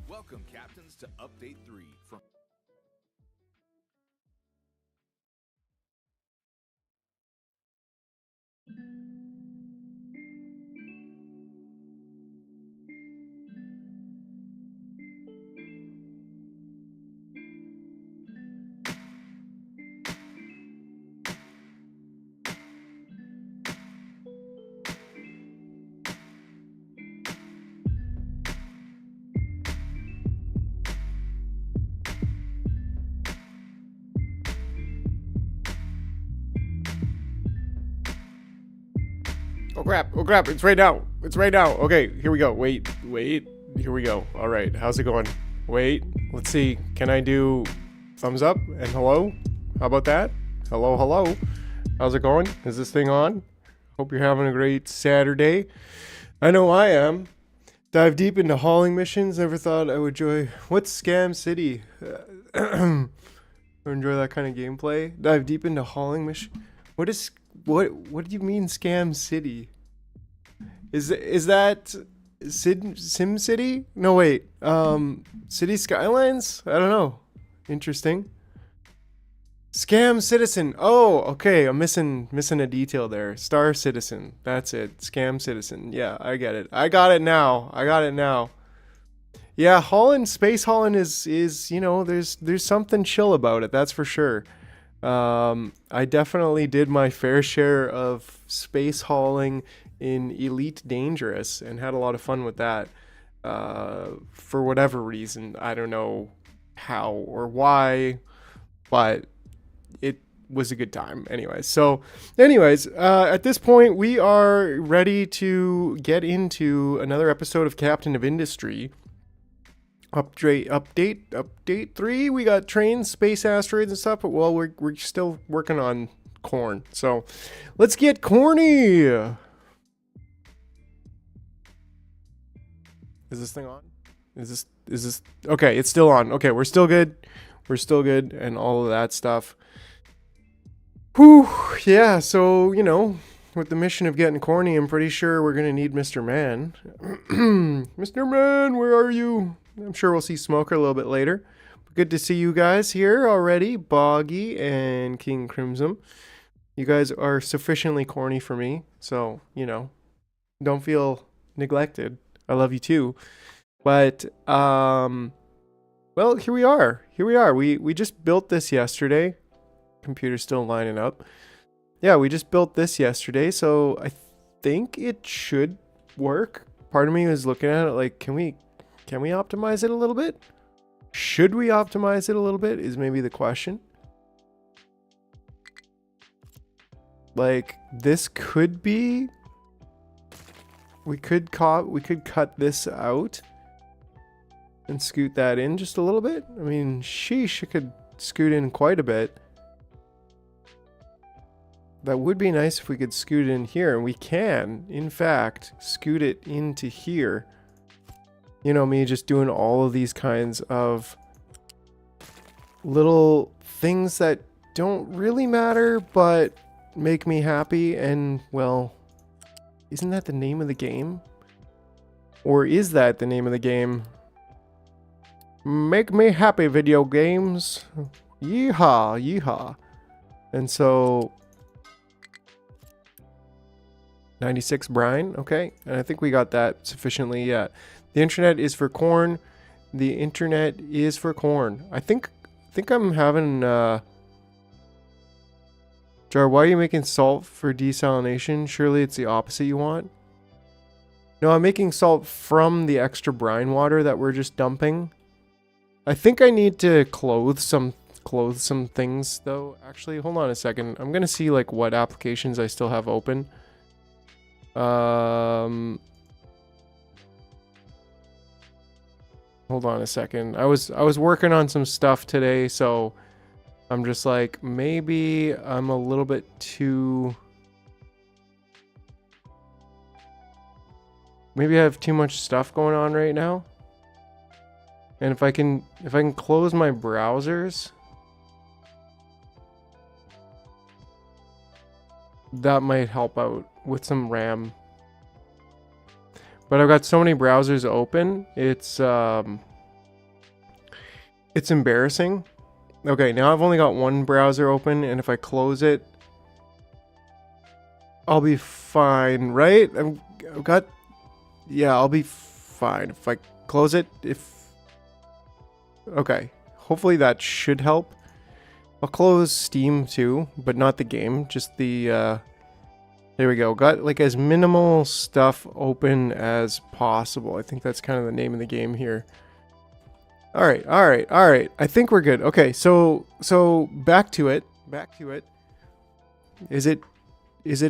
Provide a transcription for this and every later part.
Welcome, Captains, to Update 3 from... Oh crap, it's right now. Okay, here we go. Wait. Here we go. All right, how's it going? Wait, let's see. Can I do thumbs up and hello? How about that? Hello. How's it going? Is this thing on? Hope you're having a great Saturday. I know I am. Dive deep into hauling missions. Never thought I would enjoy... What's Scam City? Enjoy that kind of gameplay. Dive deep into hauling mission. What do you mean Scam City? Is that Sim City? No wait. City Skylines? I don't know. Interesting. Scam Citizen. Oh, okay. I'm missing a detail there. Star Citizen. That's it. Scam Citizen. Yeah, I get it. I got it now. Yeah, Space Holland is you know, there's something chill about it. That's for sure. I definitely did my fair share of space hauling in Elite Dangerous and had a lot of fun with that. For whatever reason, I don't know how or why, but it was a good time anyways. At this point we are ready to get into another episode of Captain of Industry. Update 3. We got trains, space asteroids and stuff, but well, we're still working on corn. So let's get corny. Is this thing on? Is this okay? It's still on. Okay, we're still good and all of that stuff. Whew, yeah, so you know, with the mission of getting corny, I'm pretty sure we're gonna need Mr. Man. Mr. Man, where are you? I'm sure we'll see Smoker a little bit later. But good to see you guys here already, Boggy and King Crimson. You guys are sufficiently corny for me, so, you know, don't feel neglected. I love you too. But, well, here we are. We just built this yesterday. Computer's still lining up. Yeah, we just built this yesterday, so I think it should work. Part of me was looking at it like, can we optimize it a little bit? Should we optimize it a little bit is maybe the question. Like, this could be... We could cut this out and scoot that in just a little bit. I mean, sheesh, it could scoot in quite a bit. That would be nice if we could scoot it in here, and we can, in fact, scoot it into here. You know me, just doing all of these kinds of little things that don't really matter, but make me happy. And, well, isn't that the name of the game? Or is that the name of the game? Make me happy, video games. Yeehaw. And so... 96 brine, okay. And I think we got that sufficiently, yeah. The internet is for corn. I think I'm having Jar, why are you making salt for desalination? Surely it's the opposite you want. No, I'm making salt from the extra brine water that we're just dumping. I think I need to clothe some things though. Actually, hold on a second. I'm gonna see like what applications I still have open. Hold on a second. I was working on some stuff today, so I'm just like, maybe I'm a little bit too... Maybe I have too much stuff going on right now. And if I can close my browsers, that might help out with some RAM. But I've got so many browsers open, it's It's embarrassing. Okay, now I've only got one browser open, and if I close it, I'll be fine, right? I've got... Yeah, I'll be fine. If I close it, Okay. Hopefully that should help. I'll close Steam too, but not the game. Just the... There we go. Got like as minimal stuff open as possible. I think that's kind of the name of the game here. Alright. I think we're good. Okay, so back to it. Is it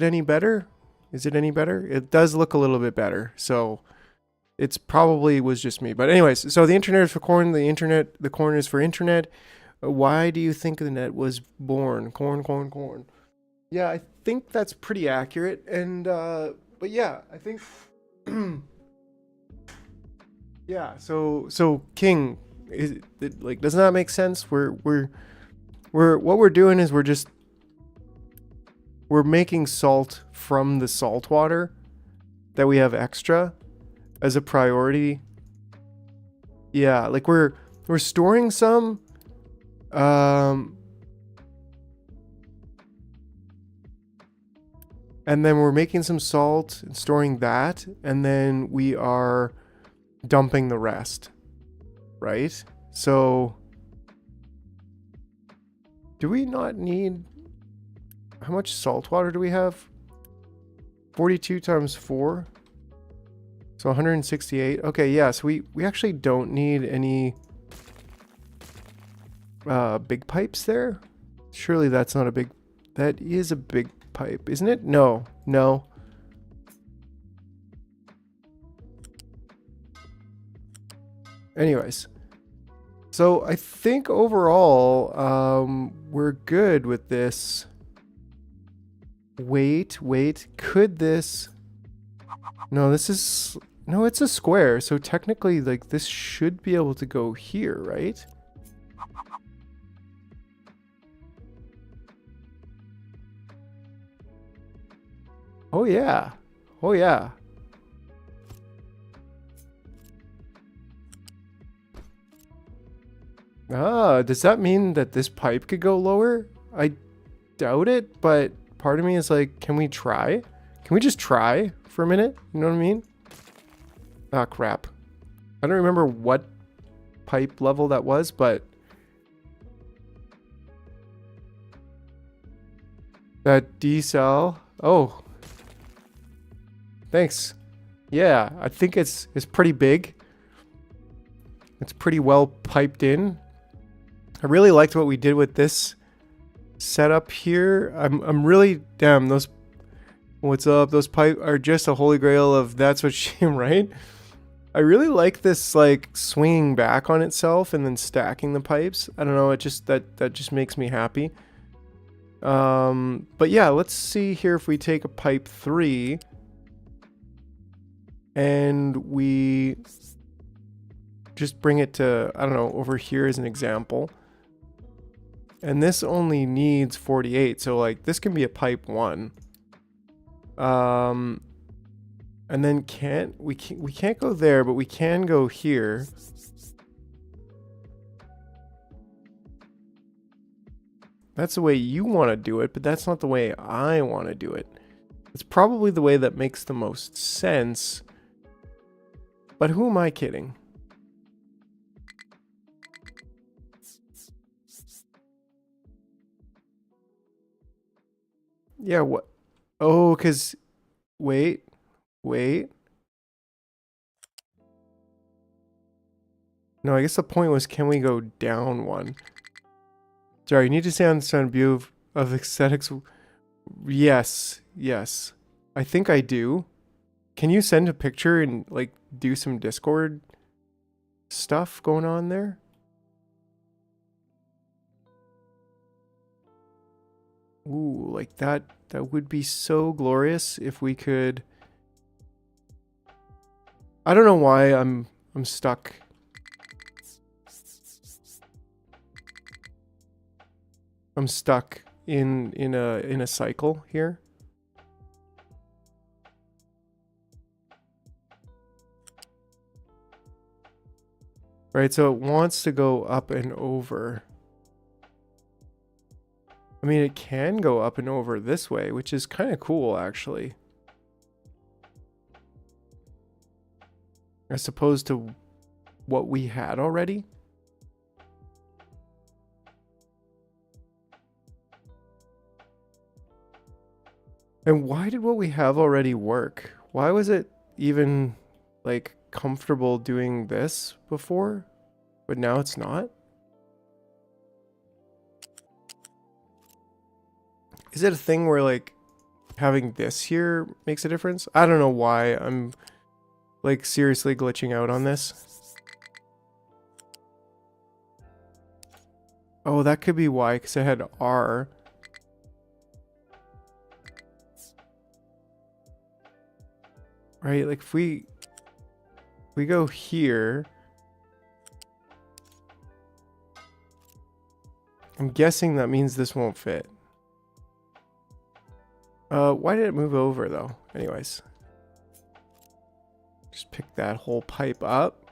any better? It does look a little bit better. So it's probably was just me. But anyways, so the internet is for corn, the corn is for internet. Why do you think the net was born? Corn. Yeah, I think that's pretty accurate. And but yeah, I think yeah, so King, is it, like, doesn't that make sense? We're what we're doing is we're making salt from the salt water that we have extra as a priority. Yeah, like we're storing some and then we're making some salt and storing that, and then we are dumping the rest, right? So do we not need... How much salt water do we have? 42 times 4. So 168. Okay, yeah, so we actually don't need any big pipes there. Surely that's not a big... That is a big pipe, isn't it? No. Anyways. So I think overall, we're good with this. Wait, could this... No, this is... No, it's a square, so technically, like, this should be able to go here, right? Oh yeah. Ah, does that mean that this pipe could go lower? I doubt it, but part of me is like, can we try? Can we just try for a minute? You know what I mean? Ah, crap. I don't remember what pipe level that was, but... That decel... Oh. Thanks. Yeah, I think it's pretty big. It's pretty well piped in. I really liked what we did with this setup here. I'm really... Damn, those... What's up? Those pipe are just a holy grail of that's what she... Right? I really like this, like, swinging back on itself and then stacking the pipes. I don't know, it just... That just makes me happy. But yeah, let's see here if we take a pipe 3... And we just bring it to, I don't know, over here as an example. And this only needs 48, so like this can be a pipe 1. And then we can't go there, but we can go here. That's the way you want to do it, but that's not the way I want to do it. It's probably the way that makes the most sense. But who am I kidding? Yeah, what? Oh, because... Wait. No, I guess the point was, can we go down one? Sorry, you need to stay on the view of aesthetics. Yes. I think I do. Can you send a picture and, like, do some Discord stuff going on there? Ooh, like that would be so glorious if we could. I don't know why I'm stuck. I'm stuck in a cycle here. Right, so it wants to go up and over. I mean, it can go up and over this way, which is kind of cool, actually. As opposed to what we had already. And why did what we have already work? Why was it even, like, comfortable doing this before, but now it's not? Is it a thing where, like, having this here makes a difference? I don't know why I'm, like, seriously glitching out on this. Oh, that could be why, because I had R. Right, like if we go here, I'm guessing that means this won't fit. Why did it move over though? Anyways, just pick that whole pipe up.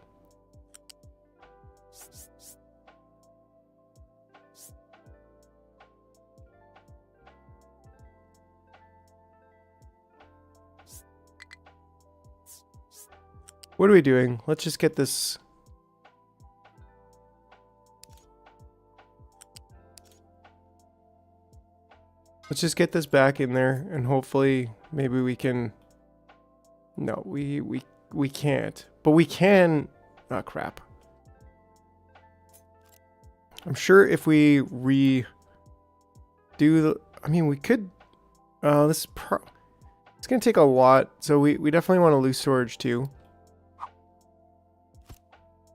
What are we doing? Let's just get this. Let's just get this back in there and hopefully maybe we can. No, we can't. But we can. Oh crap. I'm sure if we redo the, I mean we could it's gonna take a lot, so we definitely want a loose storage too.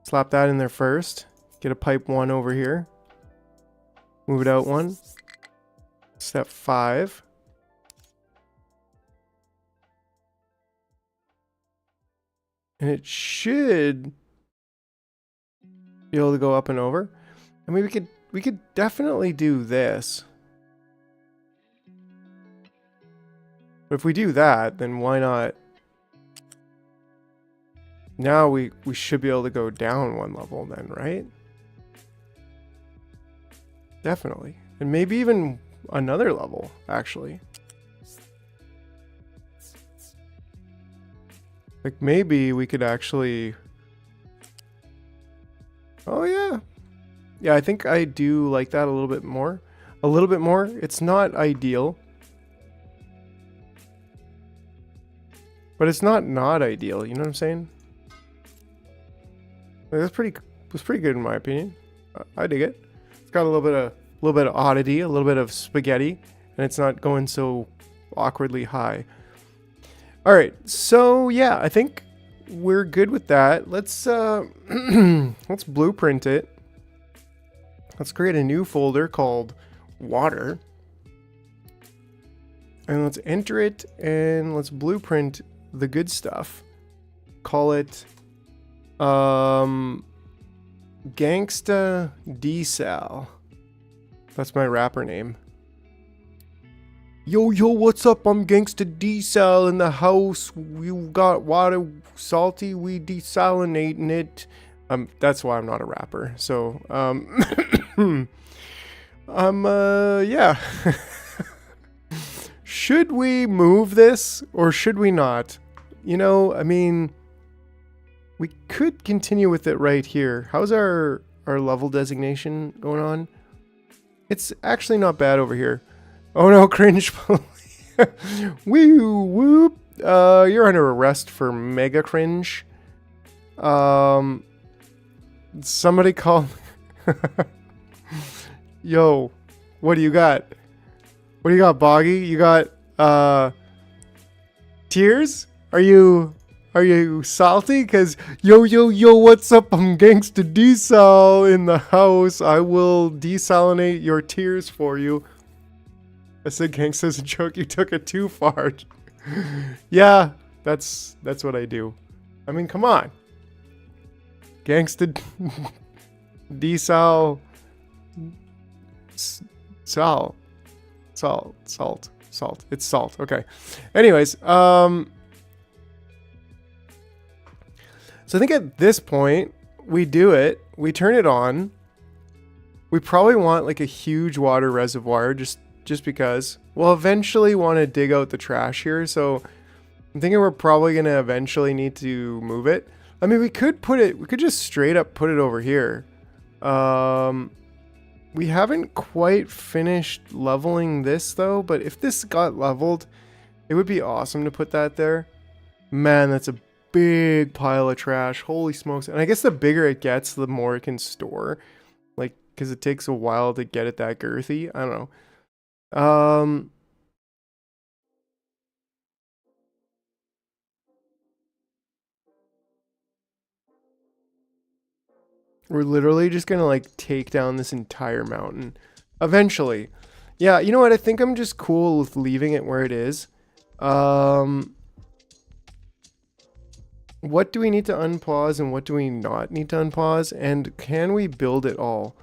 Slap that in there first. Get a pipe 1 over here. Move it out 1. Step 5. And it should be able to go up and over. I mean, we could definitely do this. But if we do that, then why not? Now we should be able to go down 1 level then, right? Definitely. And maybe even another level, actually. Like maybe we could actually... Oh yeah. Yeah, I think I do like that a little bit more. A little bit more. It's not ideal. But it's not ideal, you know what I'm saying? That's pretty good in my opinion. I dig it. It's got a little bit of oddity, a little bit of spaghetti, and it's not going so awkwardly high. All right, so yeah, I think we're good with that. Let's let's blueprint it. Let's create a new folder called water, and let's enter it, and let's blueprint the good stuff. Call it Gangsta Desal. That's my rapper name. Yo, what's up? I'm Gangsta Desal in the house. We got water salty. We desalinating it. That's why I'm not a rapper. So, yeah. Should we move this or should we not? You know, I mean, we could continue with it right here. How's our level designation going on? It's actually not bad over here. Oh no, cringe. Woo whoop. You're under arrest for mega cringe. Somebody call. Yo, what do you got? What do you got, Boggy? You got tears? Are you salty? Cause yo, what's up? I'm Gangsta Desal in the house. I will desalinate your tears for you. I said gangsta's a joke. You took it too far. Yeah, that's what I do. I mean, come on. Gangsta Desal. Salt. It's salt. Okay. Anyways, so I think at this point we do it. We turn it on. We probably want like a huge water reservoir just because. We'll eventually want to dig out the trash here, so I'm thinking we're probably going to eventually need to move it. I mean, we could just straight up put it over here. We haven't quite finished leveling this though, but if this got leveled, it would be awesome to put that there. Man, that's a big pile of trash. Holy smokes. And I guess the bigger it gets, the more it can store. Like, because it takes a while to get it that girthy. I don't know. We're literally just gonna like take down this entire mountain. Eventually. Yeah, you know what? I think I'm just cool with leaving it where it is. What do we need to unpause and what do we not need to unpause? And can we build it all?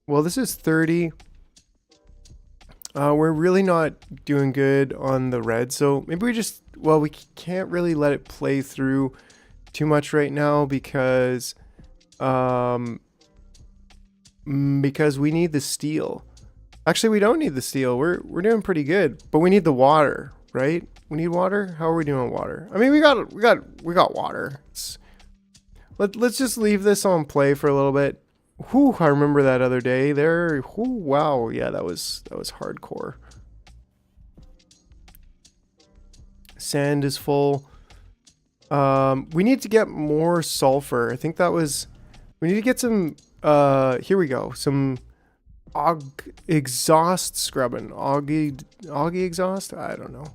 Well, this is 30. We're really not doing good on the red, so maybe we just, well, we can't really let it play through too much right now because we need the steel. Actually, we don't need the steel. We're doing pretty good, but we need the water, right? We need water. How are we doing with water? I mean, we got water. Let's just leave this on play for a little bit. Whew, I remember that other day there. Whew, wow, yeah, that was hardcore. Sand is full. We need to get more sulfur. I think that was. We need to get some. Here we go. Some exhaust scrubbing. Augie exhaust. I don't know.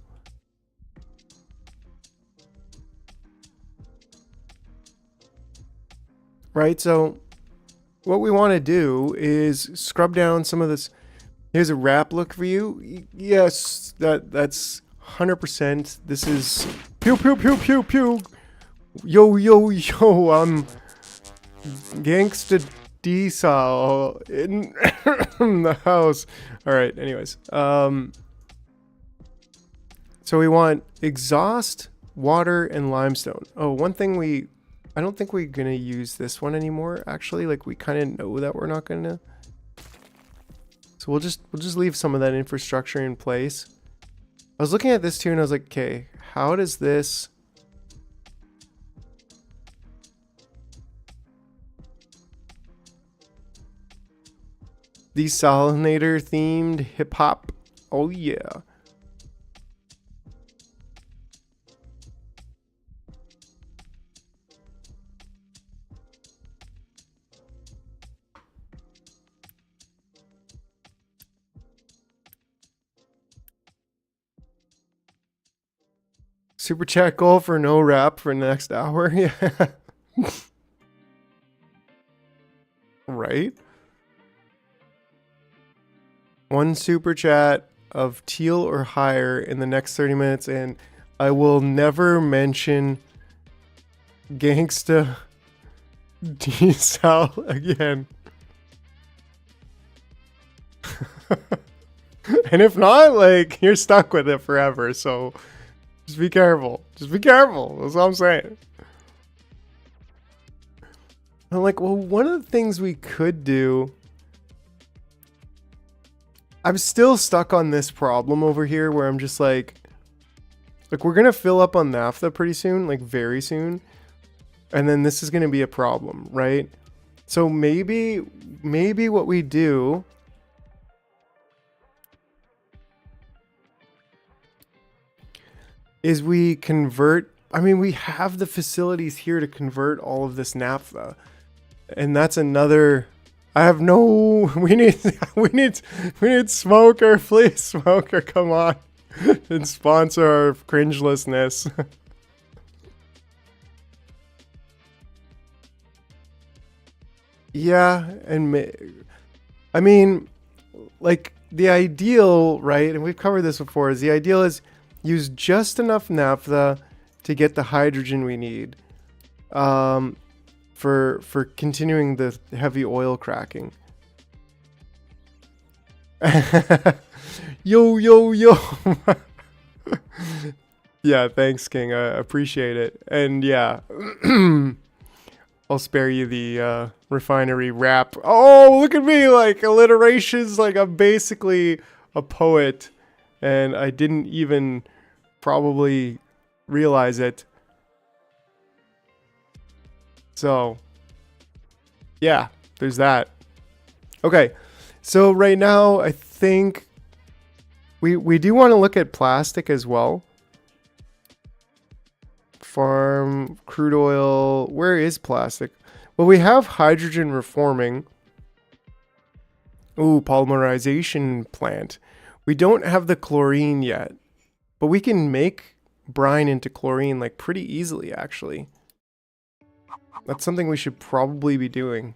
Right, so what we want to do is scrub down some of this. Here's a wrap look for you. Yes, that's 100%. This is pew pew pew pew pew. Yo yo yo. Gangsta diesel in the house. All right. Anyways, so we want exhaust, water, and limestone. Oh, one thing I don't think we're gonna use this one anymore. Actually, like we kind of know that we're not gonna. So we'll just leave some of that infrastructure in place. I was looking at this too, and I was like, okay, how does this? Desalinator themed hip hop. Oh yeah. Super chat goal for no rap for next hour. Yeah. Right? One super chat of teal or higher in the next 30 minutes, and I will never mention Gangsta Desal again. And if not, like, you're stuck with it forever, so just be careful. Just be careful. That's all I'm saying. I'm like, well, one of the things we could do. I'm still stuck on this problem over here where I'm just like we're going to fill up on naphtha pretty soon, like very soon. And then this is going to be a problem, right? So maybe what we do is we convert. I mean, we have the facilities here to convert all of this naphtha. And that's another. I have no. We need Smoker, please, Smoker, come on, and sponsor our cringelessness. Yeah, and I mean, like the ideal, right? And we've covered this before. Is the ideal is use just enough naphtha to get the hydrogen we need. For continuing the heavy oil cracking. Yo, yo, yo. Yeah, thanks, King. I appreciate it. And yeah, I'll spare you the refinery rap. Oh, look at me, like alliterations, like I'm basically a poet, and I didn't even probably realize it. So, yeah, there's that. Okay, so right now I think we do want to look at plastic as well. Farm, crude oil, where is plastic? Well, we have hydrogen reforming. Ooh, polymerization plant. We don't have the chlorine yet, but we can make brine into chlorine like pretty easily, actually. That's something we should probably be doing.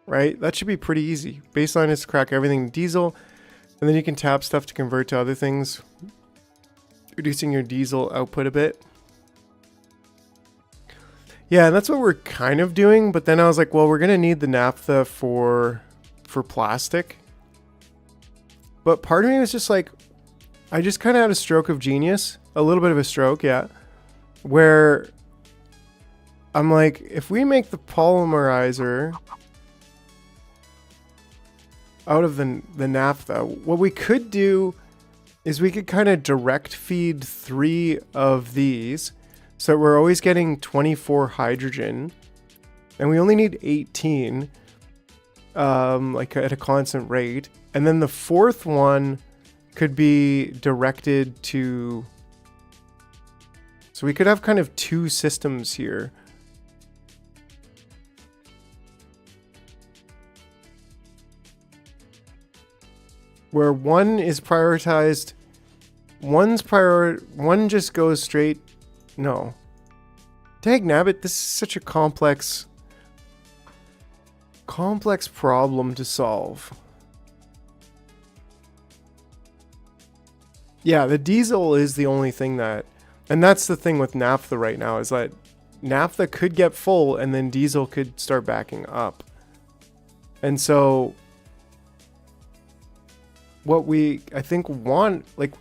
Right? That should be pretty easy. Baseline is to crack everything diesel, and then you can tap stuff to convert to other things, reducing your diesel output a bit. Yeah, and that's what we're kind of doing, but then I was like, well, we're going to need the naphtha for plastic. But part of me was just like, I just kind of had a stroke of genius, a little bit of a stroke, yeah, where I'm like, if we make the polymerizer out of the naphtha, what we could do is we could kind of direct feed 3 of these, so we're always getting 24 hydrogen, and we only need 18, like at a constant rate. And then the 4th one could be directed to, so we could have kind of 2 systems here. Where one is prioritized, one just goes straight. No. Dagnabbit, this is such a complex problem to solve. Yeah, the diesel is the only thing that, and that's the thing with naphtha right now, is that naphtha could get full and then diesel could start backing up. And so what we, I think, want, like,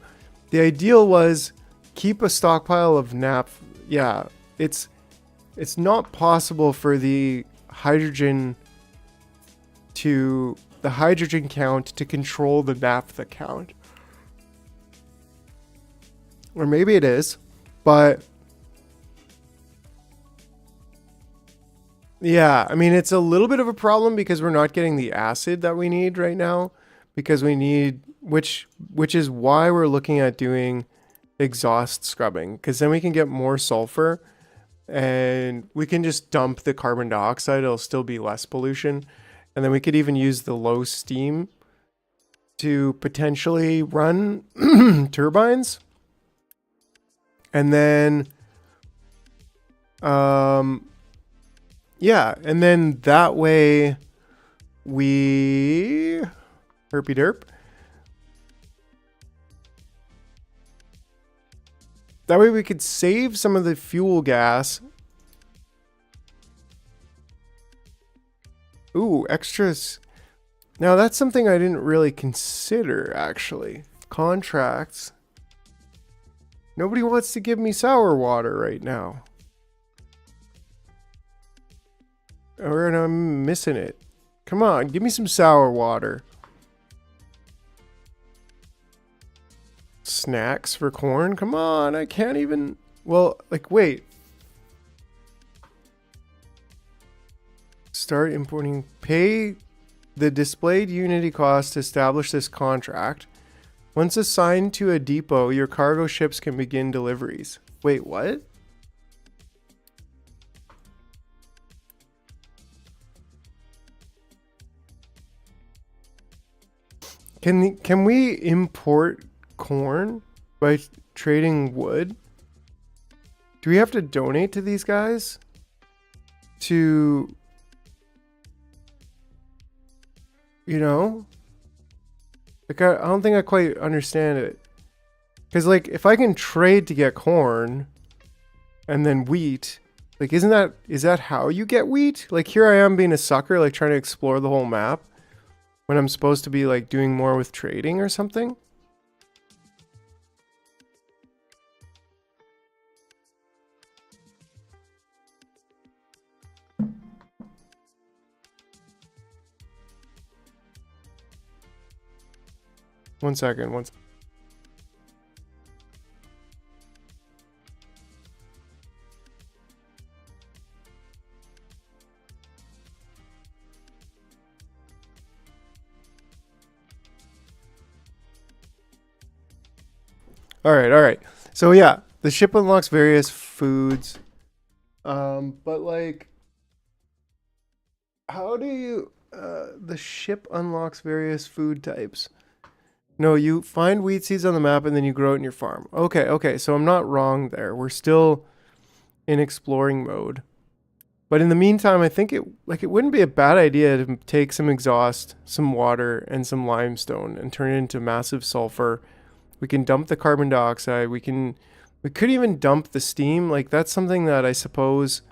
the ideal was keep a stockpile of naphtha. Yeah, it's not possible for the hydrogen count to control the naphtha count. Or maybe it is, but yeah, I mean, it's a little bit of a problem because we're not getting the acid that we need right now, because we need, which is why we're looking at doing exhaust scrubbing, because then we can get more sulfur and we can just dump the carbon dioxide. It'll still be less pollution, and then we could even use the low steam to potentially run turbines. And then yeah, and then that way we herpy derp. That way we could save some of the fuel gas. Ooh, extras. Now that's something I didn't really consider, actually. Contracts. Nobody wants to give me sour water right now. Or I'm missing it. Come on, give me some sour water. Snacks for corn? Come on, I can't even... Well, like, wait. Start importing. Pay the displayed unity cost to establish this contract. Once assigned to a depot, your cargo ships can begin deliveries. Wait, what? Can we import corn by trading wood? Do we have to donate to these guys to, you know? Like, I don't think I quite understand it. Because, like, if I can trade to get corn and then wheat, like, is that how you get wheat? Like, here I am being a sucker, like, trying to explore the whole map when I'm supposed to be, like, doing more with trading or something? 1 second. All right. So yeah, the ship unlocks various foods. But like, how do you? The ship unlocks various food types. No, you find wheat seeds on the map and then you grow it in your farm. Okay. So I'm not wrong there. We're still in exploring mode. But in the meantime, I think it wouldn't be a bad idea to take some exhaust, some water, and some limestone and turn it into massive sulfur. We can dump the carbon dioxide. We could even dump the steam. Like that's something that I suppose,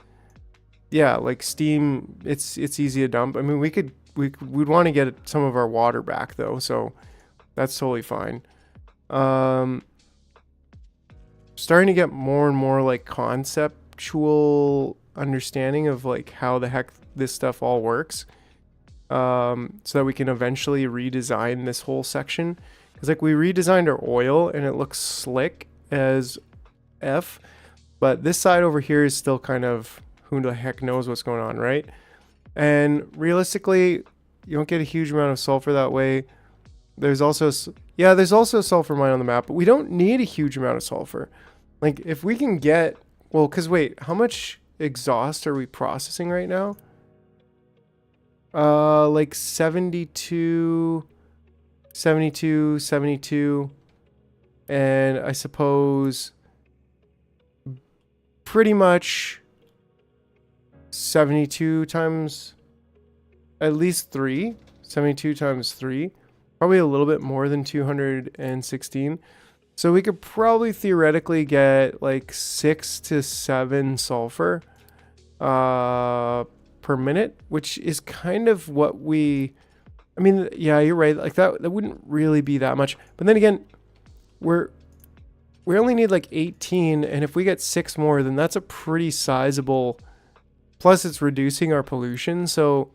yeah, like steam. It's easy to dump. I mean, we'd want to get some of our water back though, so that's totally fine. Starting to get more and more like conceptual understanding of like how the heck this stuff all works, so that we can eventually redesign this whole section. Because like we redesigned our oil and it looks slick as F, but this side over here is still kind of who the heck knows what's going on, right? And realistically, you don't get a huge amount of sulfur that way. There's also a sulfur mine on the map, but we don't need a huge amount of sulfur. Like if we can get, well, because wait, how much exhaust are we processing right now? Like 72, and I suppose pretty much 72 times at least 3. 72 times 3, probably a little bit more than 216. So we could probably theoretically get like 6 to 7 sulfur per minute, which is kind of what I mean, yeah, you're right. Like that wouldn't really be that much. But then again, we only need like 18, and if we get 6 more, then that's a pretty sizable. Plus, it's reducing our pollution, so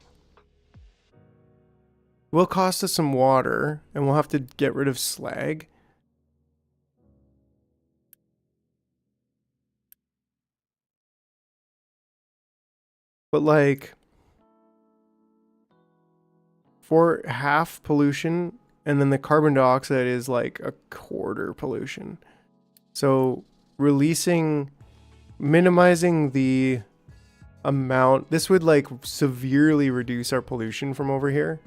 it will cost us some water, and we'll have to get rid of slag. But like, for half pollution, and then the carbon dioxide is like a quarter pollution. So minimizing the amount, this would like severely reduce our pollution from over here.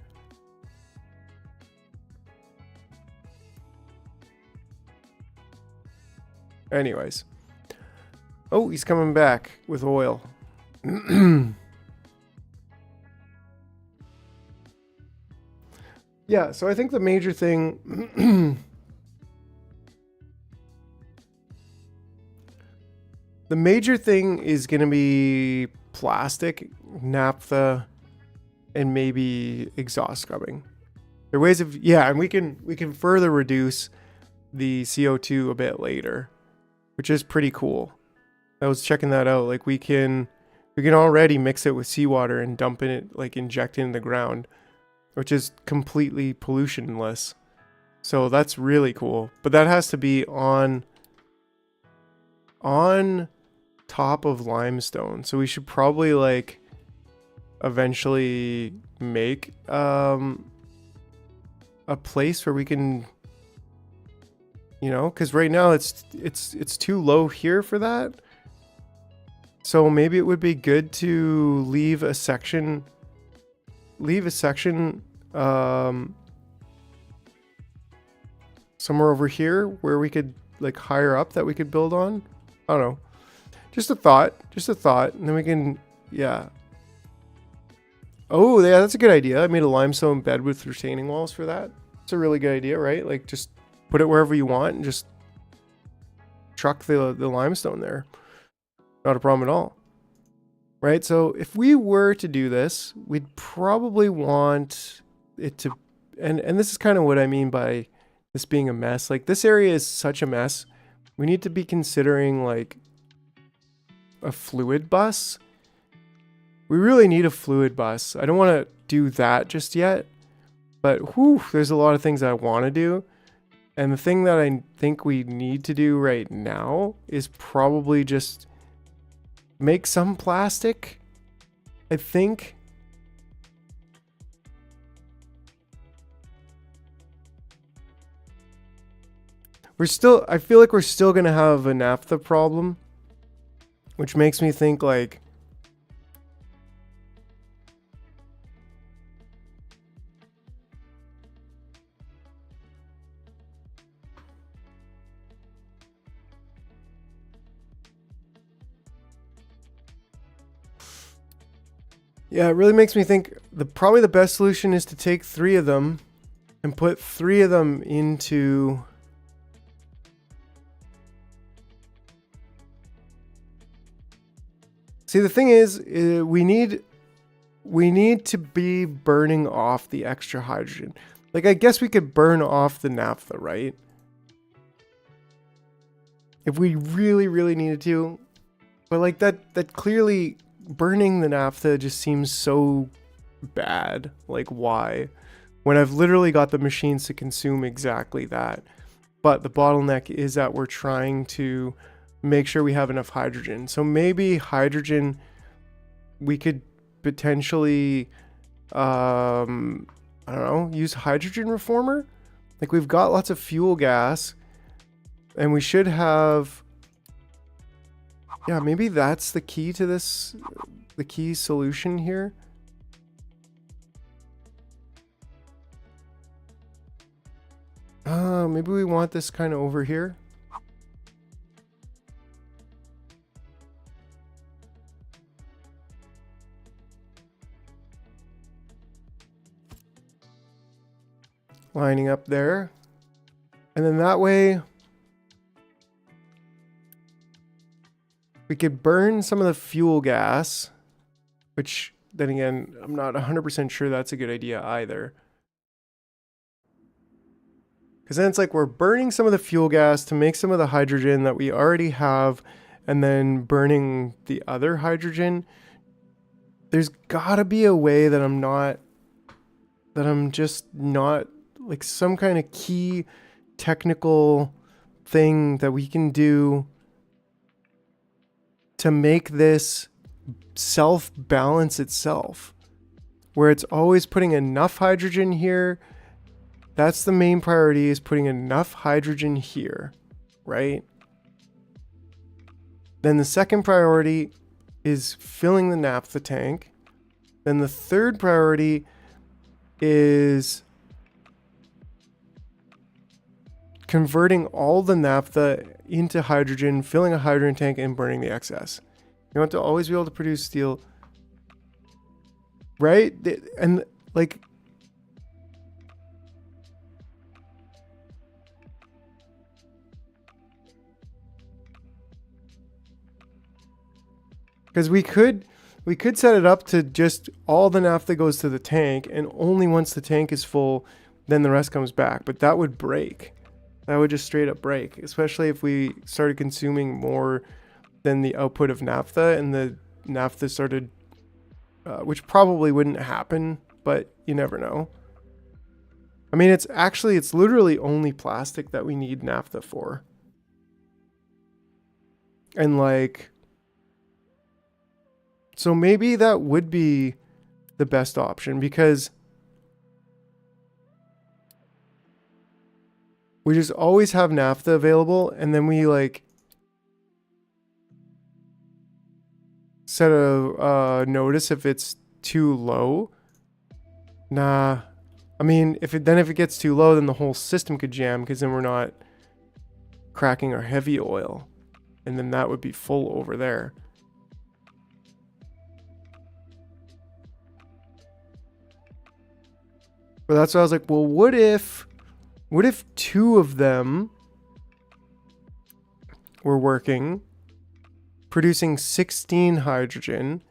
Anyways. Oh, he's coming back with oil. Yeah, so I think the major thing the major thing is going to be plastic, naphtha, and maybe exhaust scrubbing. There are ways of, yeah, and we can further reduce the CO2 a bit later, which is pretty cool. I was checking that out. Like we can already mix it with seawater and dump it, like inject it in the ground, which is completely pollutionless. So that's really cool. But that has to be on top of limestone. So we should probably like eventually make a place where we can, you know, because right now it's too low here for that. So maybe it would be good to leave a section somewhere over here where we could like higher up that we could build on. I don't know. Just a thought. And then we can, yeah. Oh, yeah, that's a good idea. I made a limestone bed with retaining walls for that. It's a really good idea, right? Like just put it wherever you want and just truck the limestone there. Not a problem at all. Right? So if we were to do this, we'd probably want it to, and this is kind of what I mean by this being a mess. Like this area is such a mess. We need to be considering like a fluid bus. We really need a fluid bus. I don't want to do that just yet. But whew, there's a lot of things I want to do. And the thing that I think we need to do right now is probably just make some plastic, I think. I feel like we're still going to have a naphtha problem, which makes me think like, yeah, it really makes me think probably the best solution is to take 3 of them and put 3 of them into See, the thing is, we need to be burning off the extra hydrogen. Like, I guess we could burn off the naphtha, right? If we really, really needed to. But like that clearly burning the naphtha just seems so bad. Like, why? When I've literally got the machines to consume exactly that. But the bottleneck is that we're trying to make sure we have enough hydrogen. So maybe hydrogen, we could potentially, I don't know, use hydrogen reformer. Like, we've got lots of fuel gas and we should have, yeah, maybe that's the key to this, the key solution here. Maybe we want this kind of over here. Lining up there. And then that way we could burn some of the fuel gas, which then again, I'm not 100% sure that's a good idea either. Because then it's like we're burning some of the fuel gas to make some of the hydrogen that we already have and then burning the other hydrogen. There's gotta be a way that I'm just not like some kind of key technical thing that we can do to make this self-balance itself, where it's always putting enough hydrogen here. That's the main priority, is putting enough hydrogen here, right? Then the second priority is filling the naphtha tank. Then the third priority is converting all the naphtha into hydrogen, filling a hydrogen tank, and burning the excess. You want to always be able to produce steel, right? And like, because we could set it up to just all the naphtha goes to the tank, and only once the tank is full, then the rest comes back. But that would break. That would just straight up break, especially if we started consuming more than the output of naphtha, and the naphtha started, which probably wouldn't happen, but you never know. I mean, it's literally only plastic that we need naphtha for. And like, so maybe that would be the best option, because we just always have naphtha available, and then we like set a notice if it's too low. Nah, I mean, if it gets too low, then the whole system could jam, because then we're not cracking our heavy oil, and then that would be full over there. But that's why I was like, well, what if 2 of them were working, producing 16 hydrogen?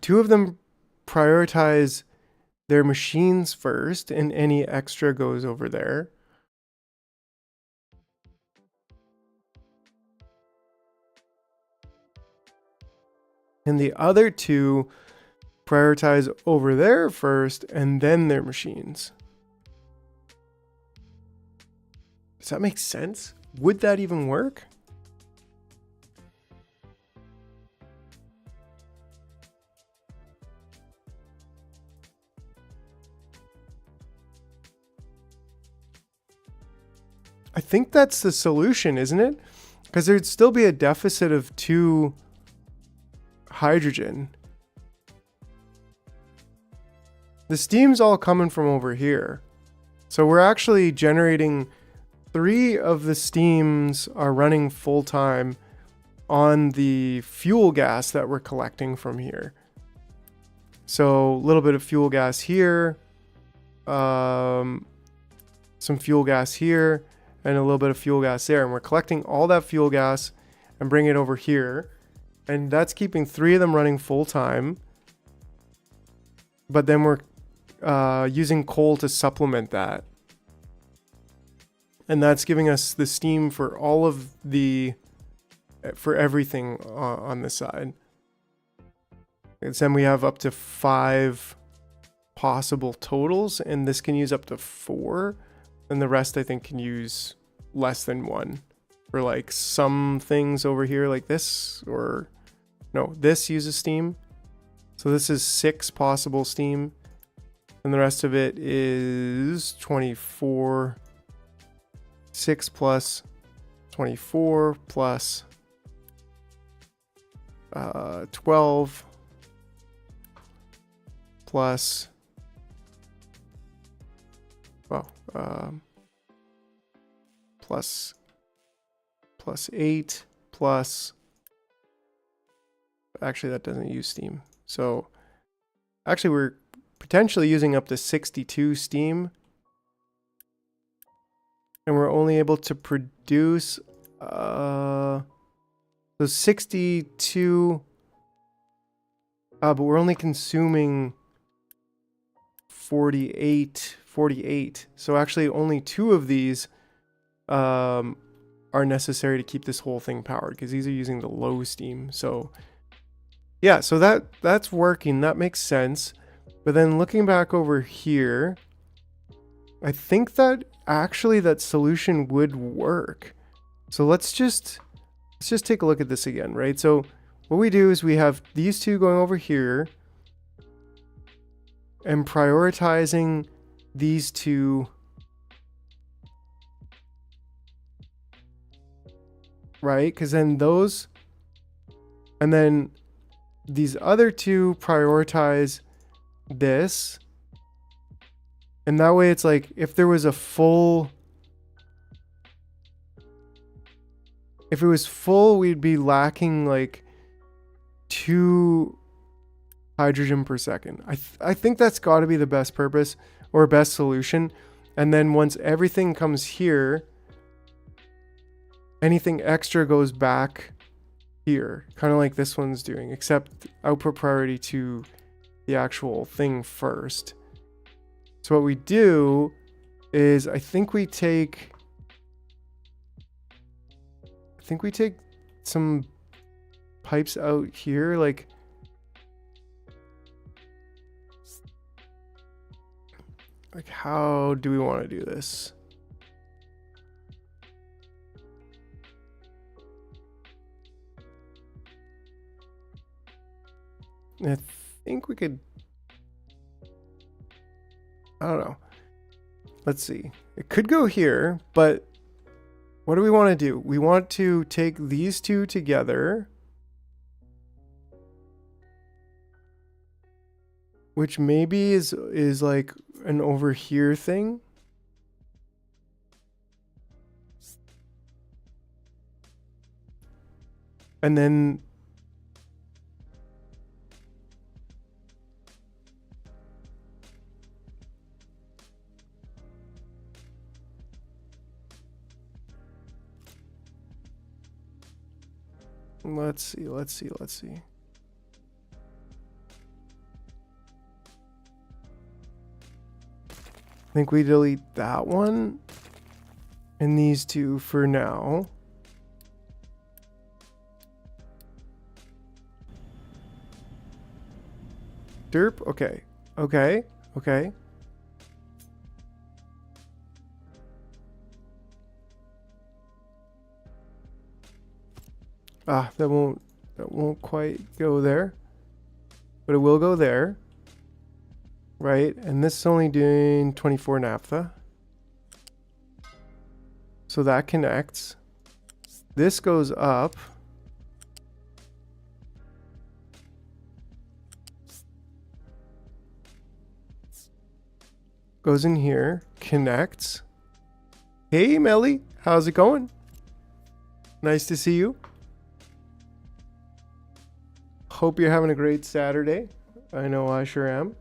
2 of them prioritize their machines first, and any extra goes over there. And the other 2 prioritize over there first and then their machines. Does that make sense? Would that even work? I think that's the solution, isn't it? Because there'd still be a deficit of 2 hydrogen. The steam's all coming from over here. So we're actually generating 3 of the steams are running full time on the fuel gas that we're collecting from here. So a little bit of fuel gas here, some fuel gas here, and a little bit of fuel gas there. And we're collecting all that fuel gas and bringing it over here. And that's keeping 3 of them running full time. But then we're using coal to supplement that. And that's giving us the steam for all of for everything on this side. And then we have up to 5 possible totals, and this can use up to 4. And the rest I think can use less than 1 for like some things over here like this, or no, this uses steam. So this is 6 possible steam, and the rest of it is 24. 6 plus 24 plus 12 plus plus 8 plus, actually that doesn't use steam. So actually we're potentially using up to 62 steam, and we're only able to produce so 62, but we're only consuming 48. So actually only 2 of these are necessary to keep this whole thing powered, because these are using the low steam. So yeah, so that's working. That makes sense. But then looking back over here, I think that actually that solution would work. So let's just take a look at this again, right? So what we do is we have these 2 going over here and prioritizing these 2, right? Because then those, and then these other 2 prioritize this. And that way it's like, if there was a full, if it was full, we'd be lacking like 2 hydrogen per second. I think that's got to be the best purpose or best solution. And then once everything comes here, anything extra goes back here, kind of like this one's doing, except output priority to the actual thing first. So what we do is I think we take some pipes out here, like how do we want to do this? I think we could, I don't know. Let's see. It could go here, but what do we want to do? We want to take these 2 together, which maybe is like an over here thing. And then let's see. I think we delete that one and these 2 for now. Derp. Okay. Okay. Okay. Ah, that won't quite go there. But it will go there. Right? And this is only doing 24 naphtha. So that connects. This goes up. Goes in here, connects. Hey, Melly, how's it going? Nice to see you. Hope you're having a great Saturday. I know I sure am.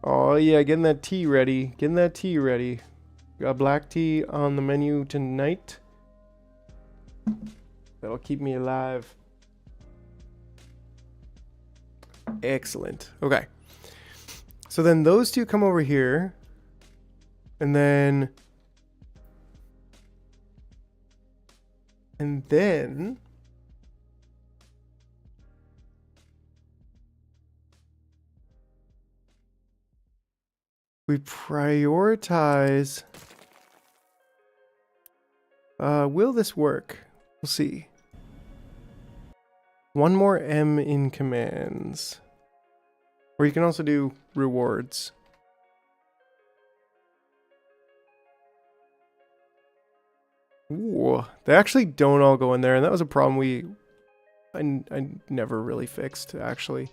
Oh yeah, getting that tea ready. Getting that tea ready. Got black tea on the menu tonight. That'll keep me alive. Excellent. Okay. So then those two come over here. And then we prioritize. Will this work? We'll see. One more M in commands. Or you can also do rewards. Ooh, they actually don't all go in there, and that was a problem I never really fixed, actually.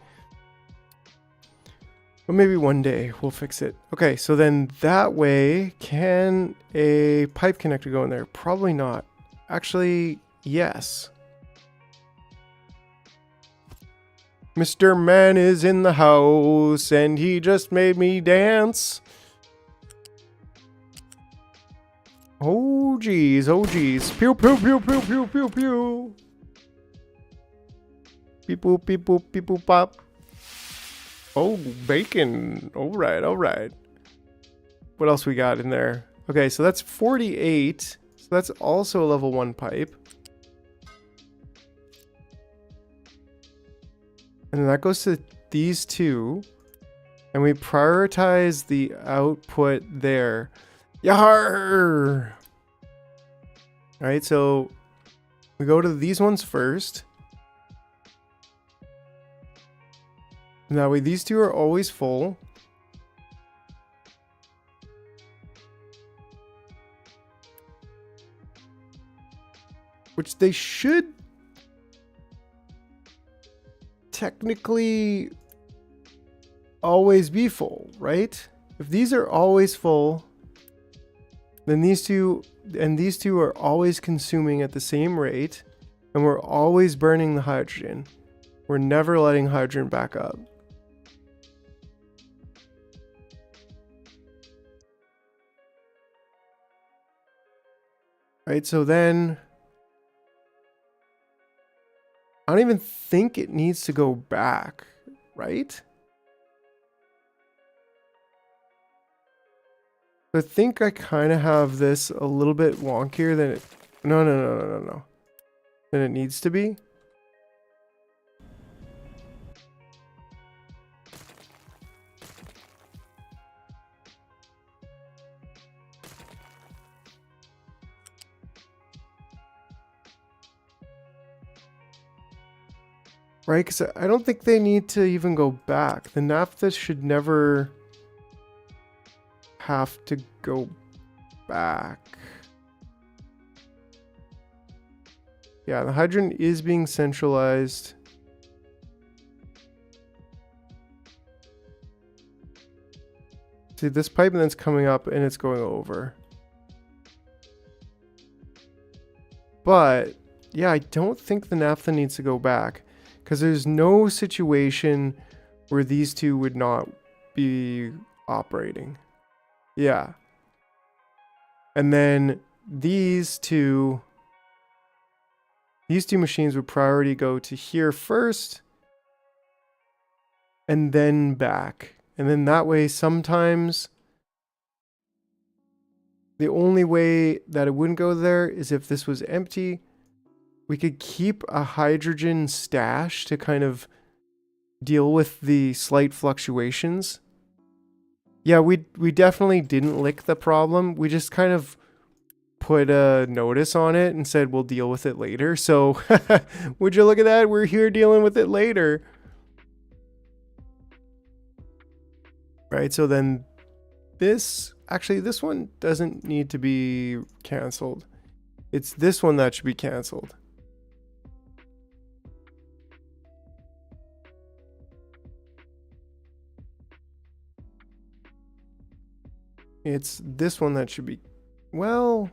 But maybe one day we'll fix it. Okay, so then that way, can a pipe connector go in there? Probably not. Actually, yes. Mr. Man is in the house, and he just made me dance. Oh geez, oh geez. Pew pew pew pew pew pew pew. Beep boop beep boop beep boop pop. Oh, bacon. Alright, alright. What else we got in there? Okay, so that's 48. So that's also a level 1 pipe. And then that goes to these two. And we prioritize the output there. Yar! Alright, so we go to these ones first. And that way these two are always full. Which they should technically always be full, right? If these are always full, then these two are always consuming at the same rate, and we're always burning the hydrogen. We're never letting hydrogen back up. Right, so then I don't even think it needs to go back, right? I think I kind of have this a little bit wonkier than it... No. Than it needs to be. Right, because I don't think they need to even go back. The naphtha should never have to go back. Yeah, the hydrogen is being centralized. See, this pipe and then it's coming up and it's going over. But, yeah, I don't think the naphtha needs to go back. Because there's no situation where these two would not be operating. Yeah. And then these two machines would priority go to here first and then back. And then that way sometimes the only way that it wouldn't go there is if this was empty. we could keep a hydrogen stash to kind of deal with the slight fluctuations. Yeah, we definitely didn't lick the problem. We just kind of put a notice on it and said we'll deal with it later. So would you look at that? We're here dealing with it later. Right, so then this one doesn't need to be canceled. It's this one that should be canceled. It's this one that should be, well,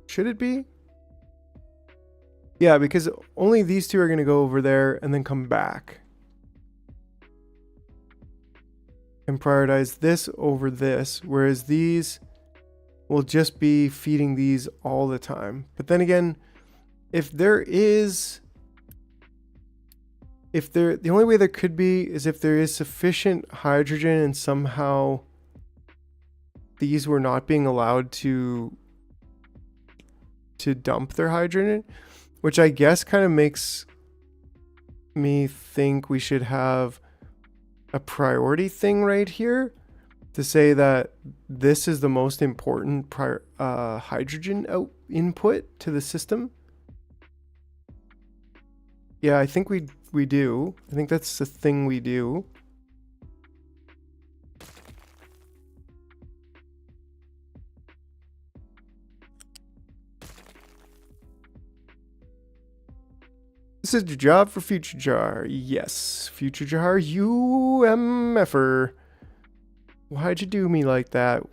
should it be? Yeah, because only these two are going to go over there and then come back. And prioritize this over this, whereas these will just be feeding these all the time. But then again, the only way there could be is if there is sufficient hydrogen and somehow these were not being allowed to dump their hydrogen, which I guess kind of makes me think we should have a priority thing right here to say that this is the most important hydrogen input to the system. Yeah, I think we do. I think that's the thing we do. This is your job for Future Jar. Yes, Future Jar, you MFer. Why'd you do me like that?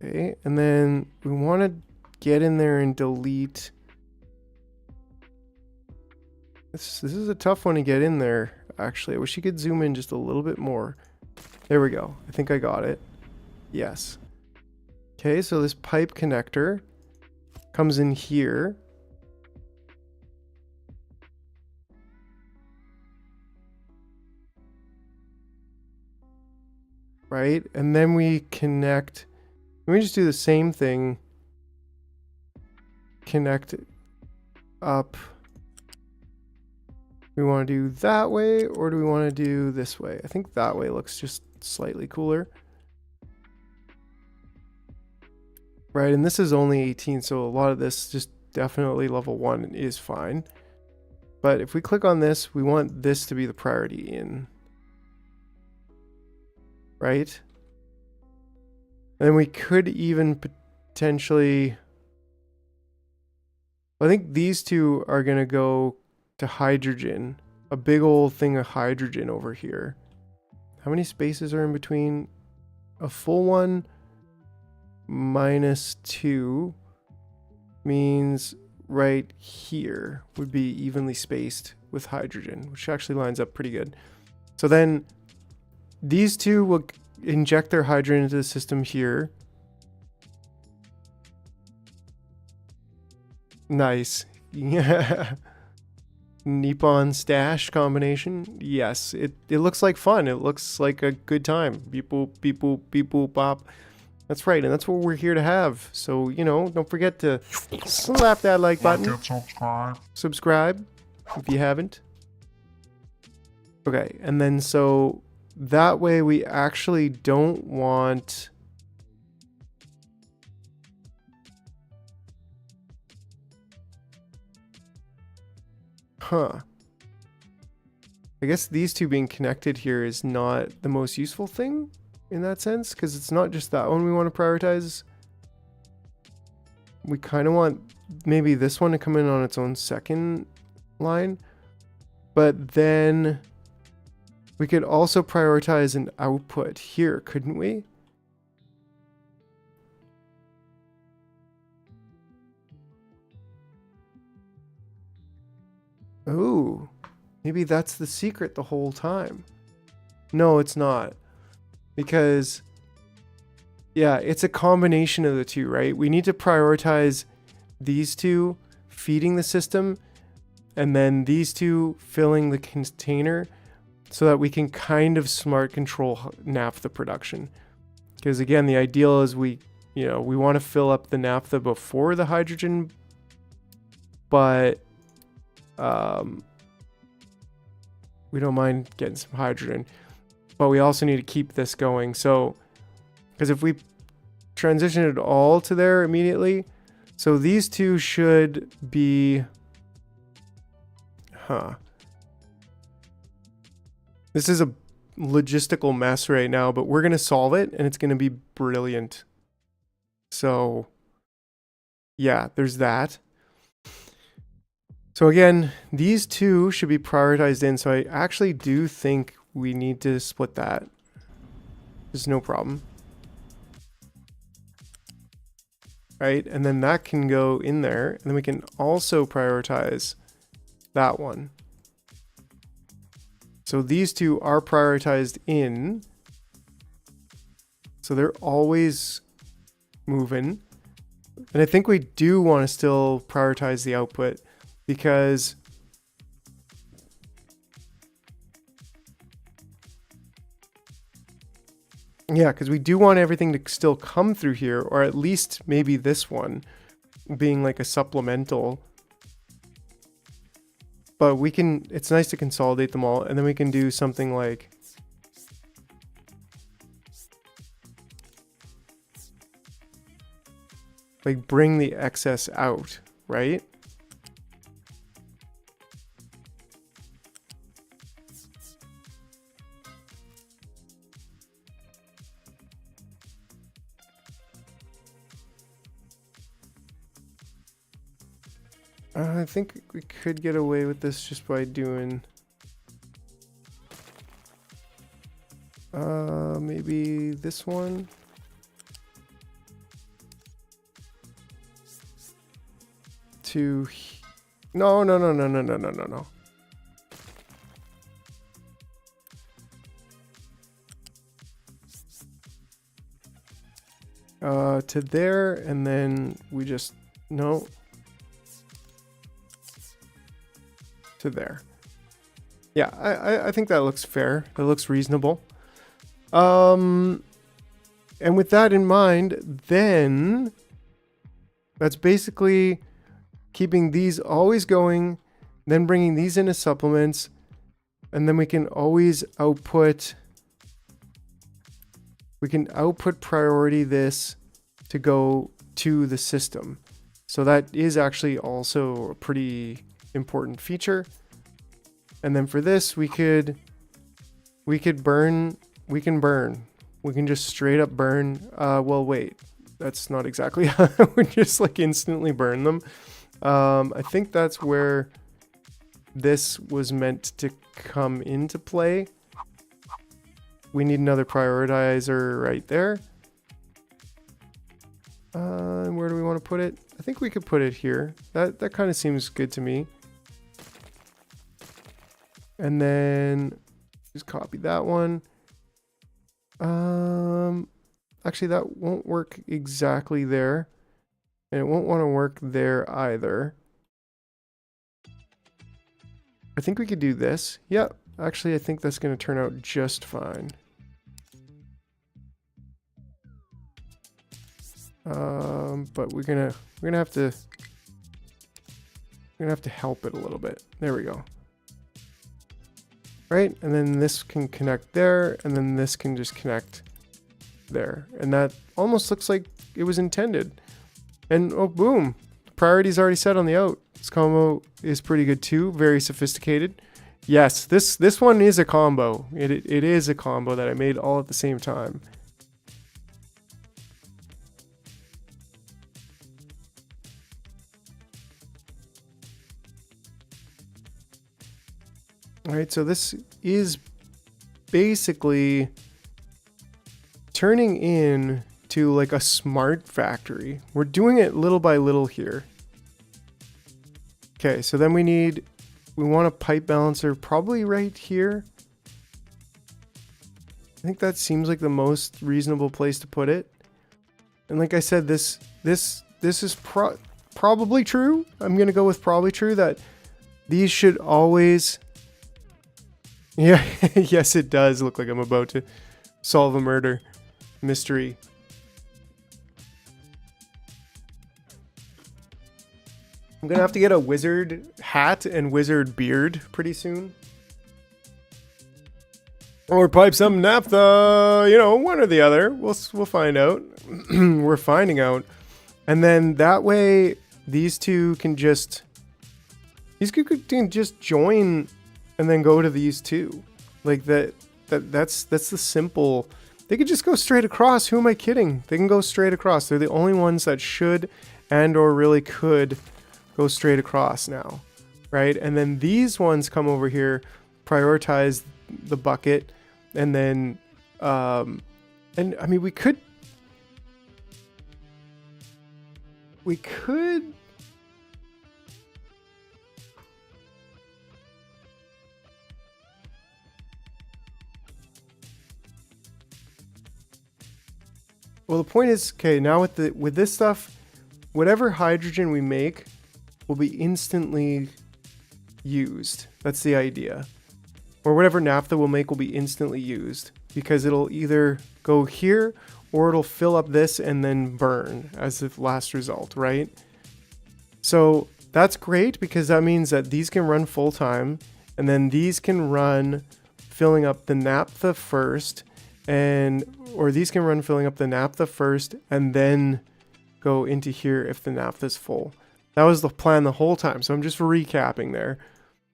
Okay, and then we want to get in there and delete. This is a tough one to get in there, actually. I wish you could zoom in just a little bit more. There we go. I think I got it. Yes. Okay, so this pipe connector comes in here. Right, and then we connect. Let me just do the same thing. Connect up. We want to do that way, or do we want to do this way? I think that way looks just slightly cooler. Right, and this is only 18, so a lot of this just definitely level 1 is fine. But if we click on this, we want this to be the priority in. Right? And then we could even potentially... I think these two are going to go to hydrogen. A big old thing of hydrogen over here. How many spaces are in between? A full one... -2 means right here would be evenly spaced with hydrogen, which actually lines up pretty good. So then these two will inject their hydrogen into the system here. Nice. Yeah. Nippon stash combination. Yes, it looks like fun. It looks like a good time. Beep boop, beep boop, beep boop, bop. That's right, and that's what we're here to have. So, you know, don't forget to slap that like button. Subscribe if you haven't. Okay, and then so that way we actually don't want... Huh. I guess these two being connected here is not the most useful thing in that sense, because it's not just that one we want to prioritize. We kind of want maybe this one to come in on its own second line, but then we could also prioritize an output here, couldn't we? Ooh, maybe that's the secret the whole time. No, it's not. Because, yeah, it's a combination of the two, right? We need to prioritize these two feeding the system and then these two filling the container so that we can kind of smart control naphtha production. Because again, the ideal is we want to fill up the naphtha before the hydrogen, but we don't mind getting some hydrogen, but we also need to keep this going. So, because if we transition it all to there immediately, so these two should be, this is a logistical mess right now, but we're going to solve it and it's going to be brilliant. So yeah, there's that. So again, these two should be prioritized in. So I actually do think we need to split that. There's no problem. Right? And then that can go in there. And then we can also prioritize that one. So these two are prioritized in. So they're always moving. And I think we do want to still prioritize the output because because we do want everything to still come through here, or at least maybe this one being like a supplemental. But we can, it's nice to consolidate them all, and then we can do something like bring the excess out, right? I think we could get away with this just by doing maybe this one. No. To there, and then we just, no. To there. Yeah, I think that looks fair. That looks reasonable. And with that in mind, then that's basically keeping these always going, then bringing these into supplements, and then we can always output. We can output priority this to go to the system. So that is actually also a pretty important feature. And then for this, we can burn. We can just straight up burn. Well, wait, that's not exactly how I would just like instantly burn them. I think that's where this was meant to come into play. We need another prioritizer right there. Where do we want to put it? I think we could put it here. That kind of seems good to me. And then just copy that one. Actually, that won't work exactly there. And it won't want to work there either. I think we could do this. Yep. Actually, I think that's going to turn out just fine. But we're gonna have to help it a little bit. There we go. Right, and then this can connect there, and then this can just connect there, and that almost looks like it was intended. And oh, boom! Priority's already set on the out. This combo is pretty good too. Very sophisticated. Yes, this one is a combo. It is a combo that I made all at the same time. All right, so this is basically turning in to like a smart factory. We're doing it little by little here. Okay, so then we want a pipe balancer probably right here. I think that seems like the most reasonable place to put it. And like I said, this is probably true. I'm gonna go with probably true that these should always. Yeah, yes, it does look like I'm about to solve a murder. mystery. I'm gonna have to get a wizard hat and wizard beard pretty soon. Or pipe some naphtha, you know, one or the other. We'll find out. We're finding out. And then that way, these two can just... These can just join and then go to these two. Like that's the simple... They could just go straight across. Who am I kidding? They can go straight across. They're the only ones that should and or really could go straight across now, right? And then these ones come over here, prioritize the bucket, and then and I mean we could well, the point is, okay, now with this stuff, whatever hydrogen we make will be instantly used. That's the idea. Or whatever naphtha we'll make will be instantly used, because it'll either go here or it'll fill up this and then burn as the last result, right? So that's great, because that means that these can run full time, and then these can run filling up the naphtha first, or these can run filling up the naphtha first and then go into here if the naphtha's full. That was the plan the whole time. So I'm just recapping there,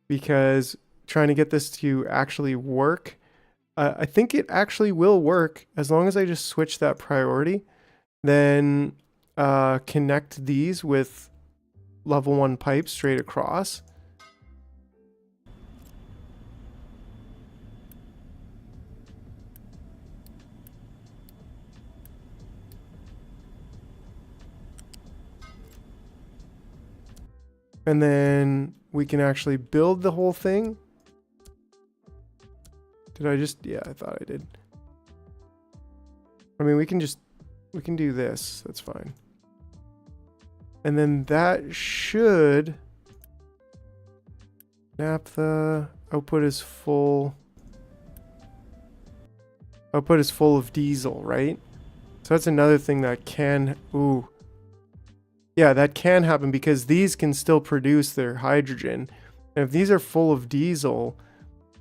because trying to get this to actually work. I think it actually will work as long as I just switch that priority, then connect these with level 1 pipes straight across. And then we can actually build the whole thing. Did I just... Yeah, I thought I did. I mean, we can do this. That's fine. And then that should... Naphtha output is full. Output is full of diesel, right? So that's another thing that can... Ooh. Yeah, that can happen, because these can still produce their hydrogen. And if these are full of diesel,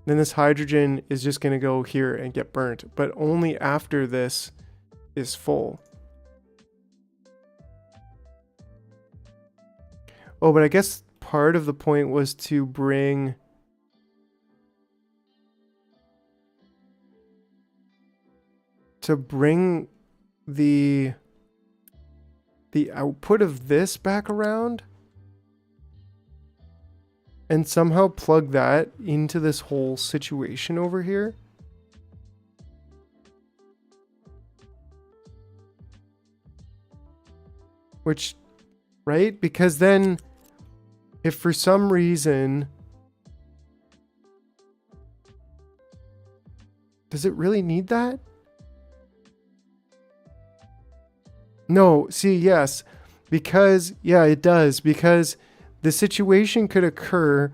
then this hydrogen is just going to go here and get burnt, but only after this is full. Oh, but I guess part of the point was to bring... the output of this back around and somehow plug that into this whole situation over here. Which, right? Because then if for some reason... Does it really need that? No, see, yes, because, yeah, it does, because the situation could occur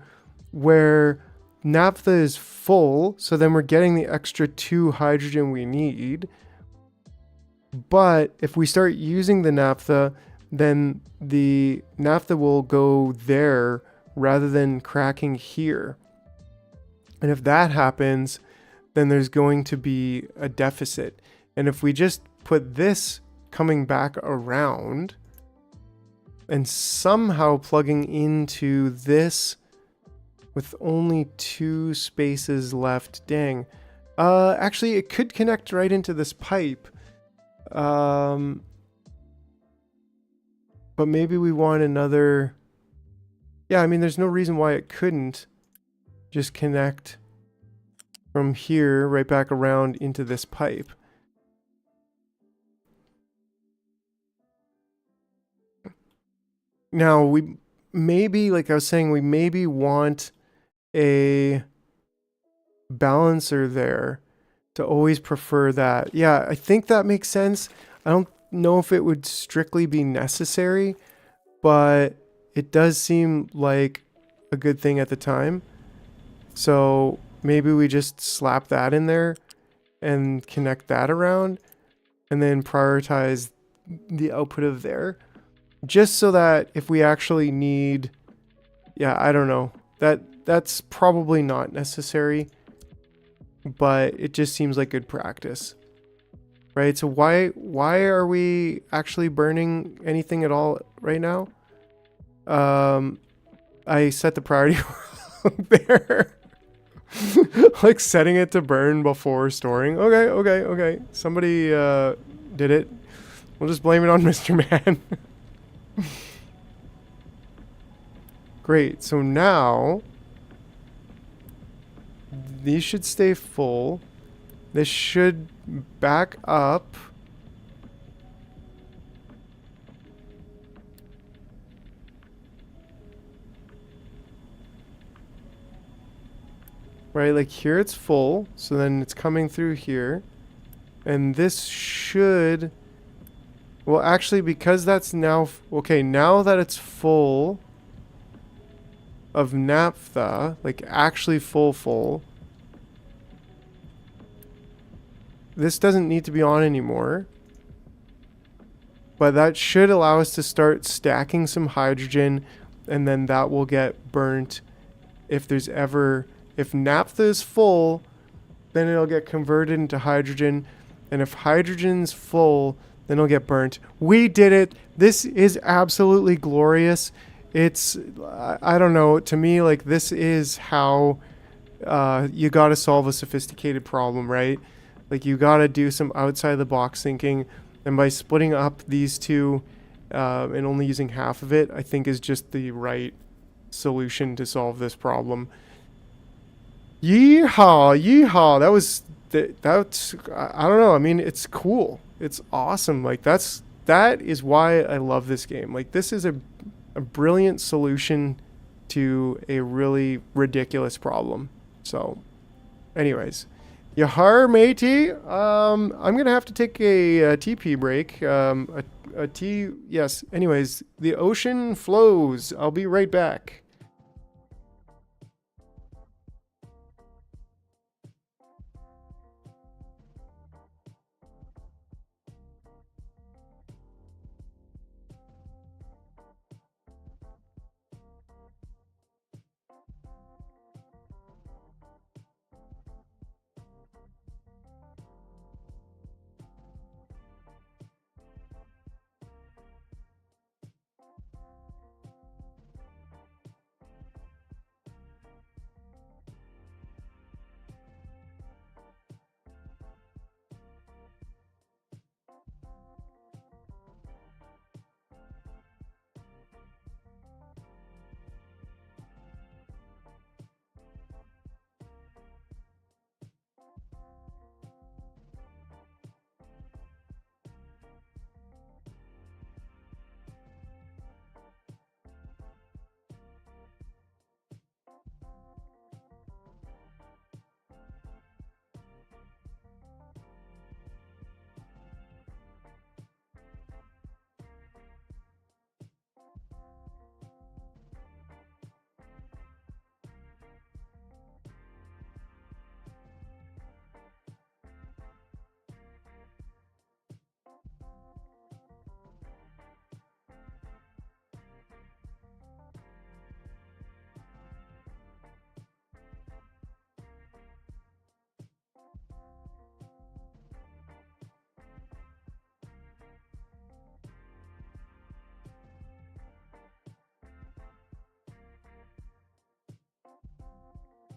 where naphtha is full, so then we're getting the extra 2 hydrogen we need, but if we start using the naphtha, then the naphtha will go there rather than cracking here. And if that happens, then there's going to be a deficit. And if we just put this coming back around and somehow plugging into this with only 2 spaces left, dang. Actually, it could connect right into this pipe. But maybe we want another... Yeah, I mean, there's no reason why it couldn't just connect from here right back around into this pipe. Now, we maybe, like I was saying, we maybe want a balancer there to always prefer that. Yeah, I think that makes sense. I don't know if it would strictly be necessary, but it does seem like a good thing at the time. So maybe we just slap that in there and connect that around. and then prioritize the output of there, just so that if we actually need, yeah, I don't know, that's probably not necessary, but it just seems like good practice, right? So why are we actually burning anything at all right now? I set the priority there. Like setting it to burn before storing. Okay. Somebody did it. We'll just blame it on Mr. Man. Great. So now these should stay full. This should back up. Right, like here it's full, so then it's coming through here. And this should, well, actually, because that's now, okay, now that it's full of naphtha, like actually full, this doesn't need to be on anymore. But that should allow us to start stacking some hydrogen, and then that will get burnt if there's ever, if naphtha is full, then it'll get converted into hydrogen. And if hydrogen's full, then it'll get burnt. We did it. This is absolutely glorious. It's, I don't know, to me, like, this is how you got to solve a sophisticated problem, right? Like, you got to do some outside the box thinking. And by splitting up these two and only using half of it, I think is just the right solution to solve this problem. Yeehaw. That's, I don't know. I mean, it's cool. It's awesome. Like, that is why I love this game. Like, this is a brilliant solution to a really ridiculous problem. So, anyways, yahar matey. I'm gonna have to take a TP break. Yes. Anyways, the ocean flows. I'll be right back.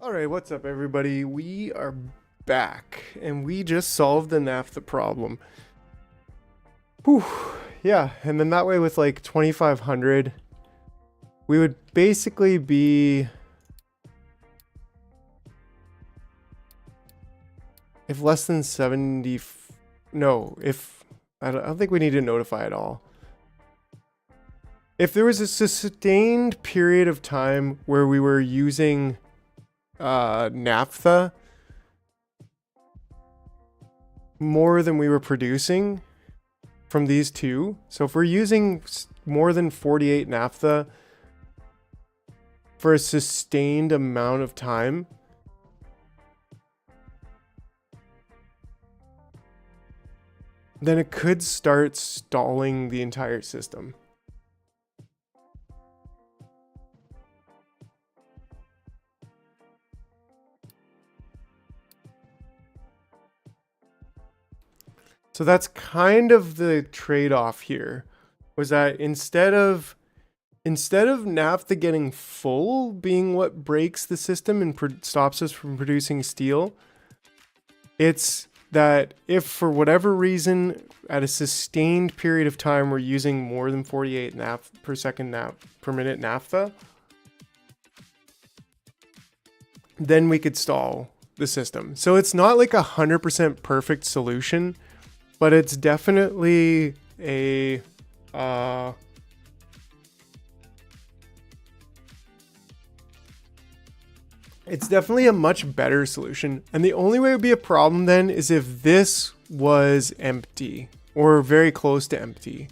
All right, what's up, everybody? We are back, and we just solved the naphtha problem. Whew, yeah, and then that way with like 2,500, we would basically be, if less than 70, no, if, I don't think we need to notify at all. If there was a sustained period of time where we were using naphtha more than we were producing from these two, so if we're using more than 48 naphtha for a sustained amount of time, then it could start stalling the entire system. So that's kind of the trade-off here, was that instead of naphtha getting full being what breaks the system and stops us from producing steel, it's that if for whatever reason at a sustained period of time we're using more than 48 per minute naphtha, then we could stall the system. So it's not like 100% perfect solution, but it's definitely a it's definitely a much better solution. And the only way it would be a problem then is if this was empty or very close to empty.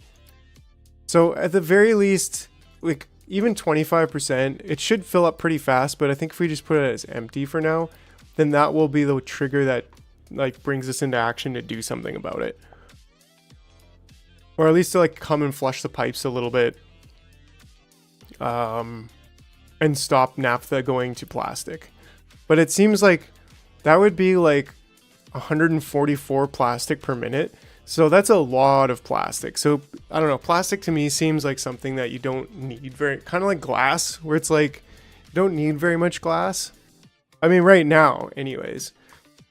So at the very least, like even 25%, it should fill up pretty fast. But I think if we just put it as empty for now, then that will be the trigger that like brings us into action to do something about it. Or at least to like come and flush the pipes a little bit. And stop naphtha going to plastic. But it seems like that would be like 144 plastic per minute. So that's a lot of plastic. So I don't know, plastic to me seems like something that you don't need very, kind of like glass, where it's like you don't need very much glass. I mean, right now anyways.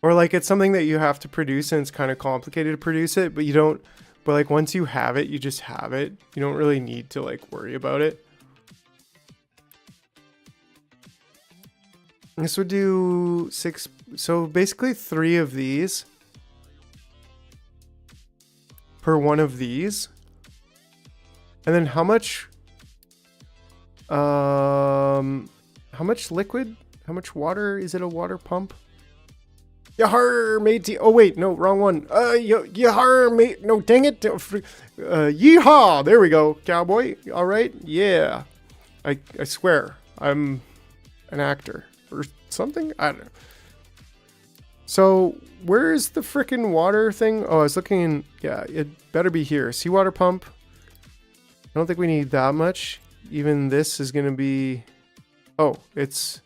Or like it's something that you have to produce and it's kind of complicated to produce it, but you don't, but like once you have it, you just have it. You don't really need to like worry about it. This would do 6, so basically 3 of these per one of these. And then how much liquid? How much water? Is it a water pump? Yahar, matey. Oh wait, no, wrong one. Yahar, mate. No, dang it. Yeehaw. There we go, cowboy. All right, yeah. I swear, I'm an actor or something. I don't know. So where's the frickin' water thing? Oh, I was looking in. Yeah, it better be here. Seawater pump. I don't think we need that much. Even this is gonna be. Oh, it's.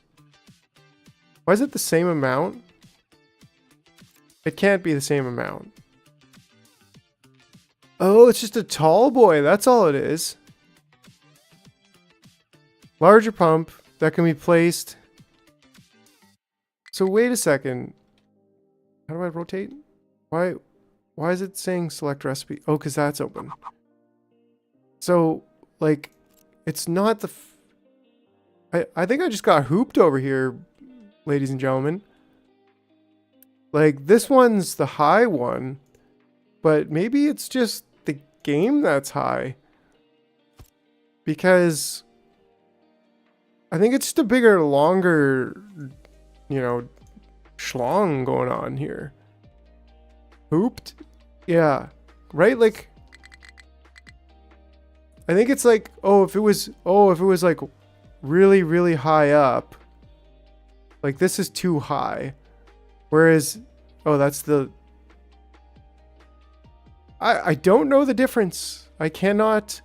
Why is it the same amount? It can't be the same amount. Oh, it's just a tall boy. That's all it is. Larger pump that can be placed. So wait a second. How do I rotate? Why is it saying select recipe? Oh, because that's open. So, like, it's not the... I think I just got hooped over here, ladies and gentlemen. Like, this one's the high one, but maybe it's just the game that's high. Because I think it's just a bigger, longer, you know, schlong going on here. Hooped? Yeah. Right? Like, I think it's like, if it was like really, really high up, like this is too high. Whereas, that's the... I don't know the difference. I cannot...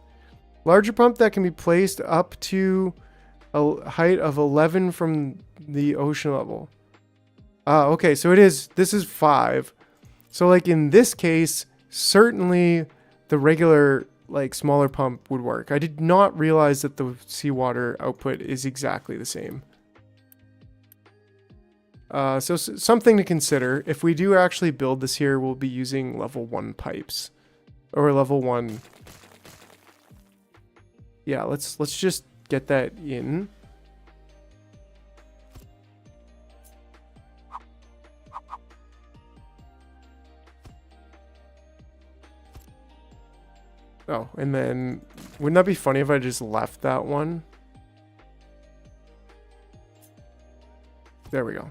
Larger pump that can be placed up to a height of 11 from the ocean level. Okay, so this is 5. So like in this case, certainly the regular like smaller pump would work. I did not realize that the seawater output is exactly the same. So something to consider. If we do actually build this here, we'll be using level 1 pipes. Or level 1. Yeah, let's just get that in. Oh, and then wouldn't that be funny if I just left that one? There we go.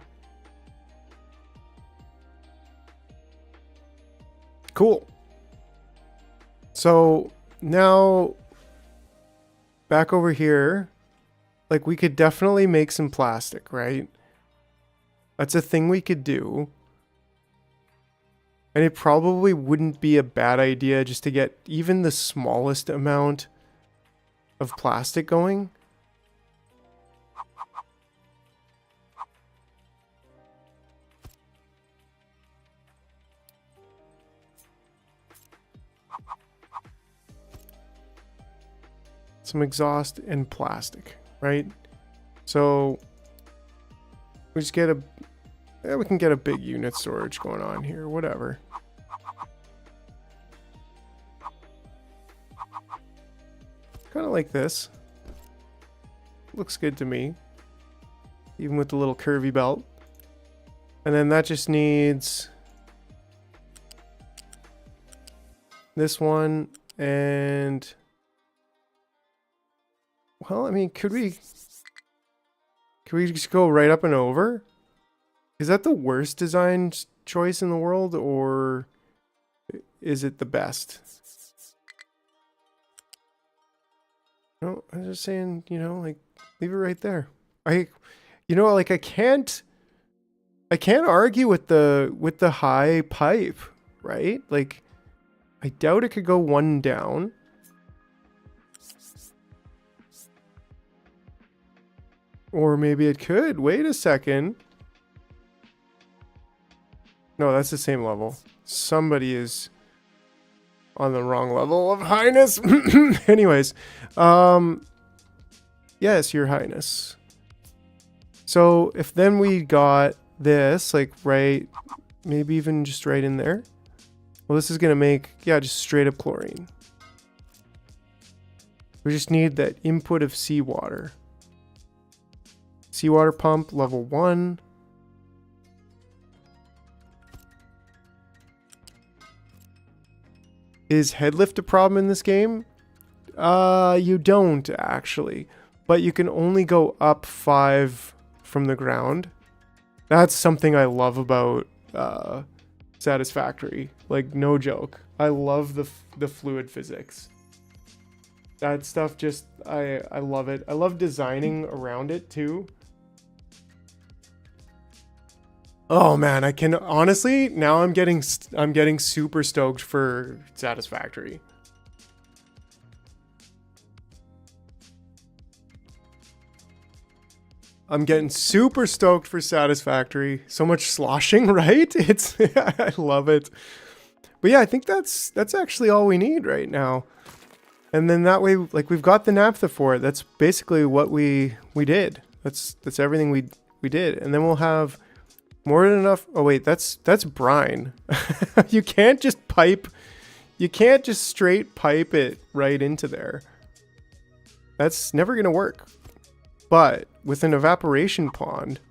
Cool. So now back over here, like we could definitely make some plastic, right? That's a thing we could do. And it probably wouldn't be a bad idea just to get even the smallest amount of plastic going. Some exhaust and plastic, right? So we just get we can get a big unit storage going on here, whatever. Kind of like this. Looks good to me. Even with the little curvy belt. And then that just needs this one and... Well, I mean, could we just go right up and over? Is that the worst design choice in the world, or is it the best? No, I'm just saying, you know, like, leave it right there. You know, like I can't argue with the high pipe, right? Like, I doubt it could go one down. Or maybe it could. Wait a second. No, that's the same level. Somebody is on the wrong level of highness. Anyways, yes, your highness. So if then we got this, like right, maybe even just right in there. Well, this is going to make, yeah, just straight up chlorine. We just need that input of seawater. Seawater pump, level 1. Is headlift a problem in this game? You don't, actually. But you can only go up 5 from the ground. That's something I love about Satisfactory. Like, no joke. I love the fluid physics. That stuff just, I love it. I love designing around it, too. Oh man, I can honestly now I'm getting super stoked for Satisfactory. I'm getting super stoked for Satisfactory. So much sloshing, right? It's I love it. But yeah, I think that's actually all we need right now. And then that way, like, we've got the naphtha for it. That's basically what we did. That's everything we did. And then we'll have more than enough. Oh wait, that's brine. You can't just straight pipe it right into there. That's never gonna work. But with an evaporation pond,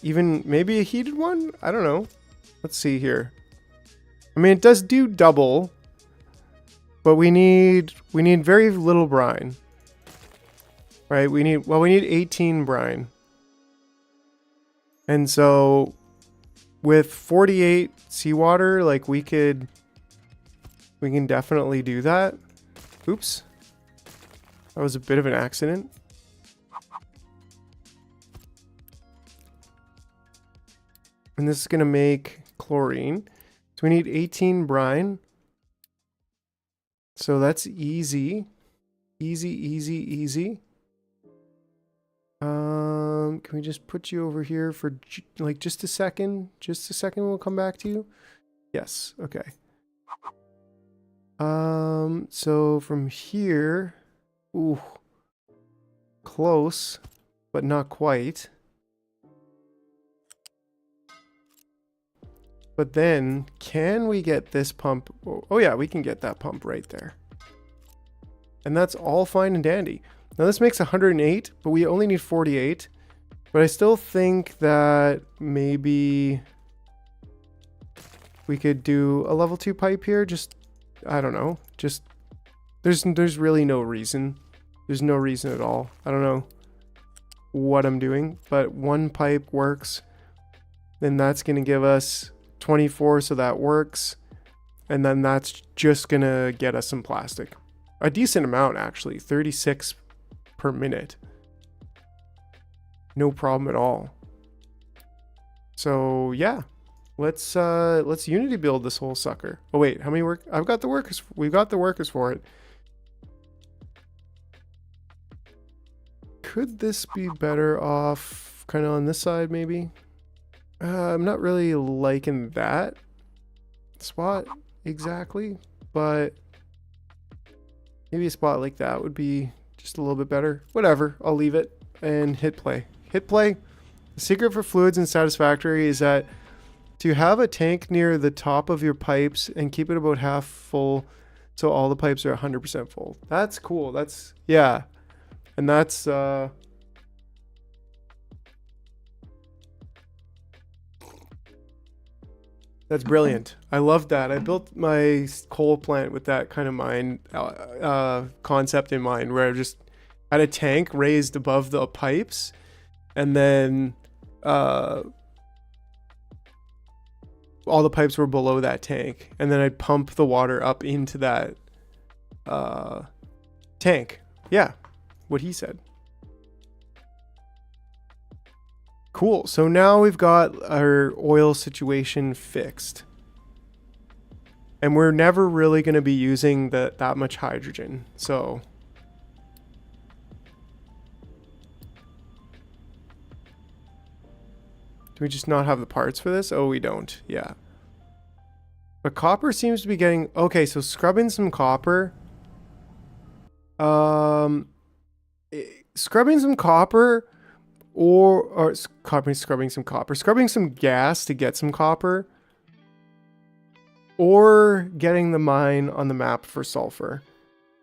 even maybe a heated one, I don't know. Let's see here. I mean, it does do double, but we need very little brine. Right? We need 18 brine. And so with 48 seawater, like we can definitely do that. Oops. That was a bit of an accident. And this is going to make chlorine. So we need 18 brine. So that's easy. Easy. Can we just put you over here for like just a second? Just a second, we'll come back to you. Yes, okay. So from here, ooh, close, but not quite. But then, can we get this pump? Oh yeah, we can get that pump right there. And that's all fine and dandy. Now this makes 108, but we only need 48. But I still think that maybe we could do a level 2 pipe here. Just, I don't know. Just, there's really no reason. There's no reason at all. I don't know what I'm doing, but one pipe works. Then that's going to give us 24, so that works. And then that's just going to get us some plastic. A decent amount, actually. 36 per minute. No problem at all. So yeah, Let's Unity build this whole sucker. Oh wait, how many work? I've got the workers. We've got the workers for it. Could this be better off kind of on this side maybe? I'm not really liking that spot exactly, but maybe a spot like that would be just a little bit better. Whatever, I'll leave it and hit play. Hit play. The secret for fluids and satisfactory is that to have a tank near the top of your pipes and keep it about half full so all the pipes are 100% full. That's cool. That's, yeah. And that's brilliant. I love that. I built my coal plant with that kind of mind concept in mind, where I just had a tank raised above the pipes, and then all the pipes were below that tank, and then I'd pump the water up into that tank. Yeah, what he said. Cool. So now we've got our oil situation fixed. And we're never really going to be using that much hydrogen. So do we just not have the parts for this? Oh, we don't. Yeah. But copper seems to be getting... Okay, so scrubbing some copper. Scrubbing some copper... Or scrubbing some gas to get some copper, or getting the mine on the map for sulfur.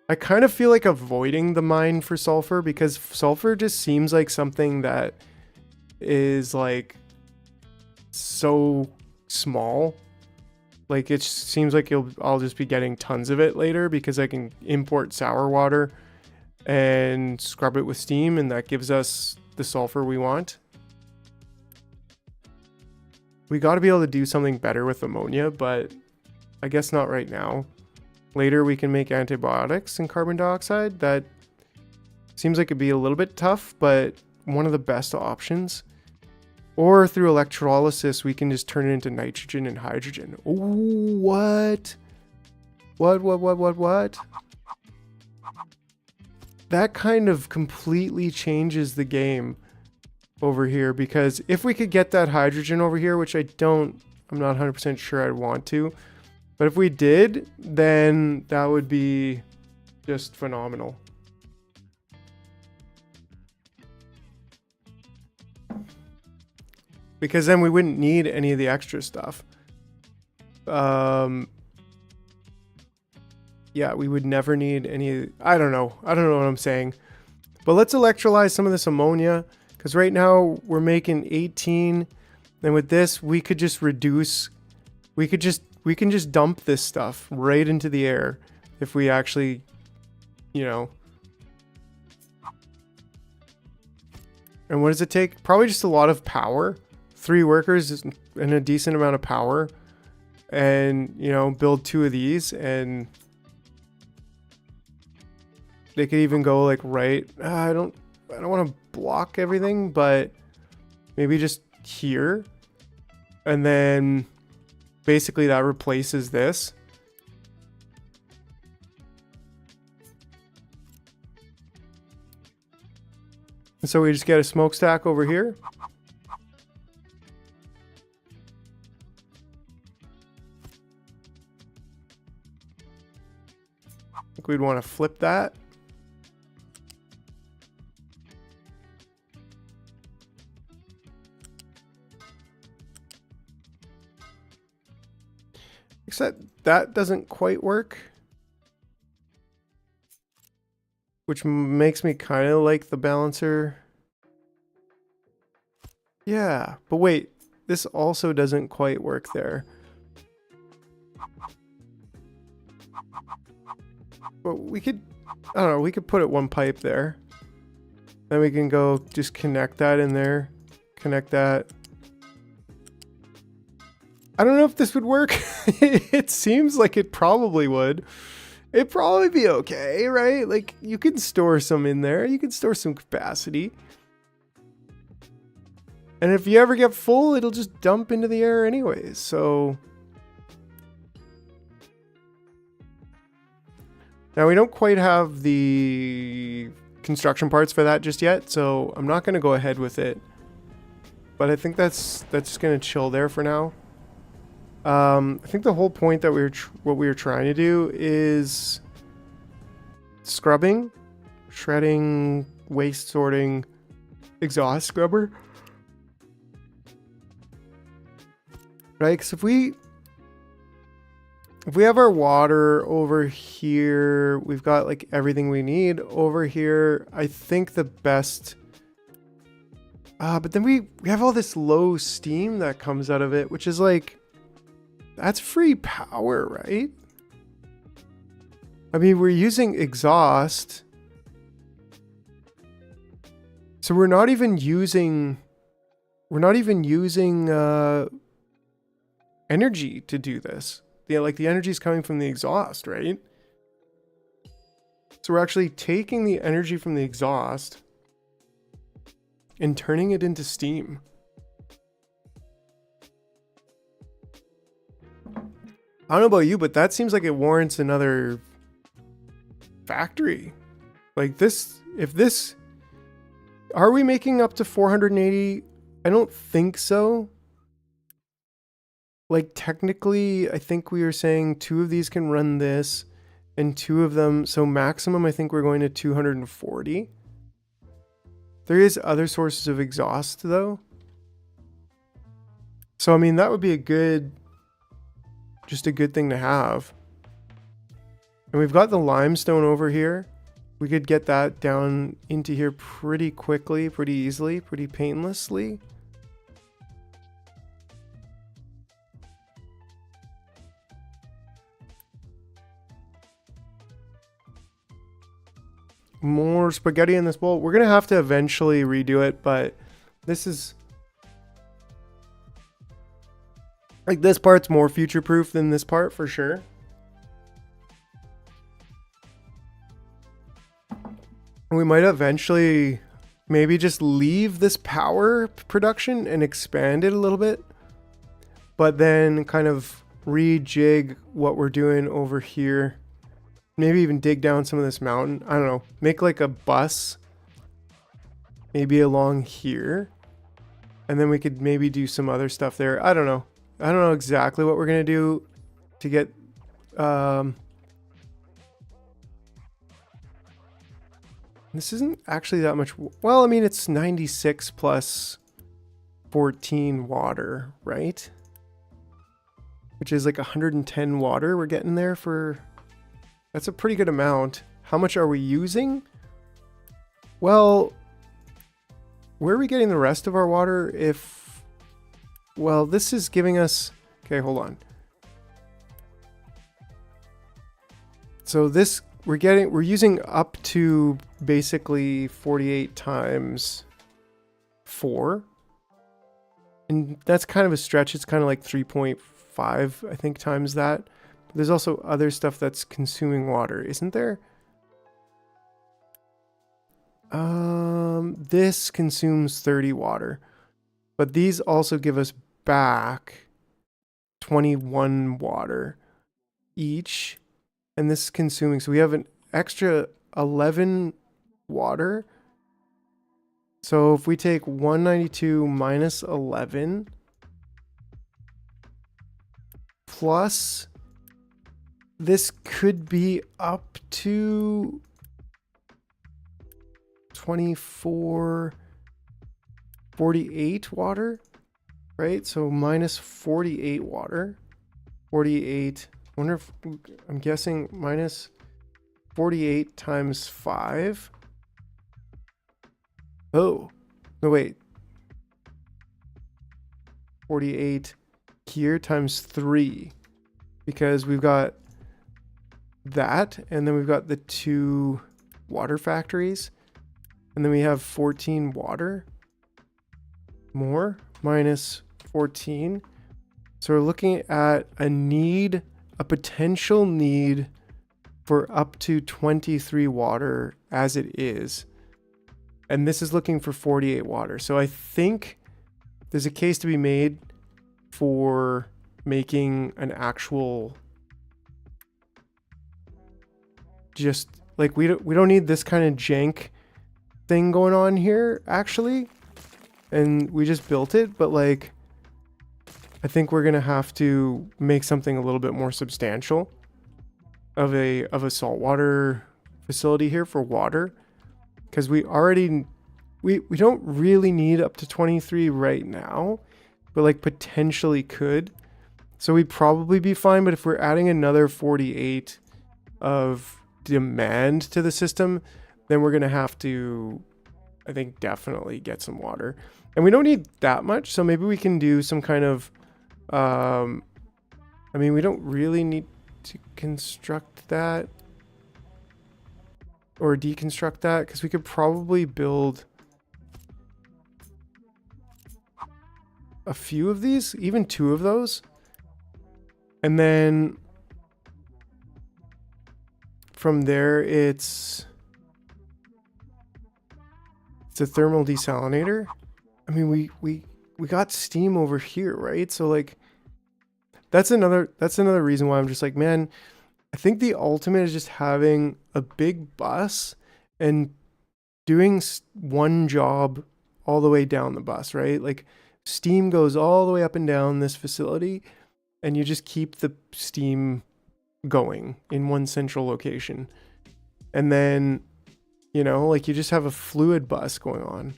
I kind of feel like avoiding the mine for sulfur, because sulfur just seems like something that is like so small. Like it seems like I'll just be getting tons of it later, because I can import sour water and scrub it with steam, and that gives us the sulfur we want. We got to be able to do something better with ammonia, but I guess not right now. Later we can make antibiotics and carbon dioxide. That seems like it'd be a little bit tough, but one of the best options. Or through electrolysis we can just turn it into nitrogen and hydrogen. Ooh, what? What? That kind of completely changes the game over here, because if we could get that hydrogen over here, which I'm not 100% sure I'd want to, but if we did, then that would be just phenomenal. Because then we wouldn't need any of the extra stuff. Yeah, we would never need any... I don't know what I'm saying. But let's electrolyze some of this ammonia, because right now we're making 18. And with this, we could just reduce... We can just dump this stuff right into the air if we actually, you know... And what does it take? Probably just a lot of power. 3 workers and a decent amount of power. And, you know, build 2 of these, and... They could even go like right. I don't want to block everything, but maybe just here, and then basically that replaces this. And so we just get a smokestack over here. I think we'd want to flip that. Except that doesn't quite work, which makes me kind of like the balancer. Yeah, but wait, this also doesn't quite work there. But we could, I don't know, we could put it 1 pipe there. Then we can go just connect that in there, connect that. I don't know if this would work. It seems like it probably would. It'd probably be okay, right? Like, you can store some in there. You can store some capacity. And if you ever get full, it'll just dump into the air anyways. So now we don't quite have the construction parts for that just yet, so I'm not going to go ahead with it. But I think that's just going to chill there for now. I think the whole point that what we were trying to do is scrubbing, shredding, waste sorting, exhaust scrubber. Right? Because if we have our water over here, we've got like everything we need over here. I think the best... but then we have all this low steam that comes out of it, which is like... That's free power, right? I mean, we're using exhaust. So we're not even using... energy to do this. Like the energy is coming from the exhaust, right? So we're actually taking the energy from the exhaust and turning it into steam. I don't know about you, but that seems like it warrants another factory. Like this, are we making up to 480? I don't think so. Like technically, I think we were saying 2 of these can run this and 2 of them. So maximum, I think we're going to 240. There is other sources of exhaust though. So, I mean, that would be just a good thing to have. And we've got the limestone over here. We could get that down into here pretty quickly, pretty easily, pretty painlessly. More spaghetti in this bowl. We're gonna have to eventually redo it, but this is like, this part's more future proof than this part for sure. We might eventually maybe just leave this power production and expand it a little bit, but then kind of rejig what we're doing over here. Maybe even dig down some of this mountain. I don't know. Make like a bus maybe along here. And then we could maybe do some other stuff there. I don't know. I don't know exactly what we're going to do to get... This isn't actually that much... Well, I mean, it's 96 plus 14 water, right? Which is like 110 water we're getting there for... That's a pretty good amount. How much are we using? Well, where are we getting the rest of our water if... Well, this is giving us... Okay, hold on. So this, we're using up to basically 48 times 4. And that's kind of a stretch. It's kind of like 3.5, I think, times that. But there's also other stuff that's consuming water, isn't there? This consumes 30 water. But these also give us back 21 water each. And this is consuming. So we have an extra 11 water. So if we take 192 minus 11 plus, this could be up to 24, 48 water, right? So minus 48 water, 48. I wonder if, I'm guessing minus 48 times 5. Oh, no, wait. 48 here times 3, because we've got that, and then we've got the 2 water factories, and then we have 14 water more minus 14. So we're looking at a potential need for up to 23 water as it is. And this is looking for 48 water. So I think there's a case to be made for making an actual, just like we don't need this kind of jank thing going on here actually, and we just built it, but like I think we're gonna have to make something a little bit more substantial of a saltwater facility here for water, because we don't really need up to 23 right now, but like potentially could. So we'd probably be fine, but if we're adding another 48 of demand to the system, then we're gonna have to, I think, definitely get some water. And we don't need that much, so maybe we can do some kind of I mean, we don't really need to construct that or deconstruct that, because we could probably build a few of these, even 2 of those, and then from there it's a thermal desalinator. I mean, we got steam over here, right? So like that's another reason why I'm just like, man, I think the ultimate is just having a big bus and doing one job all the way down the bus, right? Like steam goes all the way up and down this facility, and you just keep the steam going in one central location. And then, you know, like you just have a fluid bus going on.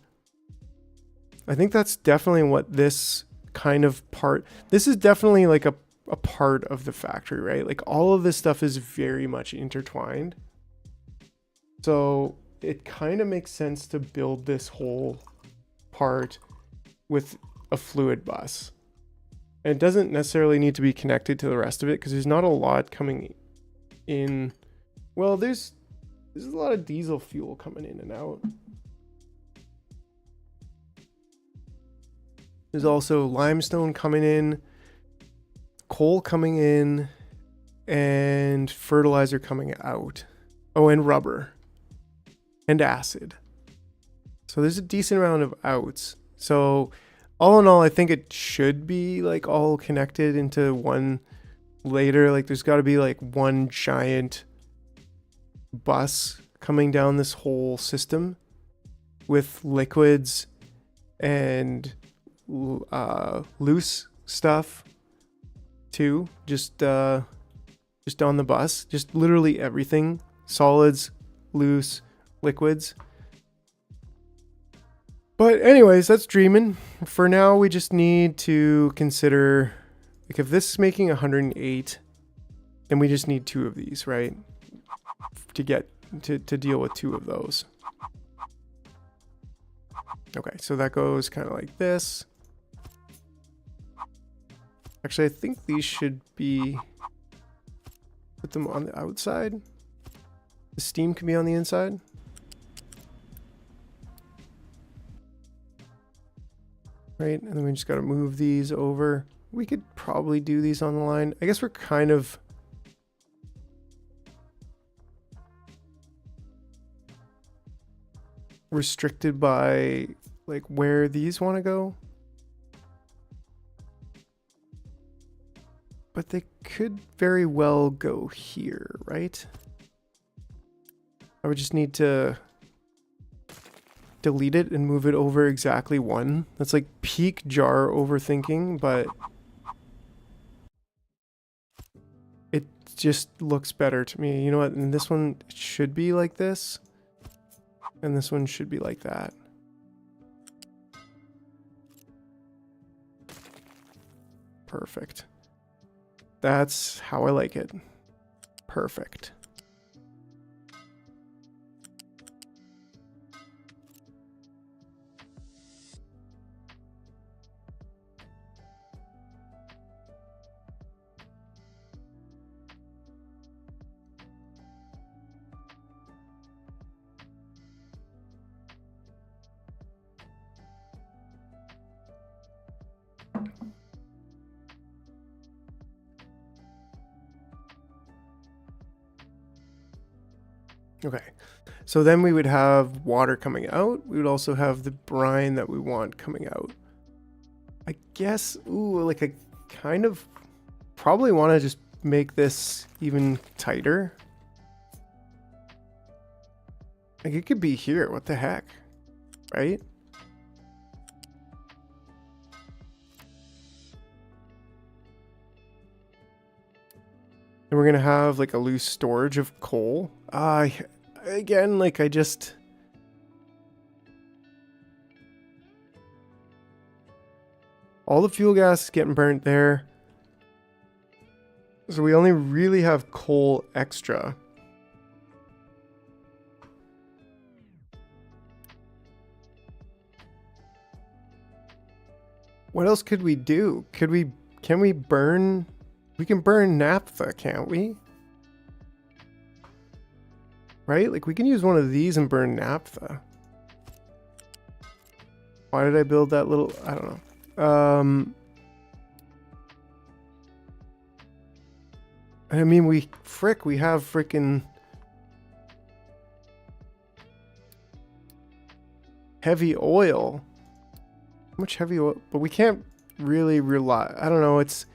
I think that's definitely what this kind of part, this is definitely like a part of the factory, right? Like all of this stuff is very much intertwined. So it kind of makes sense to build this whole part with a fluid bus. And it doesn't necessarily need to be connected to the rest of it, because there's not a lot coming in. Well, there's a lot of diesel fuel coming in and out. There's also limestone coming in, coal coming in, and fertilizer coming out. Oh, and rubber and acid. So there's a decent amount of outs. So all in all, I think it should be like all connected into one later. Like there's got to be like one giant bus coming down this whole system with liquids and loose stuff too, just on the bus, just literally everything, solids, loose, liquids. But anyways, that's dreaming. For now, we just need to consider, like, if this is making 108, then we just need 2 of these, right, to get to deal with 2 of those. Okay, so that goes kind of like this. Actually, I think these should be, put them on the outside. The steam can be on the inside. Right, and then we just got to move these over. We could probably do these on the line. I guess we're kind of restricted by like where these want to go. But they could very well go here, right? I would just need to delete it and move it over exactly 1. That's like peak jar overthinking, but it just looks better to me. You know what? And this one should be like this, and this one should be like that. Perfect. That's how I like it. Perfect. Okay, so then we would have water coming out. We would also have the brine that we want coming out. I guess, ooh, like I kind of probably want to just make this even tighter. Like it could be here, what the heck, right? And we're gonna have like a loose storage of coal. Again, like I just... All the fuel gas is getting burnt there. So we only really have coal extra. What else could we do? Can we burn? We can burn naphtha, can't we? Right? Like we can use one of these and burn naphtha. Why did I build that little, I don't know. I mean, we have freaking heavy oil. How much heavy oil? But we can't really rely. I don't know. It's,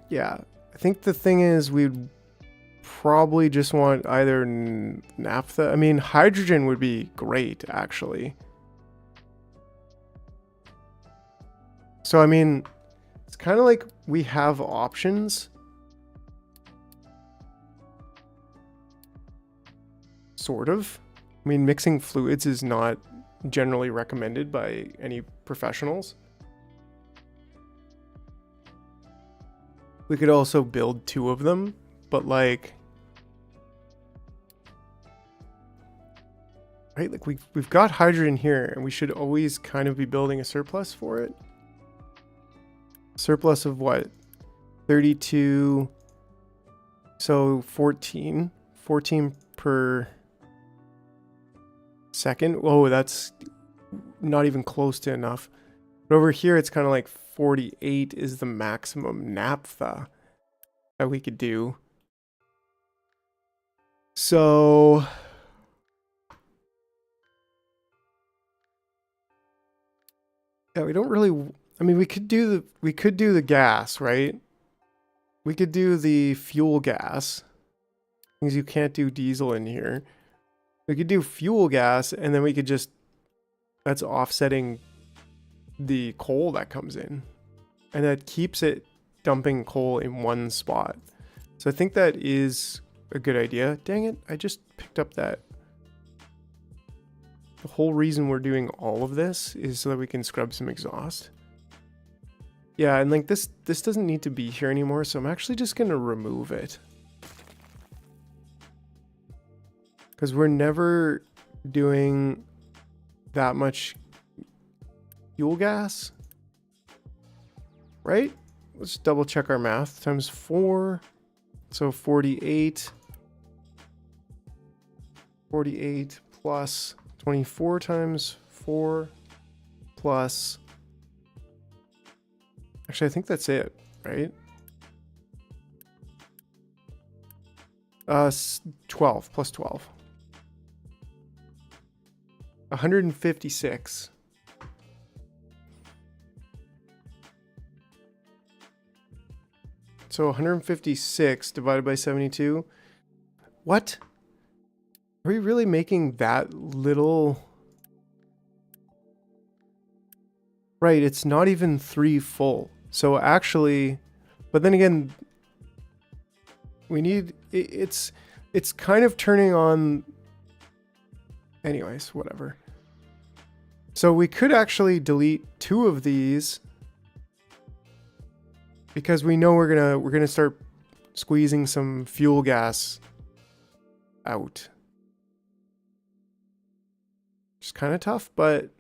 yeah. I think the thing is we'd probably just want either naphtha. I mean, hydrogen would be great, actually. So, I mean, it's kind of like we have options. Sort of. I mean, mixing fluids is not generally recommended by any professionals. We could also build 2 of them, but like... Right, like we've got hydrogen here, and we should always kind of be building a surplus for it. Surplus of what? 32. So 14. 14 per second. Oh, that's not even close to enough. But over here, it's kind of like 48 is the maximum naphtha that we could do. So... yeah, we don't really... I mean, we could do the gas, right? We could do the fuel gas. Because you can't do diesel in here. We could do fuel gas, and then we could just... That's offsetting the coal that comes in. And that keeps it dumping coal in one spot. So I think that is a good idea. Dang it, I just picked up that. The whole reason we're doing all of this is so that we can scrub some exhaust. Yeah, and like this doesn't need to be here anymore, so I'm actually just gonna remove it. Because we're never doing that much fuel gas, right? Let's double check our math. Times 4, so 48. 48 plus 24 times 4 plus... Actually, I think that's it, right? 12 plus 12. 156. So 156 divided by 72. What? Are we really making that little? Right, it's not even 3 full. So actually, but then again, we need, it's kind of turning on, anyways, whatever. So we could actually delete 2 of these because we know we're gonna start squeezing some fuel gas out. It's kind of tough, but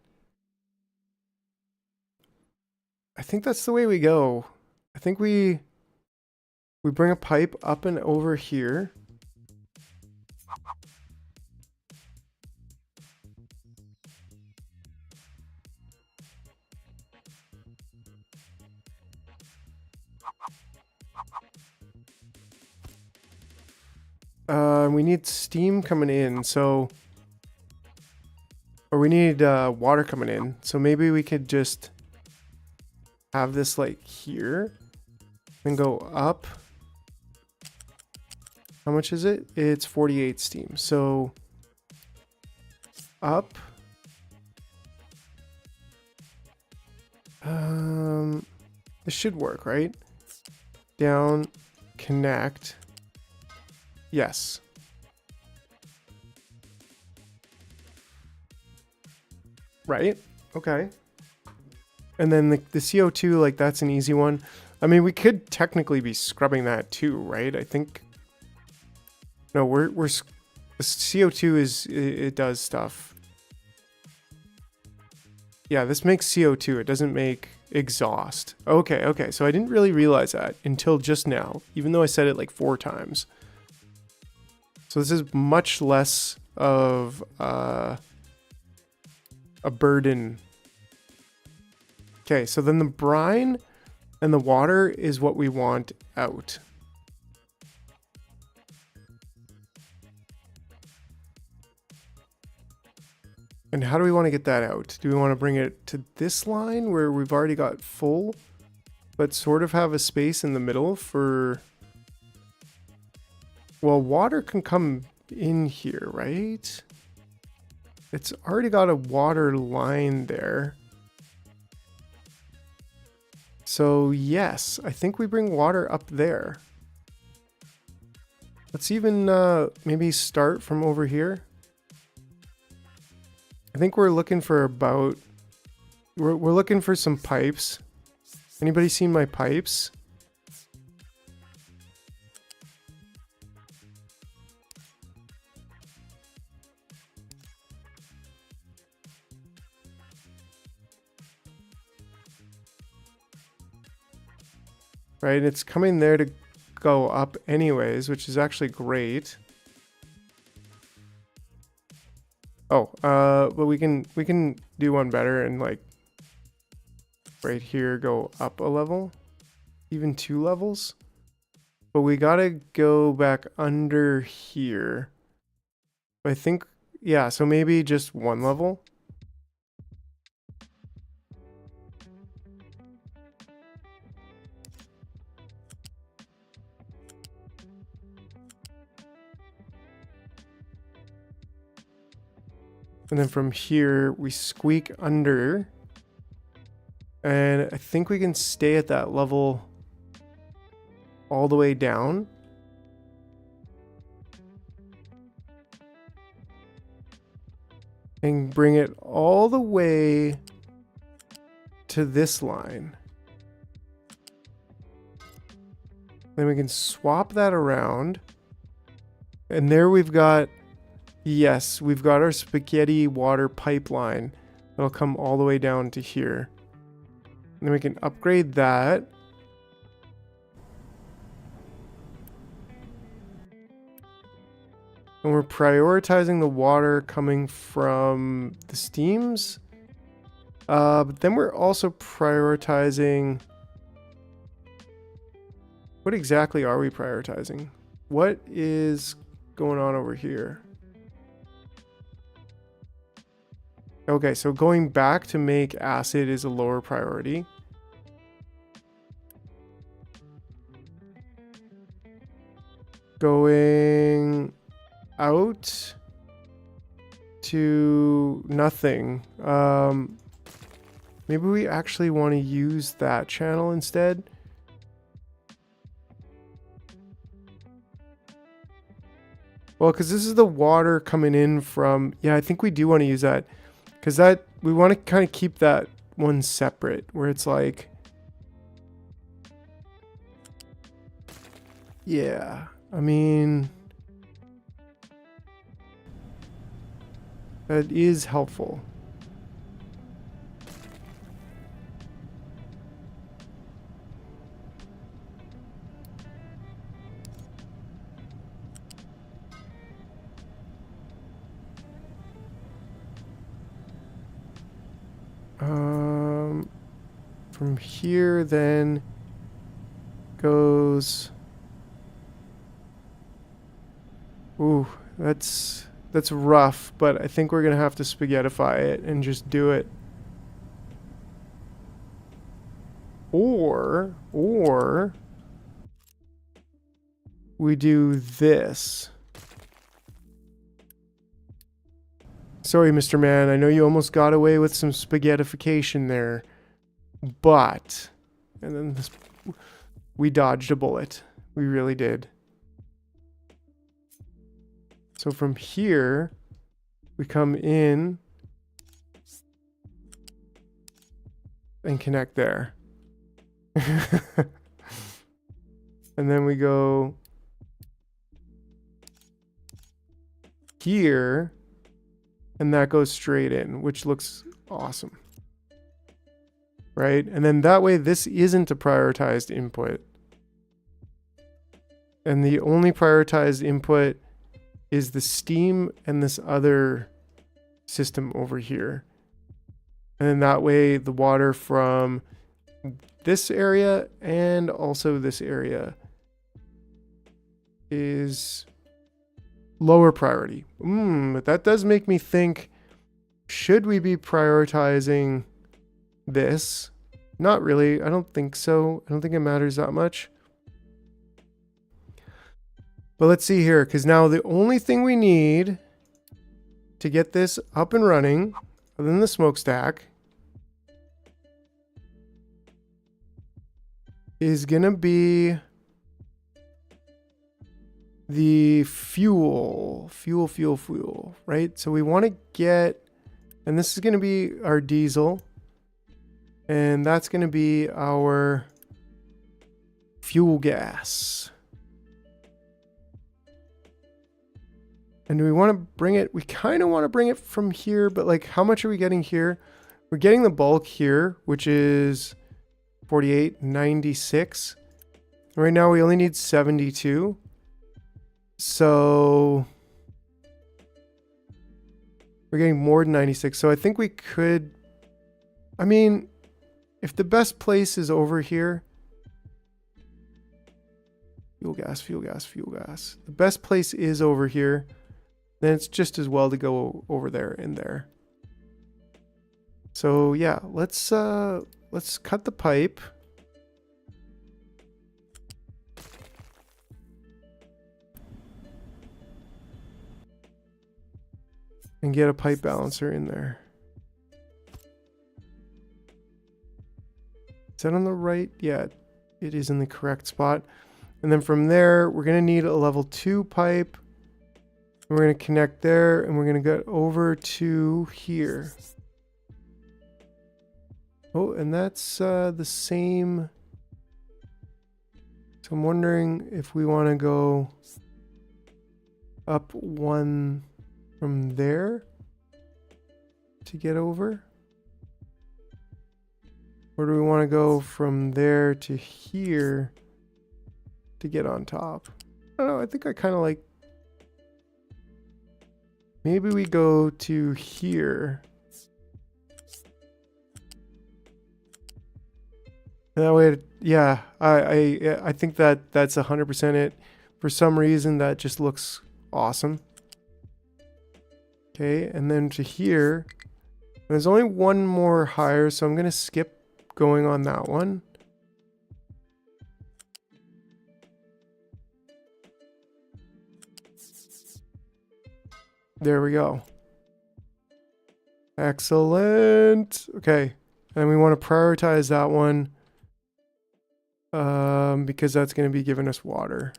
I think that's the way we go. I think we bring a pipe up and over here. We need steam coming in, so Or we need water coming in. So maybe we could just have this like here and go up. How much is it? It's 48 steam. So up. This should work, right? Down, connect. Yes. Right? Okay. And then the CO2, like that's an easy one. I mean, we could technically be scrubbing that too, right? I think. No, we're the CO2 is it does stuff. Yeah, this makes CO2. It doesn't make exhaust. Okay, okay. So I didn't really realize that until just now, even though I said it like 4 times. So this is much less of a burden. Okay, so then the brine and the water is what we want out. And how do we want to get that out? Do we want to bring it to this line where we've already got full, but sort of have a space in the middle for... Well, water can come in here, right? It's already got a water line there. So yes, I think we bring water up there. Let's even maybe start from over here. I think we're looking for about... We're looking for some pipes. Anybody seen my pipes? Right, it's coming there to go up anyways, which is actually great. Oh, but we can do one better and like right here go up a level, even 2 levels. But we gotta go back under here. I think, yeah, so maybe just 1 level. And then from here, we squeak under. And I think we can stay at that level all the way down. And bring it all the way to this line. Then we can swap that around. And there we've got... Yes, we've got our spaghetti water pipeline that'll come all the way down to here. And then we can upgrade that. And we're prioritizing the water coming from the steams. But then we're also prioritizing... What exactly are we prioritizing? What is going on over here? Okay, so going back to make acid is a lower priority. Going out to nothing. Maybe we actually want to use that channel instead. Well, because this is the water coming in from... Yeah, I think we do want to use that. Because that, we want to kind of keep that one separate, where it's like... Yeah, I mean... That is helpful. From here then goes... Ooh, that's that's rough, but I think we're gonna have to spaghettify it and just do it. Or we do this. Sorry, Mr. Man, I know you almost got away with some spaghettification there, but, and then this, we dodged a bullet. We really did. So from here, we come in and connect there. And then we go here, and that goes straight in, which looks awesome. Right? And then that way, this isn't a prioritized input. And the only prioritized input is the steam and this other system over here. And then that way, the water from this area and also this area is lower priority. That does make me think, should we be prioritizing this? Not really. I don't think so. I don't think it matters that much. But let's see here, because now the only thing we need to get this up and running, other than the smokestack, is gonna be the fuel, right? So we want to get, and this is gonna be our diesel, and that's gonna be our fuel gas. And do we want to bring it? We kind of want to bring it from here, but like, how much are we getting here? We're getting the bulk here, which is 48.96. Right now we only need 72. So we're getting more than 96. So I think we could, I mean, if the best place is over here, fuel gas. The best place is over here. Then it's just as well to go over there and there. So yeah, let's cut the pipe. And get a pipe balancer in there. Is that on the right? Yeah, it is in the correct spot. And then from there, we're gonna need a level 2 pipe. We're going to connect there, and we're going to get over to here. Oh, and that's the same. So I'm wondering if we want to go up one from there to get over. Or do we want to go from there to here to get on top? I don't know. I think I kind of like, maybe we go to here. And that way, yeah, I think that that's 100% it. For some reason, that just looks awesome. Okay, and then to here. There's only one more higher, so I'm going to skip going on that one. There we go. Excellent. Okay. And we want to prioritize that one because that's going to be giving us water.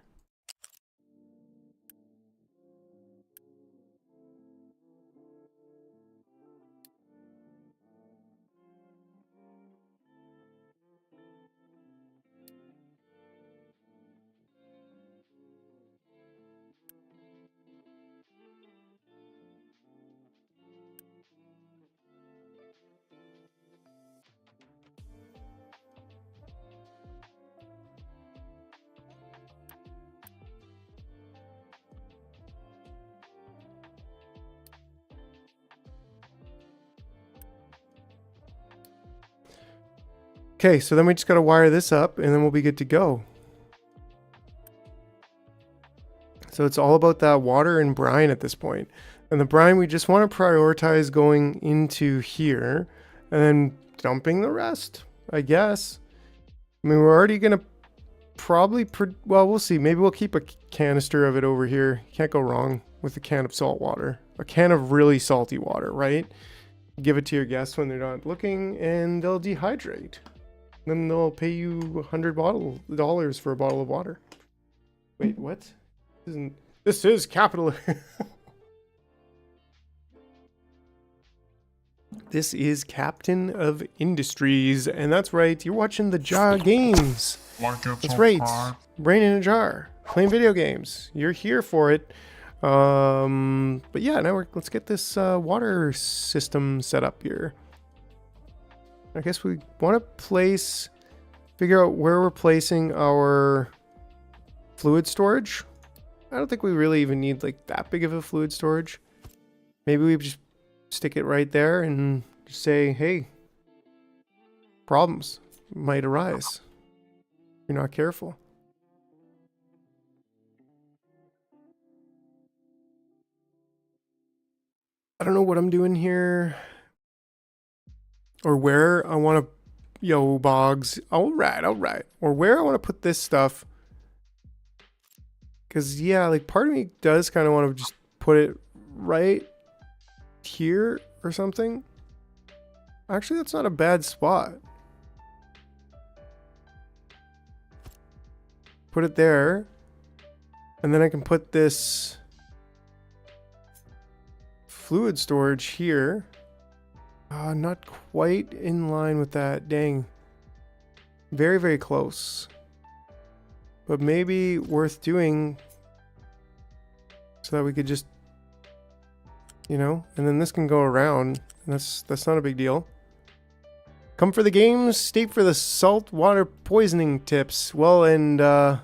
Okay, so then we just got to wire this up and then we'll be good to go. So it's all about that water and brine at this point. And the brine, we just want to prioritize going into here and then dumping the rest, I guess. I mean, we're already going to probably, well, we'll see. Maybe we'll keep a canister of it over here. Can't go wrong with a can of salt water. A can of really salty water, right? Give it to your guests when they're not looking and they'll dehydrate. Then they'll pay you $100 for a bottle of water. Wait, what? This is capital. This is Captain of Industries, and that's right, you're watching the Jar Games. That's right, brain in a jar, playing video games. You're here for it. But yeah, now let's get this water system set up here. I guess we want to figure out where we're placing our fluid storage. I don't think we really even need like that big of a fluid storage. Maybe we just stick it right there and just say, hey, problems might arise if you're not careful. I don't know what I'm doing here or where I want to, yo, Boggs. All right. Or where I want to put this stuff. Because, yeah, like part of me does kind of want to just put it right here or something. Actually, that's not a bad spot. Put it there. And then I can put this fluid storage here. Not quite in line with that. Dang. Very, very close. But maybe worth doing so that we could just, you know, and then this can go around. That's not a big deal. Come for the games, stay for the salt water poisoning tips. Well, and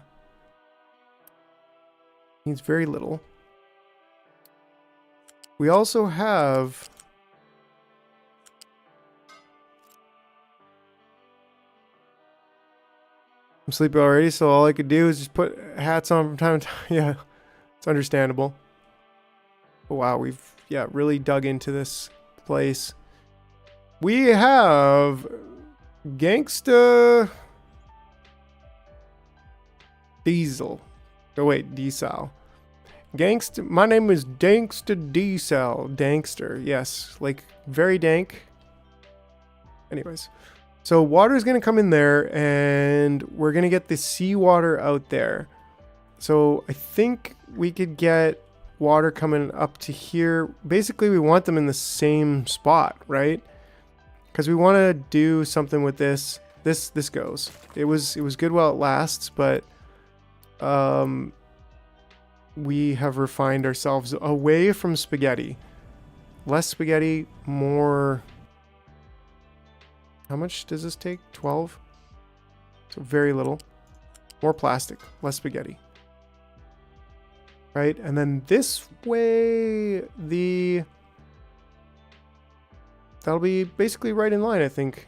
needs very little. We also have I'm sleepy already, so all I could do is just put hats on from time to time. Yeah, it's understandable. But wow, we've really dug into this place. We have Gangsta Diesel. Oh wait, Diesel. Gangsta. My name is Danksta Diesel. Dankster. Yes, like very dank. Anyways. So water is going to come in there and we're going to get the seawater out there. So I think we could get water coming up to here. Basically, we want them in the same spot, right? Because we want to do something with this. This goes. It was good while it lasts, but we have refined ourselves away from spaghetti. Less spaghetti, more. How much does this take? 12? So very little. More plastic, less spaghetti. Right? And then this way, that'll be basically right in line, I think.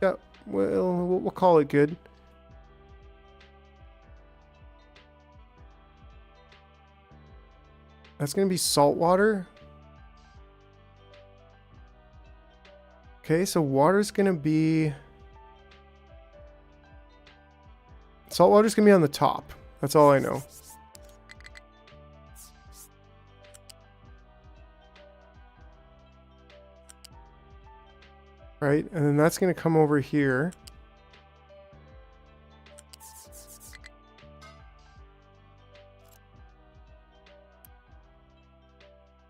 Yeah, well, we'll call it good. That's going to be salt water. Okay, so water's gonna be... Salt water's gonna be on the top. That's all I know. Right, and then that's gonna come over here.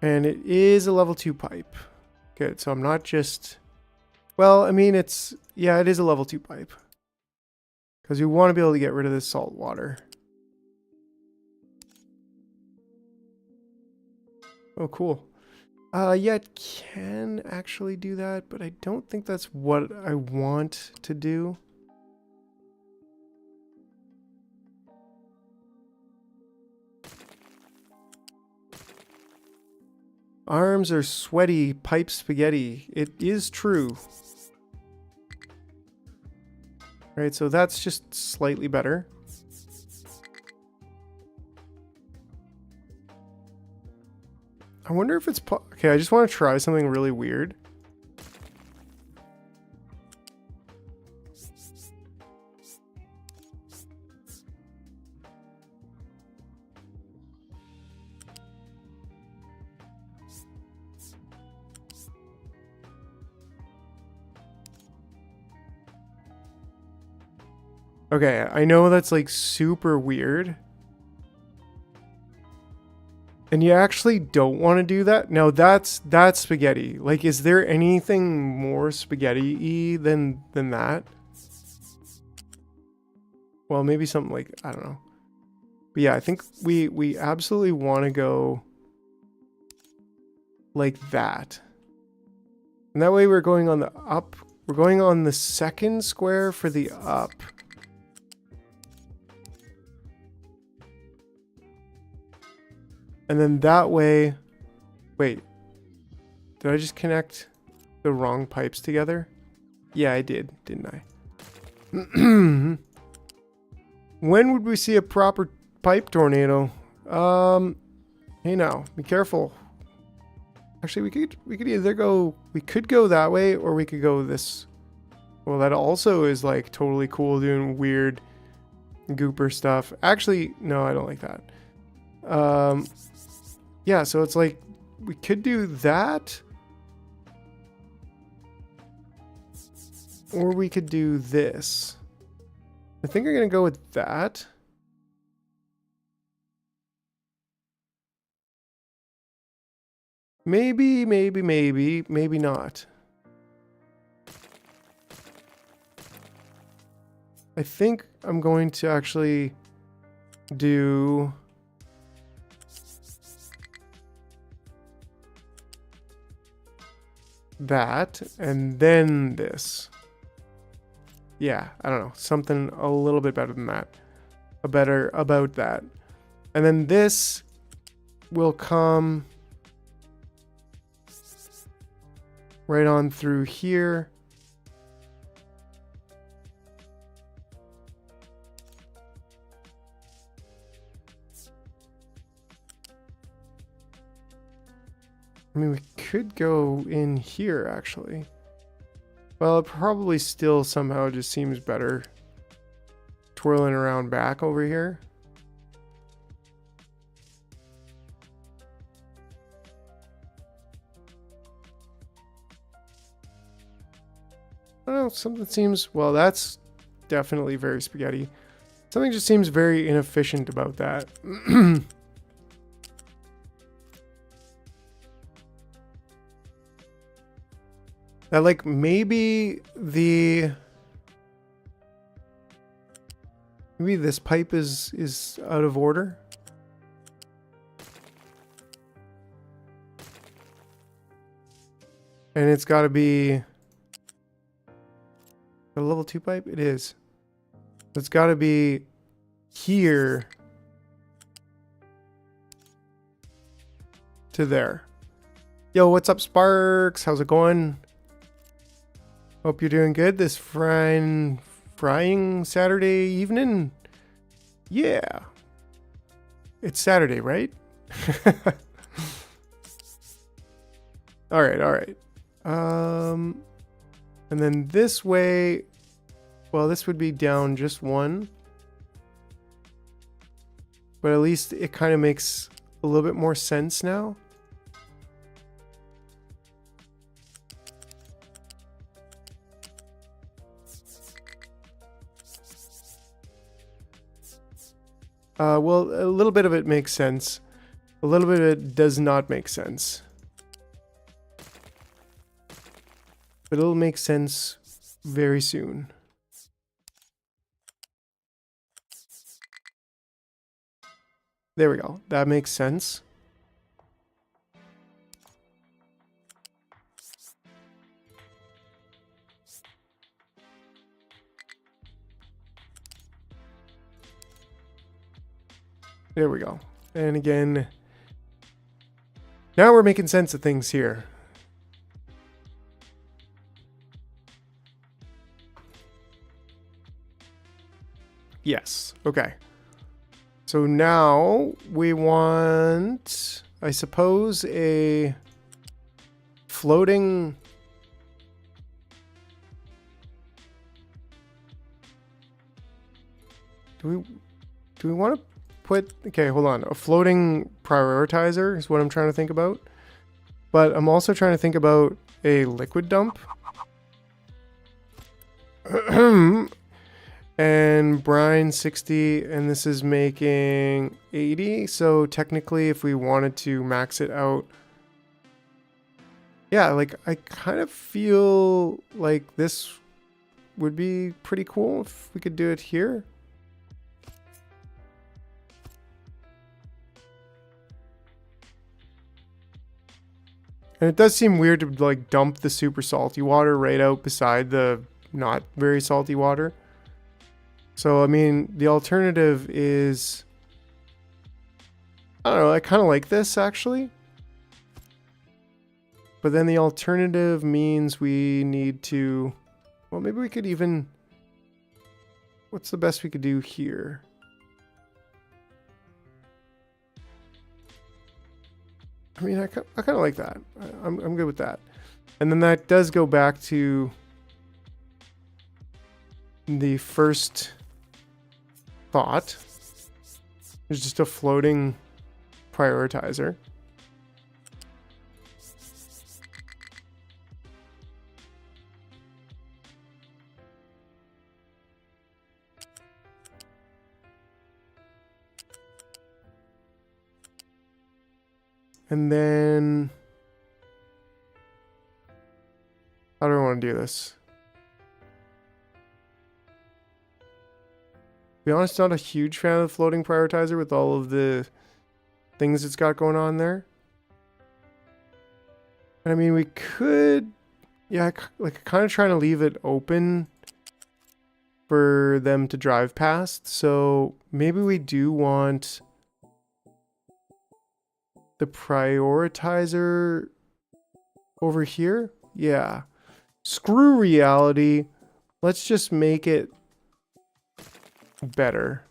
And it is a level 2 pipe. Good, so I'm not just... Well, I mean, it is a level 2 pipe. Because we want to be able to get rid of this salt water. Oh, cool. Yeah, it can actually do that, but I don't think that's what I want to do. Arms are sweaty, pipe spaghetti. It is true. Right, so that's just slightly better. I wonder if it's okay. I just want to try something really weird. Okay, I know that's like super weird. And you actually don't want to do that? No, that's spaghetti. Like, is there anything more spaghetti-y than that? Well, maybe something like, I don't know. But yeah, I think we absolutely want to go like that. And that way we're going on the up. We're going on the second square for the up. And then that way, wait, did I just connect the wrong pipes together? Yeah, I did, didn't I? When would we see a proper pipe tornado? Hey now, be careful. Actually, we could either go, we could go that way or we could go this. Well, that also is like totally cool, doing weird gooper stuff. Actually, no, I don't like that. Yeah, so it's like we could do that, or we could do this. I think I'm gonna go with that. Maybe not. I think I'm going to actually do that and then this. Yeah, I don't know, something a little bit better than that. About that. And then this will come right on through here. I mean, we could go in here, actually. Well, it probably still somehow just seems better twirling around back over here. I don't know, something seems, well, that's definitely very spaghetti. Something just seems very inefficient about that. That, like, maybe this pipe is out of order. And it's got to be a level 2 pipe. It is. It's got to be here to there. Yo, what's up, Sparks? How's it going? Hope you're doing good this frying Saturday evening. Yeah. It's Saturday, right? All right. And then this way, well, this would be down just one. But at least it kind of makes a little bit more sense now. Well, a little bit of it makes sense. A little bit of it does not make sense. But it'll make sense very soon. There we go. That makes sense. There we go. And again, now we're making sense of things here. Yes. Okay. So now we want, I suppose, a floating... Do we want to put... Okay, hold on. A floating prioritizer is what I'm trying to think about. But I'm also trying to think about a liquid dump. And brine 60, and this is making 80. So technically, if we wanted to max it out... Yeah, like, I kind of feel like this would be pretty cool if we could do it here. And it does seem weird to like dump the super salty water right out beside the not very salty water. So, I mean, the alternative is... I don't know, I kind of like this actually. But then the alternative means we need to... Well, maybe we could even... What's the best we could do here? I mean, I kind of like that. I'm good with that. And then that does go back to the first thought. There's just a floating prioritizer. And then, how do I want to do this? To be honest, not a huge fan of the floating prioritizer with all of the things it's got going on there. And I mean, we could, yeah, like kind of trying to leave it open for them to drive past. So maybe we do want the prioritizer over here. Yeah. Screw reality. Let's just make it better.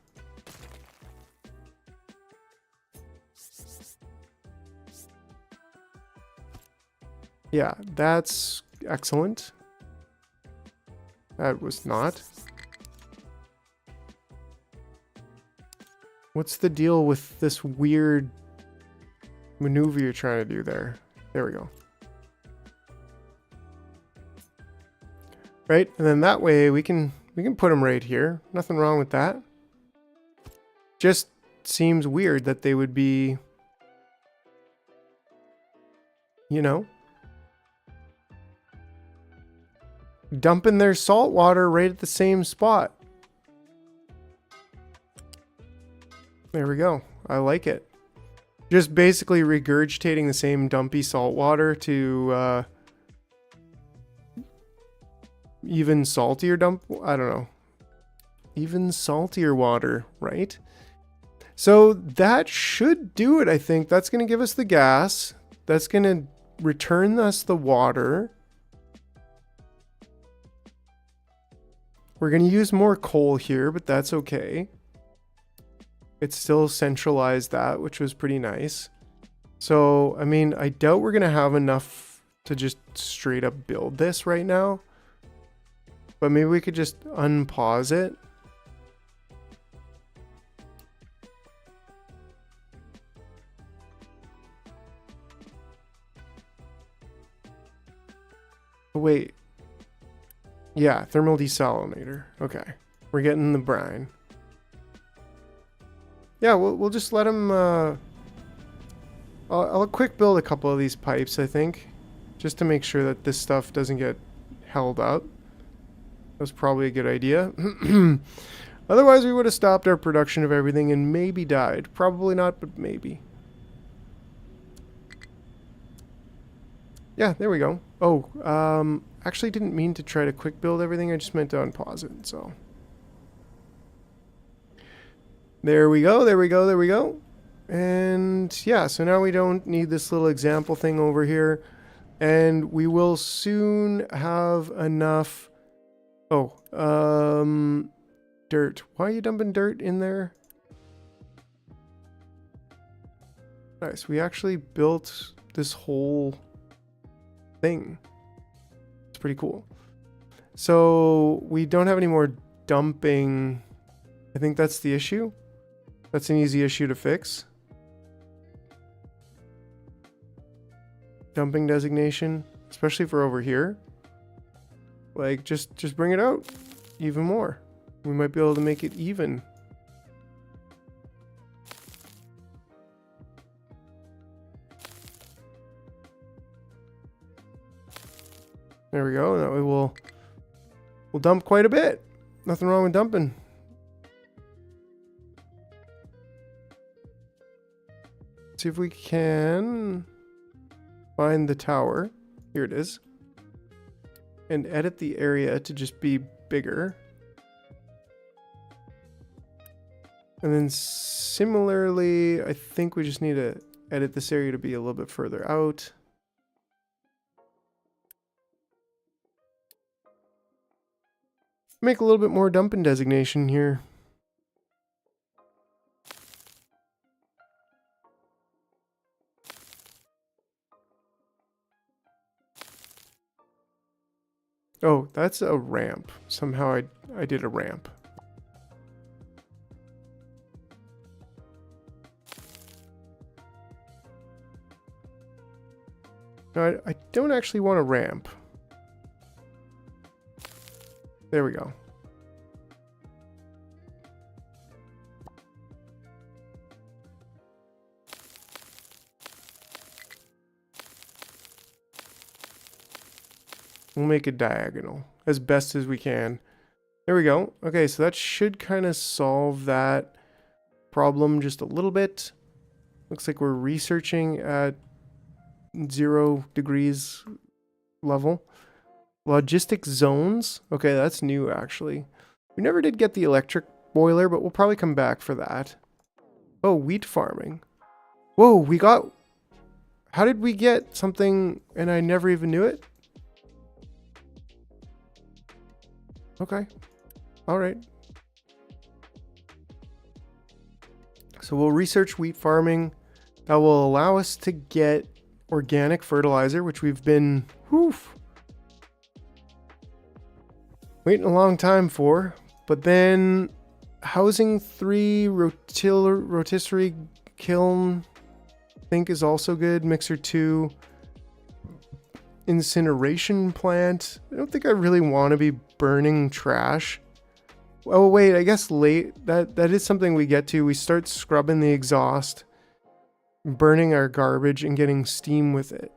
Yeah, that's excellent. That was not. What's the deal with this weird maneuver you're trying to do there? There we go. Right, and then that way we can put them right here. Nothing wrong with that. Just seems weird that they would be, you know, dumping their salt water right at the same spot. There we go. I like it. Just basically regurgitating the same dumpy salt water to even saltier dump. I don't know. Even saltier water, right? So that should do it, I think. That's going to give us the gas. That's going to return us the water. We're going to use more coal here, but that's okay. It still centralized that, which was pretty nice. So, I mean, I doubt we're going to have enough to just straight up build this right now. But maybe we could just unpause it. Oh, wait. Yeah, thermal desalinator. Okay. We're getting the brine. Yeah, we'll just let him, I'll quick build a couple of these pipes, I think. Just to make sure that this stuff doesn't get held up. That's probably a good idea. Otherwise, we would have stopped our production of everything and maybe died. Probably not, but maybe. Yeah, there we go. Oh, actually didn't mean to try to quick build everything. I just meant to unpause it, so. There we go, there we go, there we go. And yeah, so now we don't need this little example thing over here. And we will soon have enough... Oh, dirt. Why are you dumping dirt in there? Nice. We actually built this whole thing. It's pretty cool. So we don't have any more dumping. I think that's the issue. That's an easy issue to fix. Dumping designation, especially for over here. Like, just bring it out even more. We might be able to make it even. There we go. That way we'll dump quite a bit. Nothing wrong with dumping. See if we can find the tower. Here it is. And edit the area to just be bigger. And then similarly, I think we just need to edit this area to be a little bit further out. Make a little bit more dumping designation here. Oh, that's a ramp. Somehow I did a ramp. No, I don't actually want a ramp. There we go. We'll make it diagonal as best as we can. There we go. Okay, so that should kind of solve that problem just a little bit. Looks like we're researching at 0 degrees level. Logistic zones. Okay, that's new actually. We never did get the electric boiler, but we'll probably come back for that. Oh, wheat farming. Whoa, we got... How did we get something and I never even knew it? Okay. All right. So we'll research wheat farming. That will allow us to get organic fertilizer, which we've been waiting a long time for. But then housing 3 rotisserie kiln, I think, is also good. Mixer 2 incineration plant. I don't think I really want to be burning trash. Oh wait, I guess that is something we get to. We start scrubbing the exhaust, burning our garbage and getting steam with it.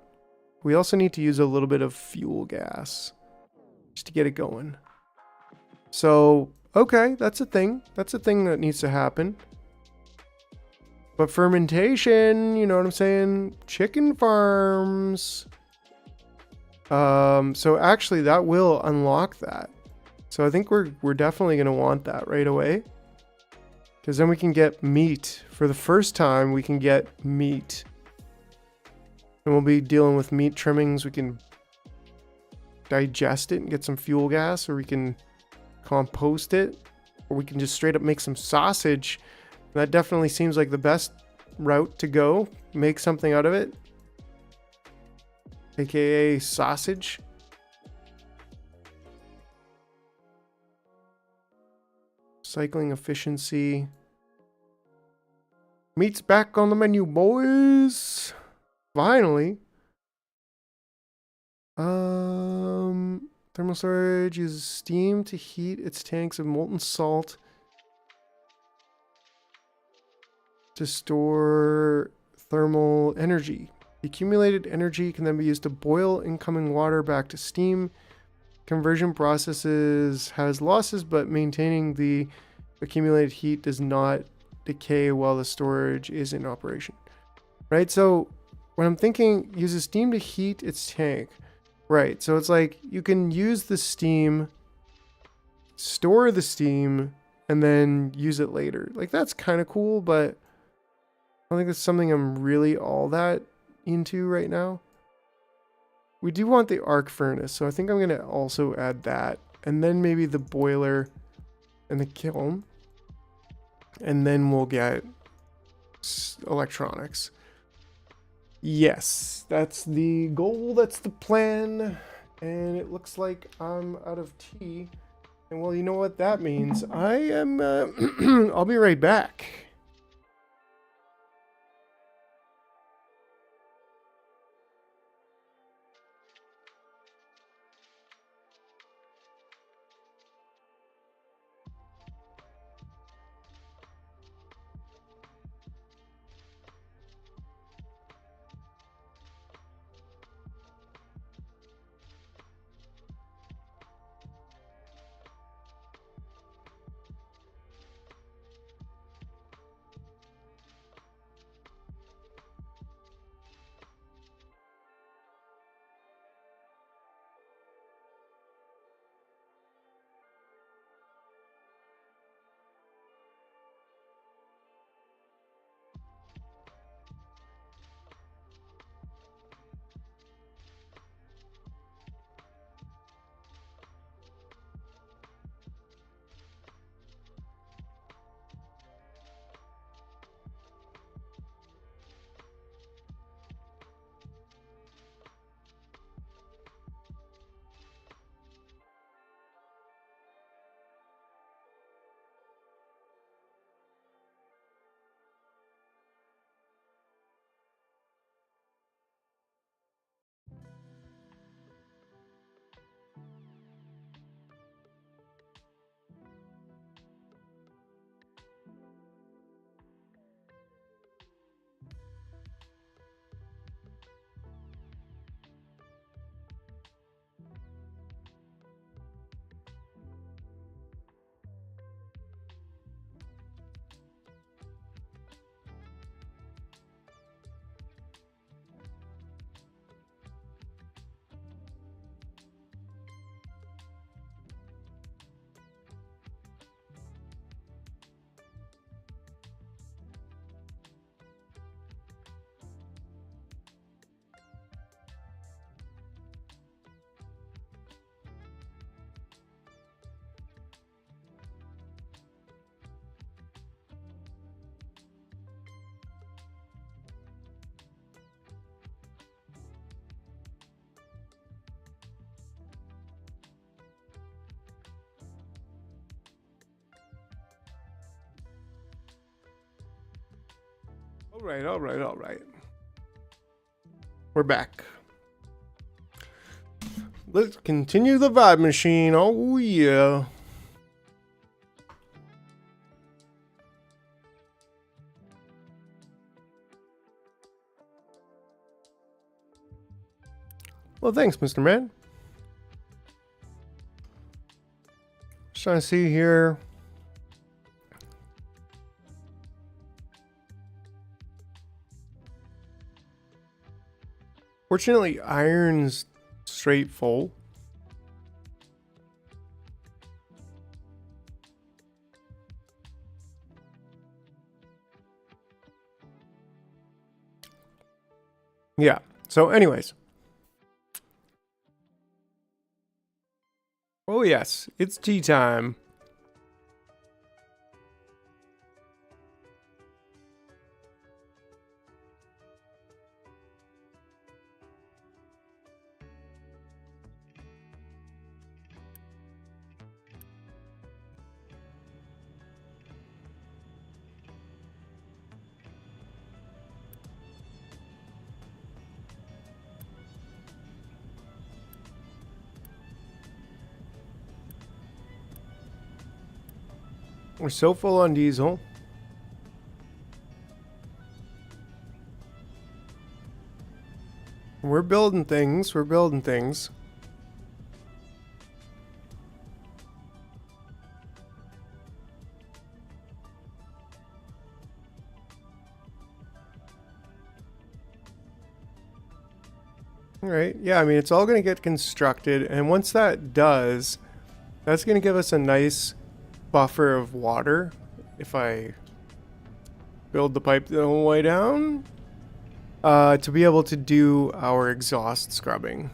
We also need to use a little bit of fuel gas just to get it going. So, okay, that's a thing. That's a thing that needs to happen. But fermentation, you know what I'm saying? Chicken farms. So actually that will unlock that. So I think we're definitely going to want that right away. Because then we can get meat. For the first time, we can get meat. And we'll be dealing with meat trimmings. We can digest it and get some fuel gas, or we can compost it, or we can just straight up make some sausage. That definitely seems like the best route to go. Make something out of it. AKA sausage. Cycling efficiency. Meat's back on the menu, boys. Finally. Thermal storage uses steam to heat its tanks of molten salt to store thermal energy. The accumulated energy can then be used to boil incoming water back to steam. Conversion processes has losses, but maintaining the accumulated heat does not decay while the storage is in operation. Right? So when I'm thinking uses steam to heat its tank. Right. So it's like you can use the steam, store the steam, and then use it later. Like that's kind of cool, but I don't think that's something I'm really all that into right now. We do want the arc furnace, so I think I'm going to also add that. And then maybe the boiler and the kiln. And then we'll get electronics. Yes, that's the goal, that's the plan. And it looks like I'm out of tea. And well, you know what that means. I am, I'll be right back. All right. We're back. Let's continue the vibe machine. Oh, yeah. Well, thanks, Mr. Man. Just trying to see here. Fortunately, iron's straight full. Yeah. So anyways. Oh yes, it's tea time. We're so full on diesel. We're building things. We're building things. All right. Yeah, I mean, it's all going to get constructed. And once that does, that's going to give us a nice buffer of water. If I build the pipe the whole way down, to be able to do our exhaust scrubbing.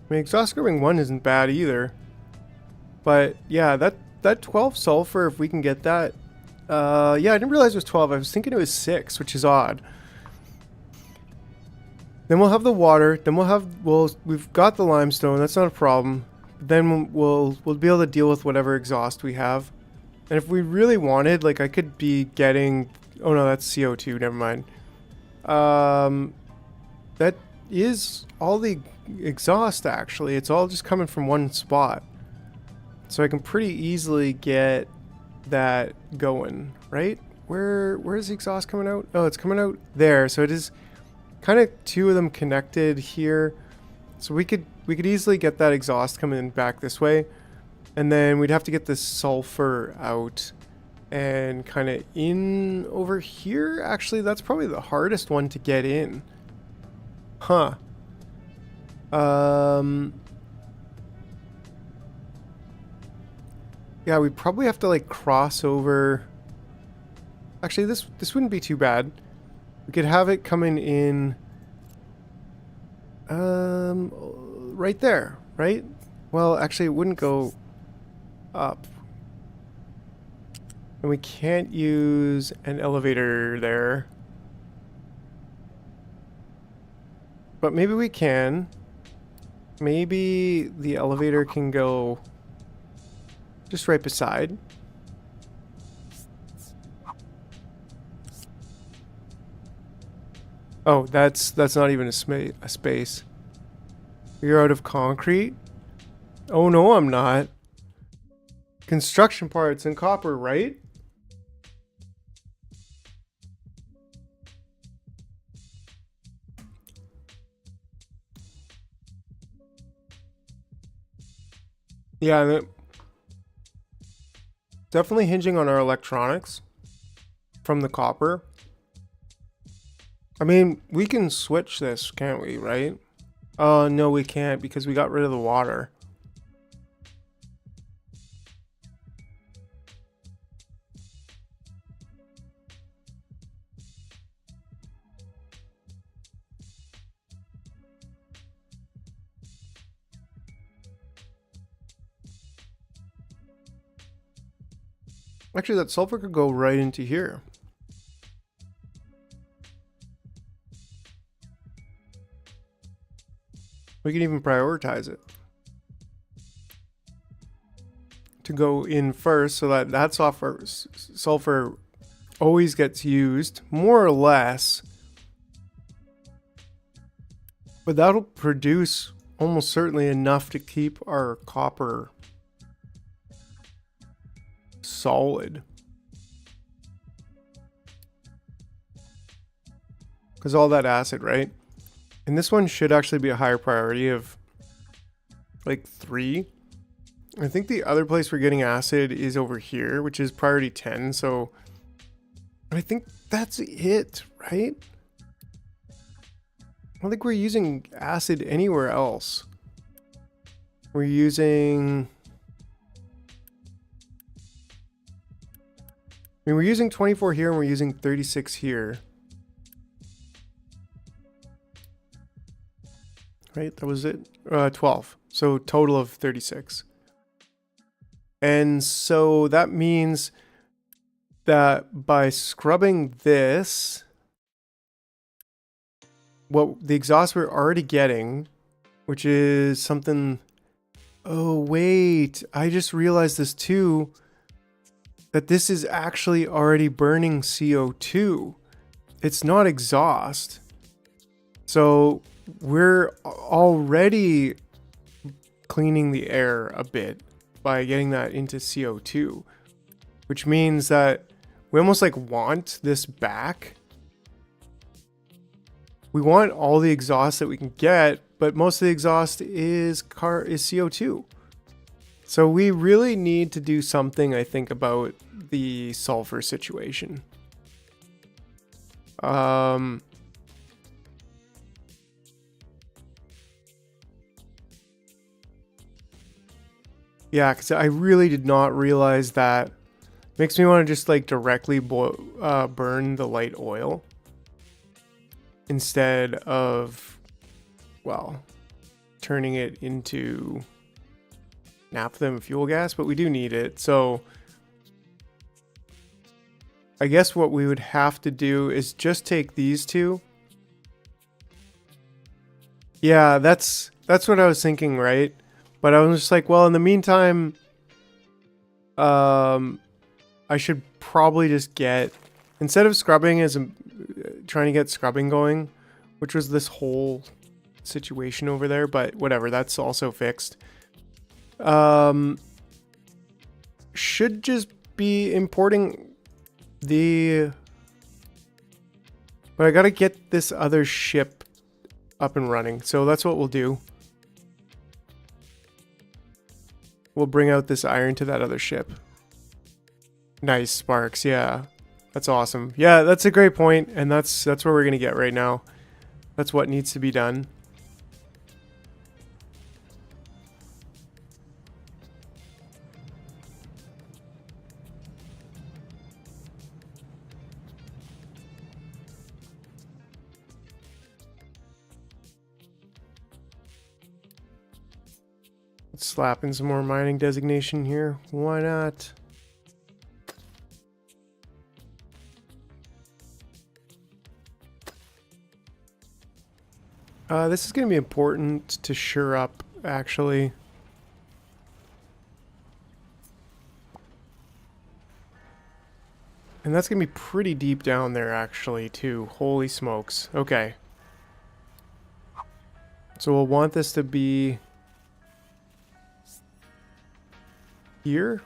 I mean, exhaust scrubbing 1 isn't bad either. But yeah, that 12 sulfur, if we can get that. Yeah, I didn't realize it was 12. I was thinking it was 6, which is odd. Then we'll have the water. Then we've got the limestone. That's not a problem. Then we'll be able to deal with whatever exhaust we have. And if we really wanted, like I could be getting. Oh no, that's CO2. Never mind. That is all the exhaust actually. It's all just coming from one spot. So I can pretty easily get that going, right? Where's the exhaust coming out? Oh, it's coming out there. So it is kind of two of them connected here. So we could easily get that exhaust coming back this way. And then we'd have to get this sulfur out and kind of in over here. Actually, that's probably the hardest one to get in. Huh. Yeah, we probably have to like cross over. Actually, this wouldn't be too bad. We could have it coming in right there, right? Well, actually it wouldn't go up. And we can't use an elevator there. But maybe we can. Maybe the elevator can go just right beside. Oh, that's not even a space. You're out of concrete? Oh no, I'm not. Construction parts and copper, right? Yeah, definitely hinging on our electronics from the copper. I mean, we can switch this, can't we, right? Oh, no, we can't because we got rid of the water. Actually, that sulfur could go right into here. We can even prioritize it to go in first so that sulfur always gets used, more or less. But that'll produce almost certainly enough to keep our copper solid. Because all that acid, right? And this one should actually be a higher priority of like 3. I think the other place we're getting acid is over here, which is priority 10. So I think that's it, right? I don't think we're using acid anywhere else. We're using... I mean, we're using 24 here and we're using 36 here. Right, that was it. 12. So total of 36. And so that means that by scrubbing this, what the exhaust we're already getting, which is something... Oh, wait. I just realized this too. That this is actually already burning CO2. It's not exhaust. So we're already cleaning the air a bit by getting that into CO2, which means that we almost like want this back. We want all the exhaust that we can get, but most of the exhaust is CO2. So we really need to do something, I think, about the sulfur situation. Yeah, because I really did not realize that. Makes me want to just like directly burn the light oil instead of, well, turning it into naphtha and fuel gas, but we do need it. So I guess what we would have to do is just take these two. Yeah, that's what I was thinking, right? But I was just like, well, in the meantime, I should probably just get, instead of scrubbing as trying to get scrubbing going, which was this whole situation over there, but whatever, that's also fixed. Should just be importing the, but I gotta get this other ship up and running, so that's what we'll do. We'll bring out this iron to that other ship. Nice, Sparks, yeah. That's awesome. Yeah, that's a great point, and that's where we're gonna get right now. That's what needs to be done. Let's slap in some more mining designation here. Why not? This is going to be important to shore up, actually. And that's going to be pretty deep down there, actually, too. Holy smokes. Okay. So we'll want this to be here.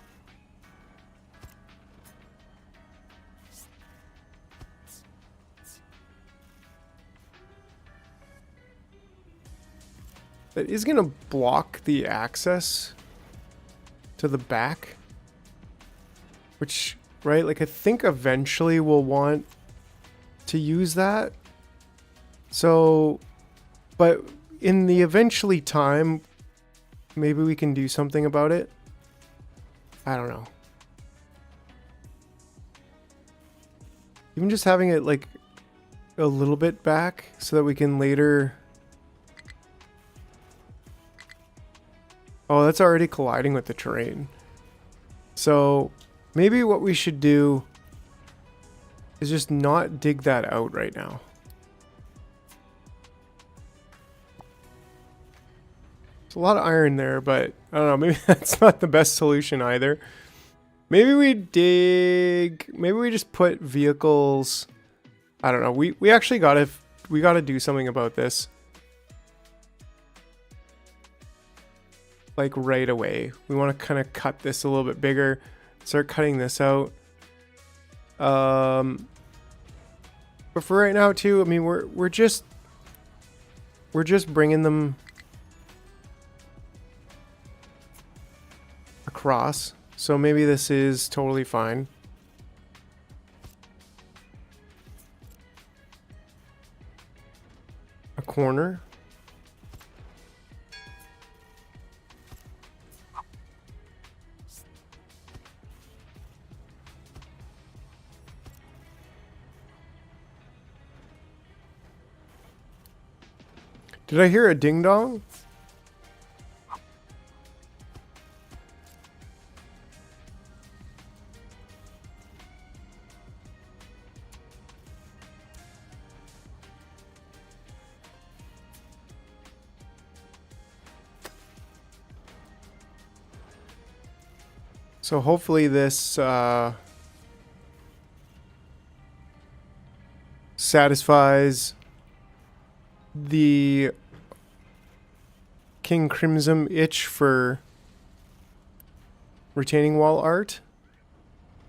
That is going to block the access to the back. Which, right, like I think eventually we'll want to use that. So, but in the eventually time, maybe we can do something about it. I don't know. Even just having it like a little bit back so that we can later... Oh, that's already colliding with the terrain. So maybe what we should do is just not dig that out right now. There's a lot of iron there, but I don't know, maybe that's not the best solution either. Maybe we dig, maybe we just put vehicles, I don't know, we actually gotta do something about this. Like right away. We want to kind of cut this a little bit bigger. Start cutting this out. But for right now too, I mean we're just bringing them across. So maybe this is totally fine. A corner. Did I hear a ding dong? So hopefully this satisfies the King Crimson itch for retaining wall art.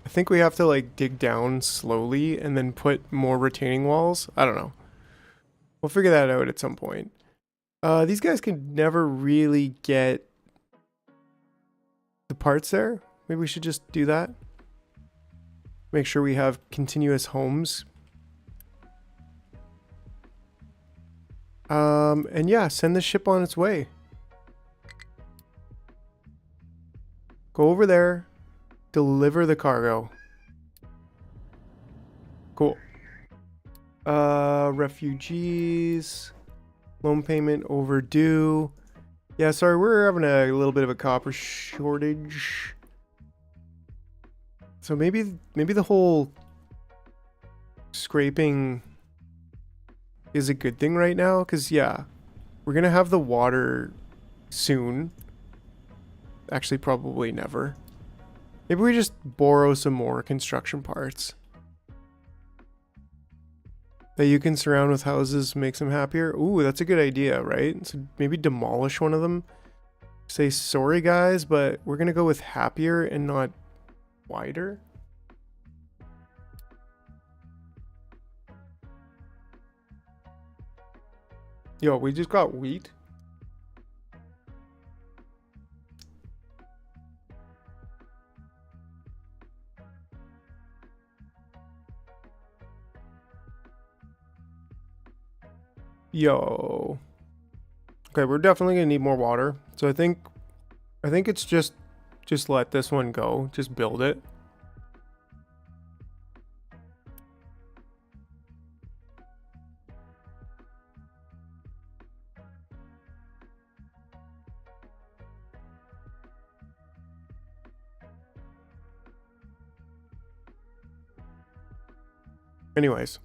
I think we have to like dig down slowly and then put more retaining walls. I don't know. We'll figure that out at some point. These guys can never really get the parts there. Maybe we should just do that. Make sure we have continuous homes. And yeah, send the ship on its way. Go over there, deliver the cargo. Cool. Refugees, loan payment overdue. Yeah, sorry, we're having a little bit of a copper shortage. So maybe the whole scraping is a good thing right now, because yeah, we're gonna have the water soon. Actually, probably never. Maybe we just borrow some more construction parts that you can surround with houses, makes them happier. Ooh, that's a good idea, right? So maybe demolish one of them. Say, sorry guys, but we're gonna go with happier and not wider. Yo, we just got wheat. Yo. Okay, we're definitely gonna need more water. So I think it's just let this one go. Just build it. Anyways.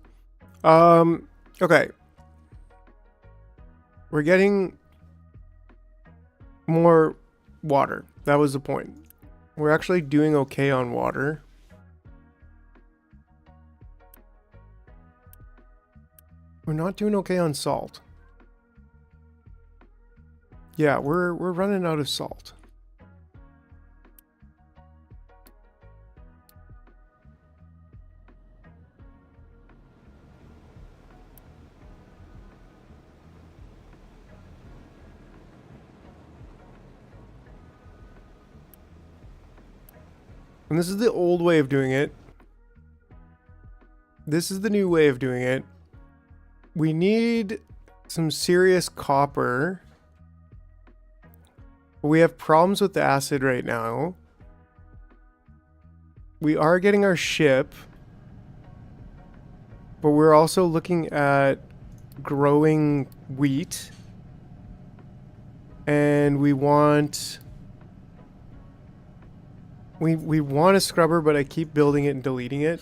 Okay. We're getting more water. That was the point. We're actually doing okay on water. We're not doing okay on salt. Yeah, we're running out of salt. And this is the old way of doing it. This is the new way of doing it. We need some serious copper. We have problems with the acid right now. We are getting our ship. But we're also looking at growing wheat. And we want... We want a scrubber, but I keep building it and deleting it.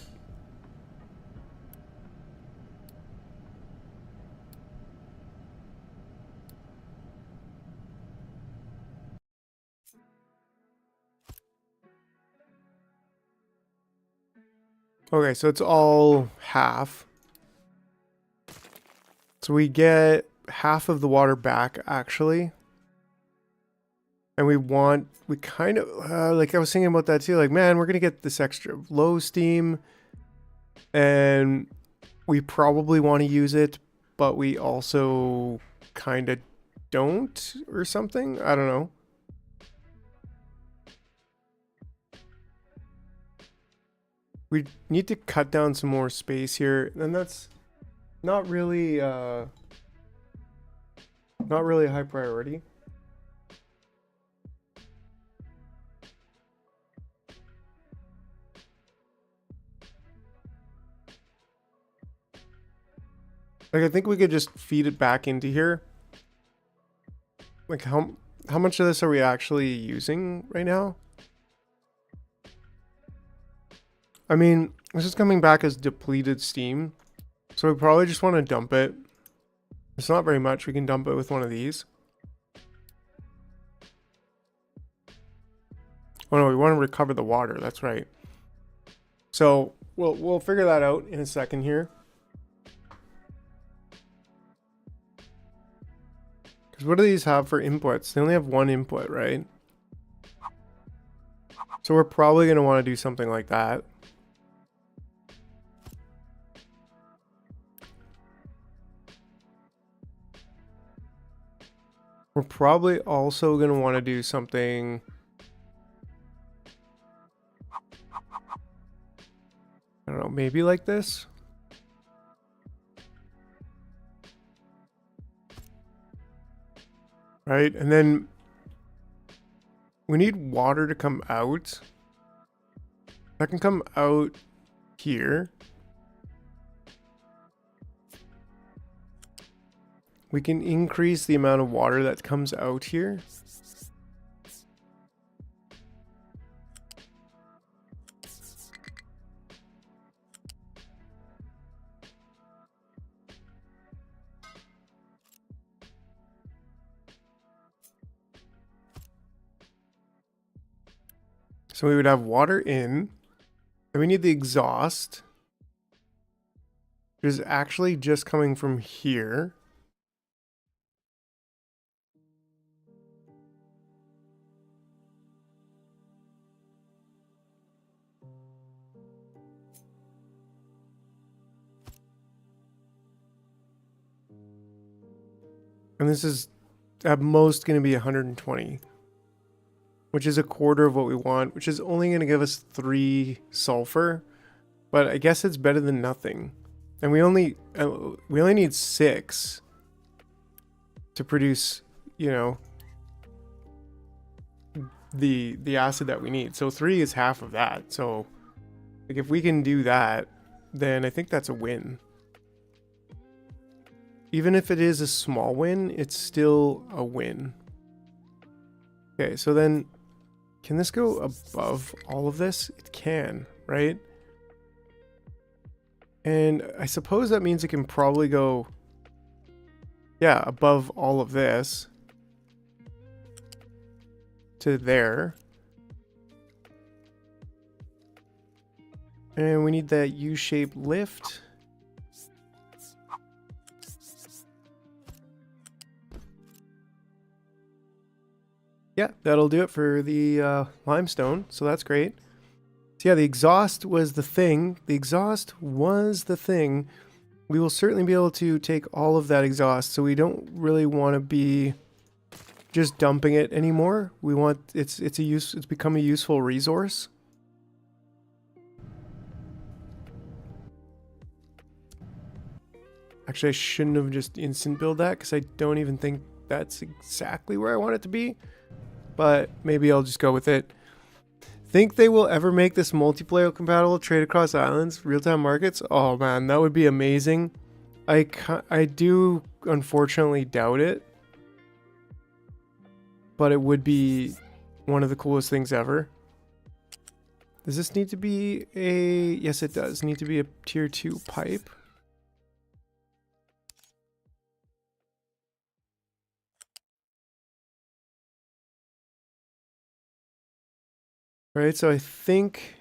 Okay, so it's all half. So we get half of the water back, actually. And we kind of, like I was thinking about that too. Like, man, we're going to get this extra low steam. And we probably want to use it, but we also kind of don't or something. I don't know. We need to cut down some more space here. And that's not really a high priority. Like, I think we could just feed it back into here. Like, how much of this are we actually using right now? I mean, this is coming back as depleted steam. So we probably just want to dump it. It's not very much. We can dump it with one of these. Oh no, we want to recover the water. That's right. So we'll figure that out in a second here. Because what do these have for inputs? They only have one input, right? So we're probably going to want to do something like that. We're probably also going to want to do something... I don't know, maybe like this? Right, and then we need water to come out. That can come out here. we can increase the amount of water that comes out here. So we would have water in, and we need the exhaust, which is actually just coming from here. And this is at most going to be 120. Which is a quarter of what we want, which is only going to give us 3 sulfur, but I guess it's better than nothing. And we only need 6 to produce, you know, the acid that we need. So 3 is half of that. So like if we can do that, then I think that's a win. Even if it is a small win, it's still a win. Okay, so then can this go above all of this? It can, right? And I suppose that means it can probably go, yeah, above all of this to there. And we need that U-shaped lift. Yeah, that'll do it for the limestone, so that's great. So yeah, the exhaust was the thing. The exhaust was the thing. We will certainly be able to take all of that exhaust, so we don't really want to be just dumping it anymore. We want it's become a useful resource. Actually, I shouldn't have just instant build that because I don't even think that's exactly where I want it to be. But maybe I'll just go with it. Think they will ever make this multiplayer compatible trade across islands, real-time markets? Oh man, that would be amazing. I do unfortunately doubt it. But it would be one of the coolest things ever. Does this need to be a... Yes, it does need to be a tier 2 pipe. Right, so I think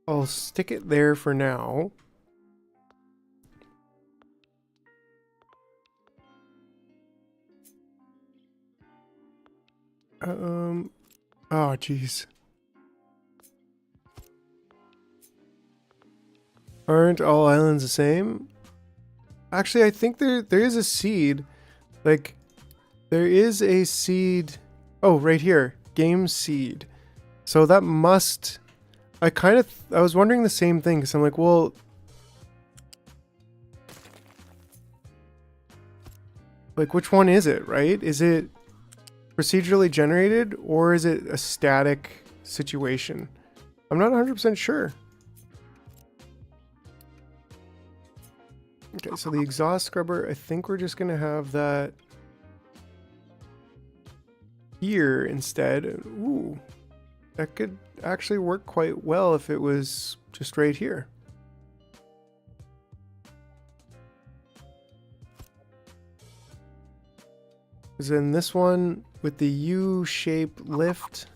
I'll stick it there for now. Oh jeez. Aren't all islands the same? Actually, I think there is a seed. Like, there is a seed... Oh, right here. Game seed. So that must... I was wondering the same thing, because I'm like, well... Like, which one is it, right? Is it procedurally generated, or is it a static situation? I'm not 100% sure. Okay, so the exhaust scrubber, I think we're just going to have that... here instead. Ooh, that could actually work quite well if it was just right here. Because then this one with the U-shaped lift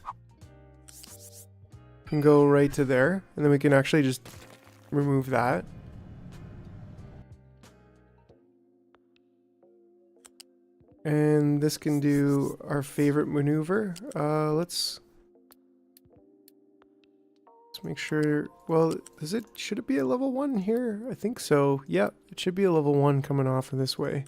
can go right to there, and then we can actually just remove that. And this can do our favorite maneuver. Let's make sure. Well, should it be a level 1 here? I think so. Yeah, it should be a level 1 coming off of this way.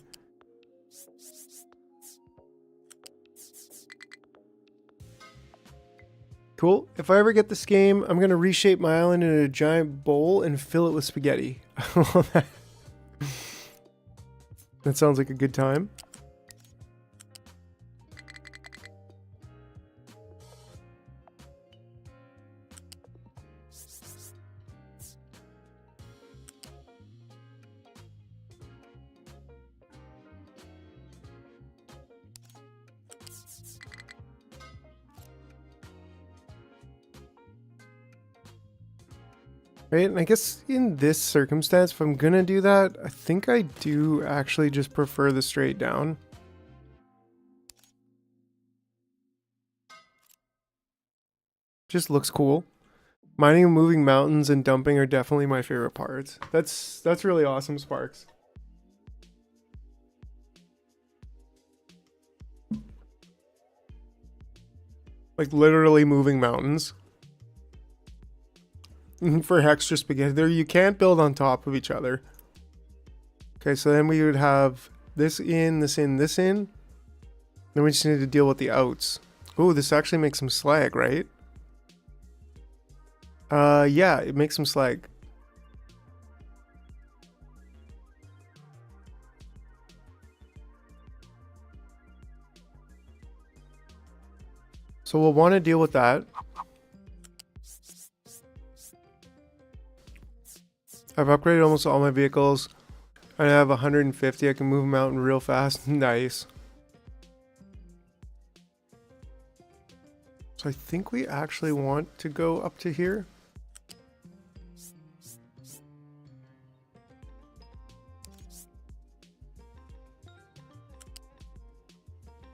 Cool. If I ever get this game, I'm going to reshape my island into a giant bowl and fill it with spaghetti. That sounds like a good time. Right, and I guess in this circumstance, if I'm gonna do that, I think I do actually just prefer the straight down. Just looks cool. Mining and moving mountains and dumping are definitely my favorite parts. That's really awesome, Sparks. Like literally moving mountains. For Hextra Spaghetti, there you can't build on top of each other. Okay, so then we would have this in, this in, this in. Then we just need to deal with the outs. Oh, this actually makes some slag, right? Yeah, it makes some slag. So we'll want to deal with that. I've upgraded almost all my vehicles. I have 150. I can move them out real fast. Nice. So I think we actually want to go up to here.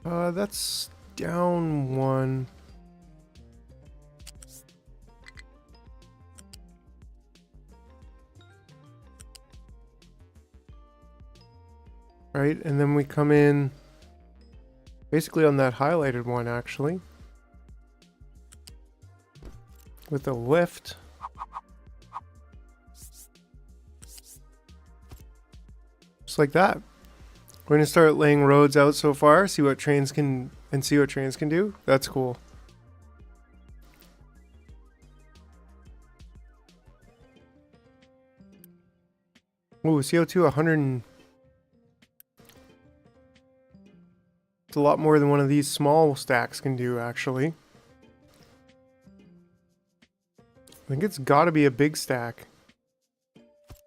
That's down one. Right, and then we come in basically on that highlighted one actually. With a lift. Just like that. We're gonna start laying roads out so far, see what trains can do. That's cool. Ooh, CO2 100. It's a lot more than one of these small stacks can do, actually. I think it's gotta be a big stack.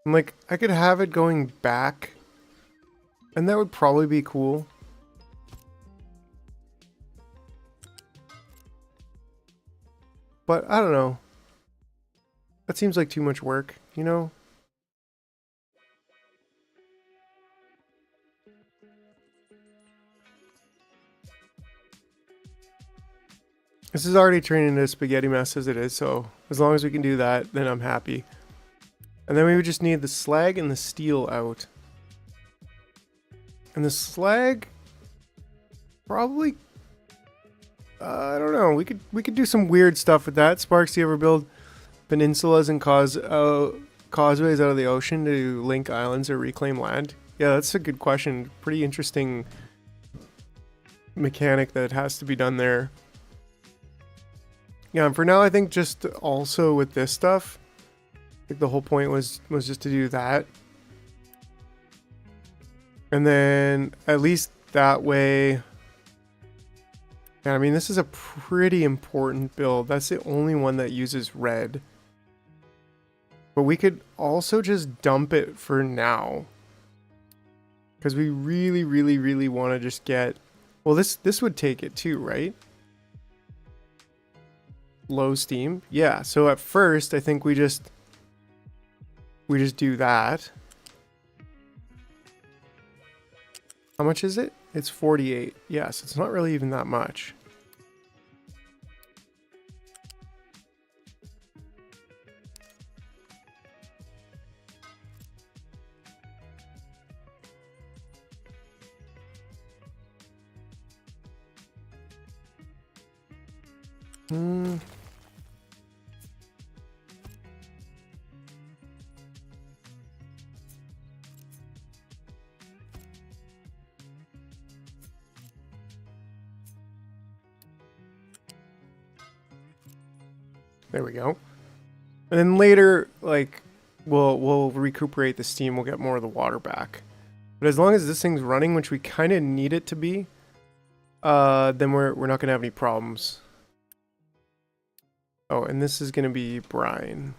And like, I could have it going back, and that would probably be cool. But I don't know. That seems like too much work, you know? This is already turning into a spaghetti mess as it is, so as long as we can do that, then I'm happy. And then we would just need the slag and the steel out. And the slag, probably, I don't know. We could do some weird stuff with that. Sparks, do you ever build peninsulas and causeways out of the ocean to link islands or reclaim land? Yeah, that's a good question. Pretty interesting mechanic that has to be done there. Yeah, and for now, I think just also with this stuff, I think the whole point was just to do that. And then at least that way, yeah, I mean, this is a pretty important build. That's the only one that uses red. But we could also just dump it for now. Because we really, really, really want to just get, well, this would take it too, right? Low steam. Yeah, so at first I think we just do that. How much is it? It's 48. Yes, it's not really even that much. There we go. And then later, like, we'll recuperate the steam. We'll get more of the water back. But as long as this thing's running, which we kind of need it to be, then we're not gonna have any problems. Oh, and this is gonna be brine,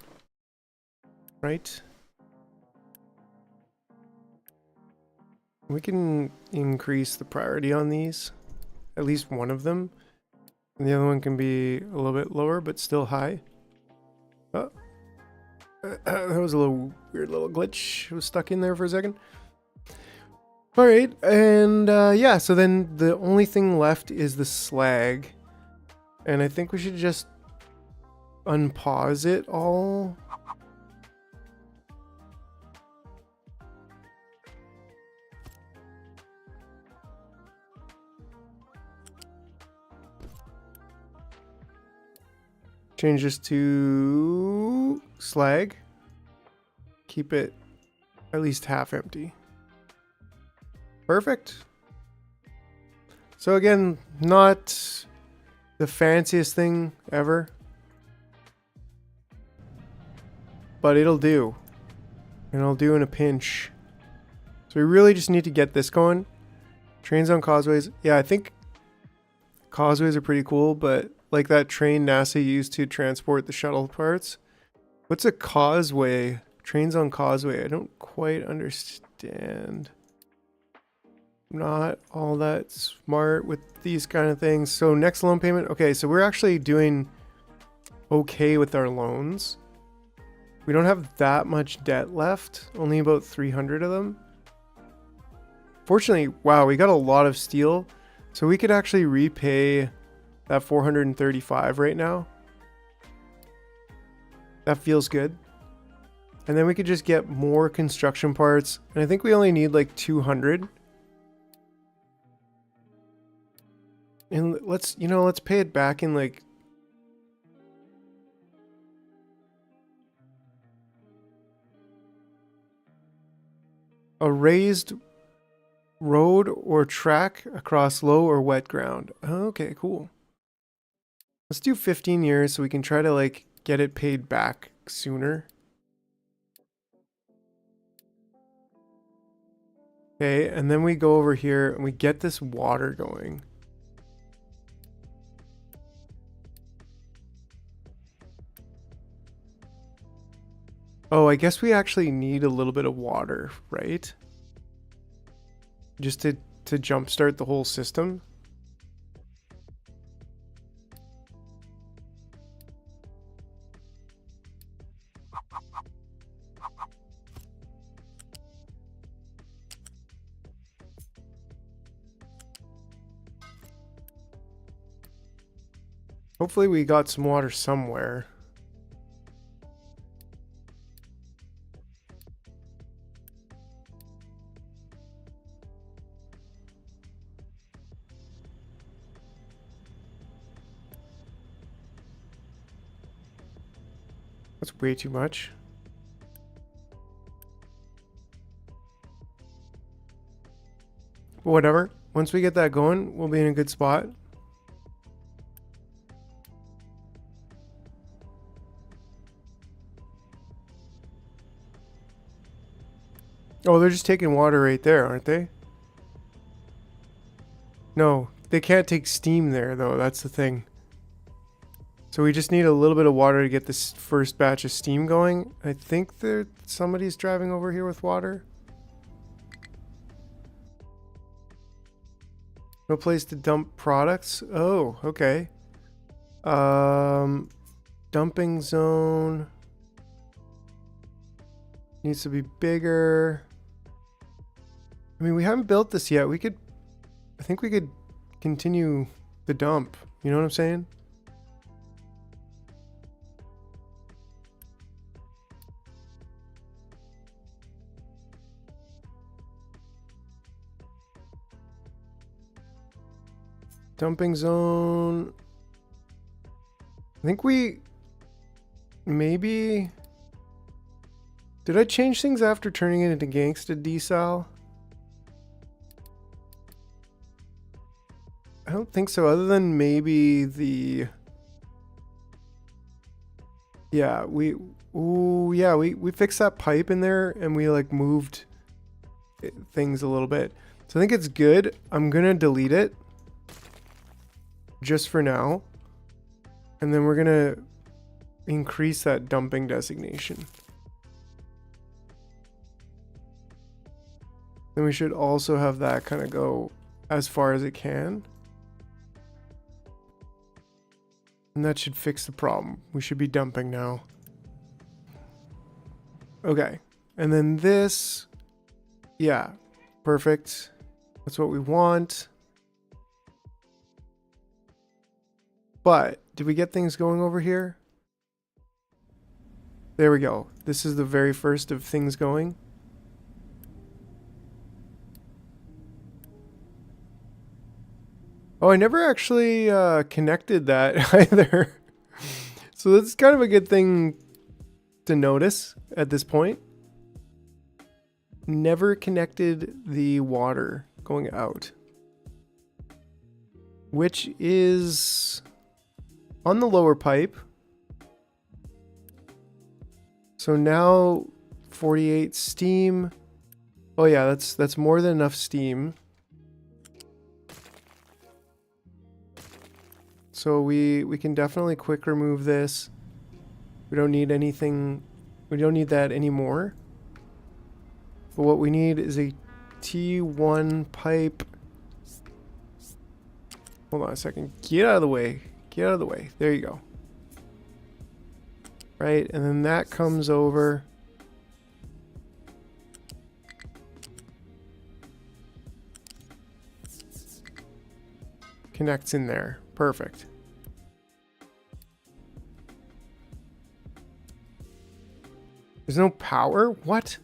right? We can increase the priority on these, at least one of them. And the other one can be a little bit lower, but still high. Oh. That was a little weird little glitch. It was stuck in there for a second. All right, and yeah, so then the only thing left is the slag. And I think we should just unpause it all. Change this to slag. Keep it at least half empty. Perfect. So again, not the fanciest thing ever, but it'll do. And it'll do in a pinch. So we really just need to get this going. Trains on causeways. Yeah, I think causeways are pretty cool, but like that train NASA used to transport the shuttle parts. What's a causeway? Trains on causeway. I don't quite understand. I'm not all that smart with these kind of things. So next loan payment. Okay, so we're actually doing okay with our loans. We don't have that much debt left. Only about 300 of them. Fortunately, wow, we got a lot of steel. So we could actually repay that 435 right now. That feels good. And then we could just get more construction parts. And I think we only need like 200. And let's pay it back in like a raised road or track across low or wet ground. Okay, cool. Let's do 15 years so we can try to like get it paid back sooner. Okay, and then we go over here and we get this water going. Oh, I guess we actually need a little bit of water, right? Just to jumpstart the whole system. Hopefully we got some water somewhere. That's way too much. But whatever. Once we get that going, we'll be in a good spot. Oh, they're just taking water right there, aren't they? No, they can't take steam there, though. That's the thing. So we just need a little bit of water to get this first batch of steam going. I think somebody's driving over here with water. No place to dump products. Oh, okay. Dumping zone needs to be bigger. I mean, we haven't built this yet. I think we could continue the dump. You know what I'm saying? Dumping zone. I think we maybe... Did I change things after turning it into gangsta desal? I don't think so, other than maybe the... Yeah, we fixed that pipe in there and we like moved things a little bit. So I think it's good. I'm gonna delete it just for now. And then we're gonna increase that dumping designation. Then we should also have that kind of go as far as it can. And that should fix the problem. We should be dumping now. Okay. And then this, yeah, perfect. That's what we want. But did we get things going over here? There we go. This is the very first of things going. Oh, I never actually connected that either. So that's kind of a good thing to notice at this point. Never connected the water going out, which is on the lower pipe. So now 48 steam. Oh yeah, that's more than enough steam. So we can definitely quick remove this. We don't need anything. We don't need that anymore. But what we need is a T1 pipe. Hold on a second. Get out of the way. Get out of the way. There you go. Right, and then that comes over. Connects in there. Perfect. There's no power? What?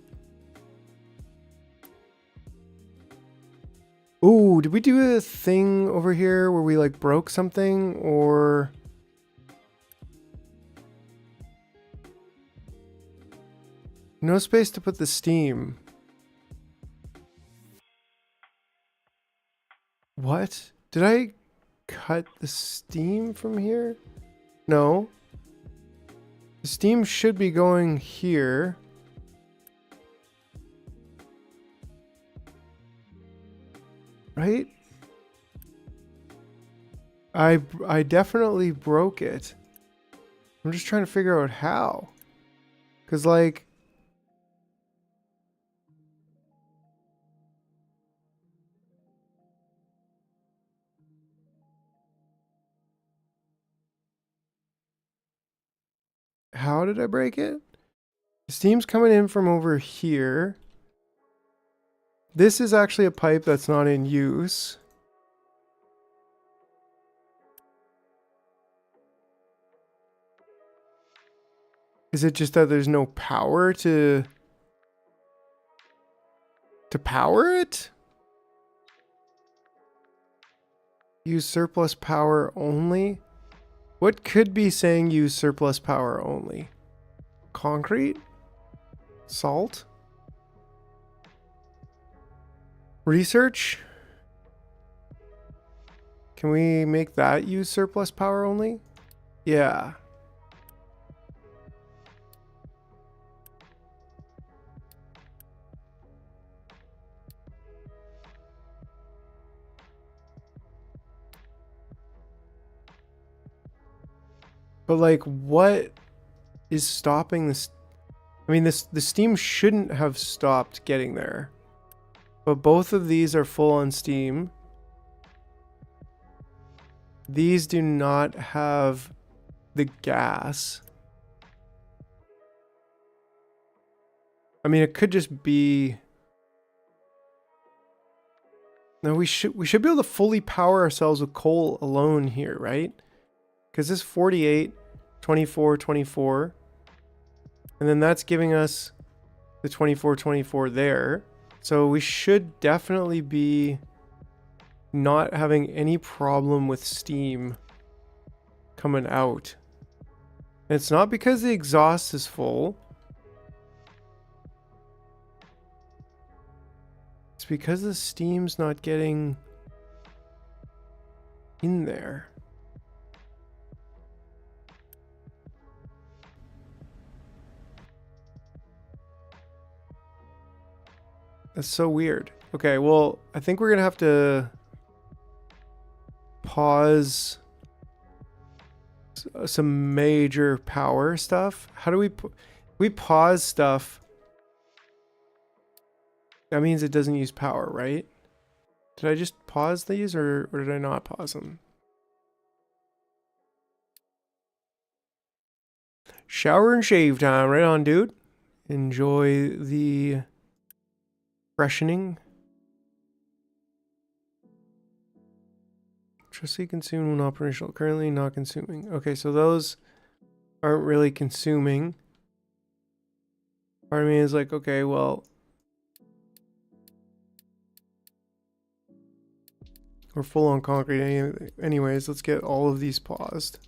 Ooh, did we do a thing over here where we like broke something or... No space to put the steam. What? Did I cut the steam from here? No. The steam should be going here. Right? I definitely broke it. I'm just trying to figure out how. 'Cause like... How did I break it? The steam's coming in from over here. This is actually a pipe that's not in use. Is it just that there's no power to power it? Use surplus power only? What could be saying use surplus power only? Concrete? Salt? Research? Can we make that use surplus power only? Yeah. But like, what is stopping this? I mean, the steam shouldn't have stopped getting there. But both of these are full on steam. These do not have the gas. I mean, it could just be... No, we should be able to fully power ourselves with coal alone here, right? Because this 48, 24, 24. And then that's giving us the 24, 24 there. So we should definitely be not having any problem with steam coming out. And it's not because the exhaust is full. It's because the steam's not getting in there. That's so weird. Okay, well, I think we're gonna have to pause some major power stuff. How do we pause stuff? That means it doesn't use power, right? Did I just pause these or did I not pause them? Shower and shave time. Right on, dude. enjoy the freshening. Electricity consumed when operational. Currently not consuming. Okay, so those aren't really consuming. Part of me is like, okay, well, we're full on concrete anyways. Let's get all of these paused.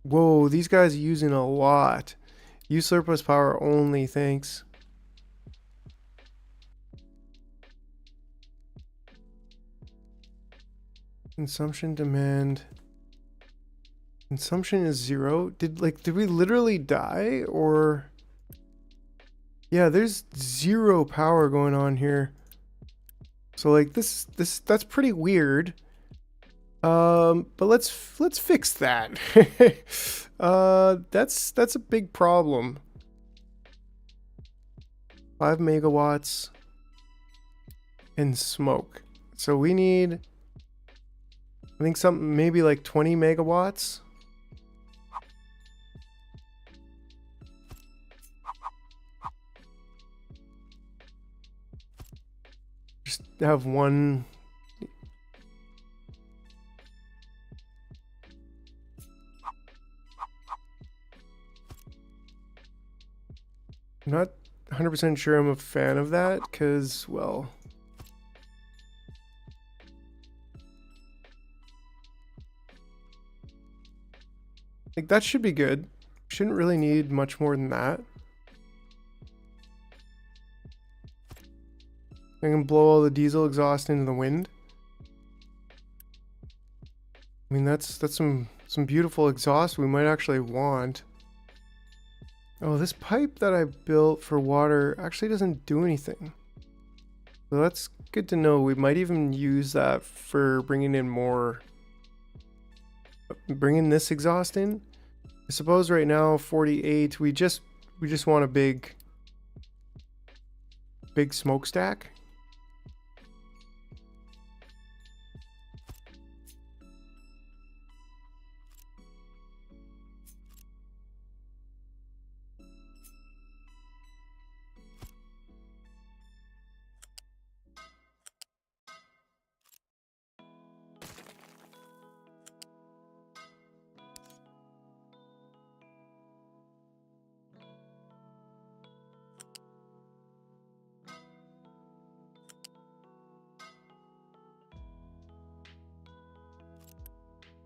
Whoa, these guys are using a lot. Use surplus power only, thanks. Consumption demand. Consumption is 0. Did we literally die, or? Yeah, there's 0 power going on here. So like that's pretty weird. But let's fix that. That's a big problem. 5 megawatts and smoke. So we need, I think, something maybe like 20 megawatts. Just have one. I'm not 100% sure I'm a fan of that, because, well, like that should be good. Shouldn't really need much more than that. I can blow all the diesel exhaust into the wind. I mean, that's some beautiful exhaust we might actually want. Oh, this pipe that I built for water actually doesn't do anything. So that's good to know. We might even use that for bringing in more. Bringing this exhaust in. I suppose right now 48. We just want a big smokestack.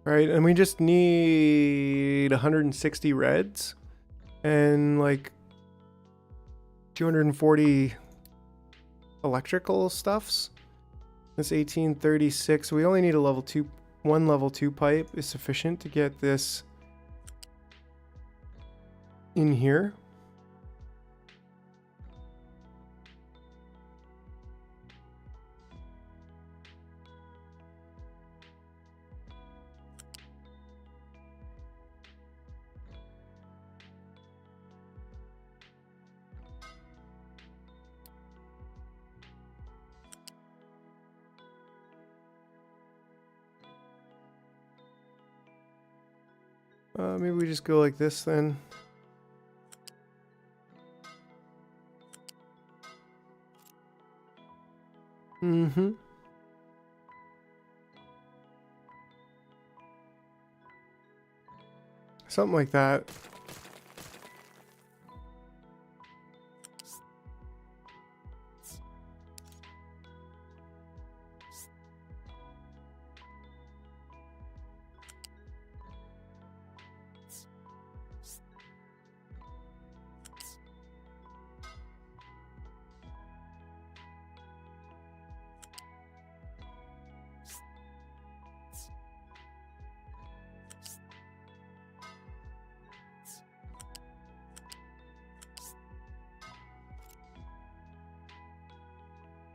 Right, and we just need 160 reds and like 240 electrical stuffs. This 1836. We only need a level 2. One level 2 pipe is sufficient to get this in here. Maybe we just go like this then. Mm-hmm. Something like that.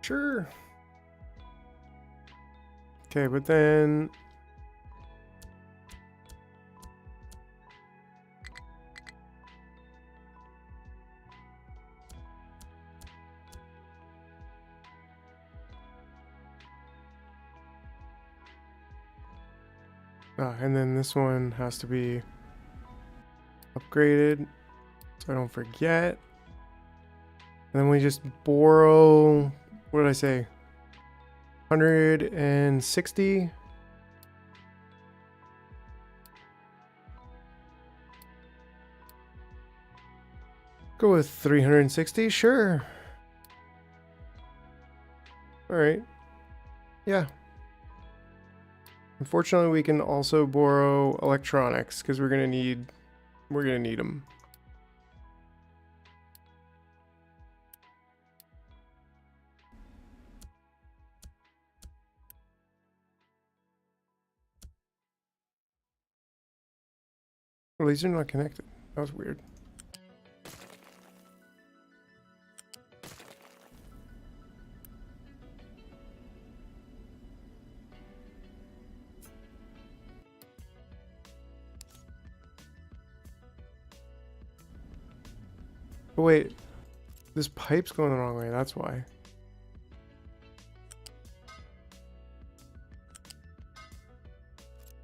Sure. Okay, but then And then this one has to be upgraded so I don't forget. And then we just borrow, what did I say? 160. Go with 360, sure. All right. Yeah. Unfortunately, we can also borrow electronics because we're gonna need them. Well, these are not connected. That was weird. But wait, this pipe's going the wrong way, that's why.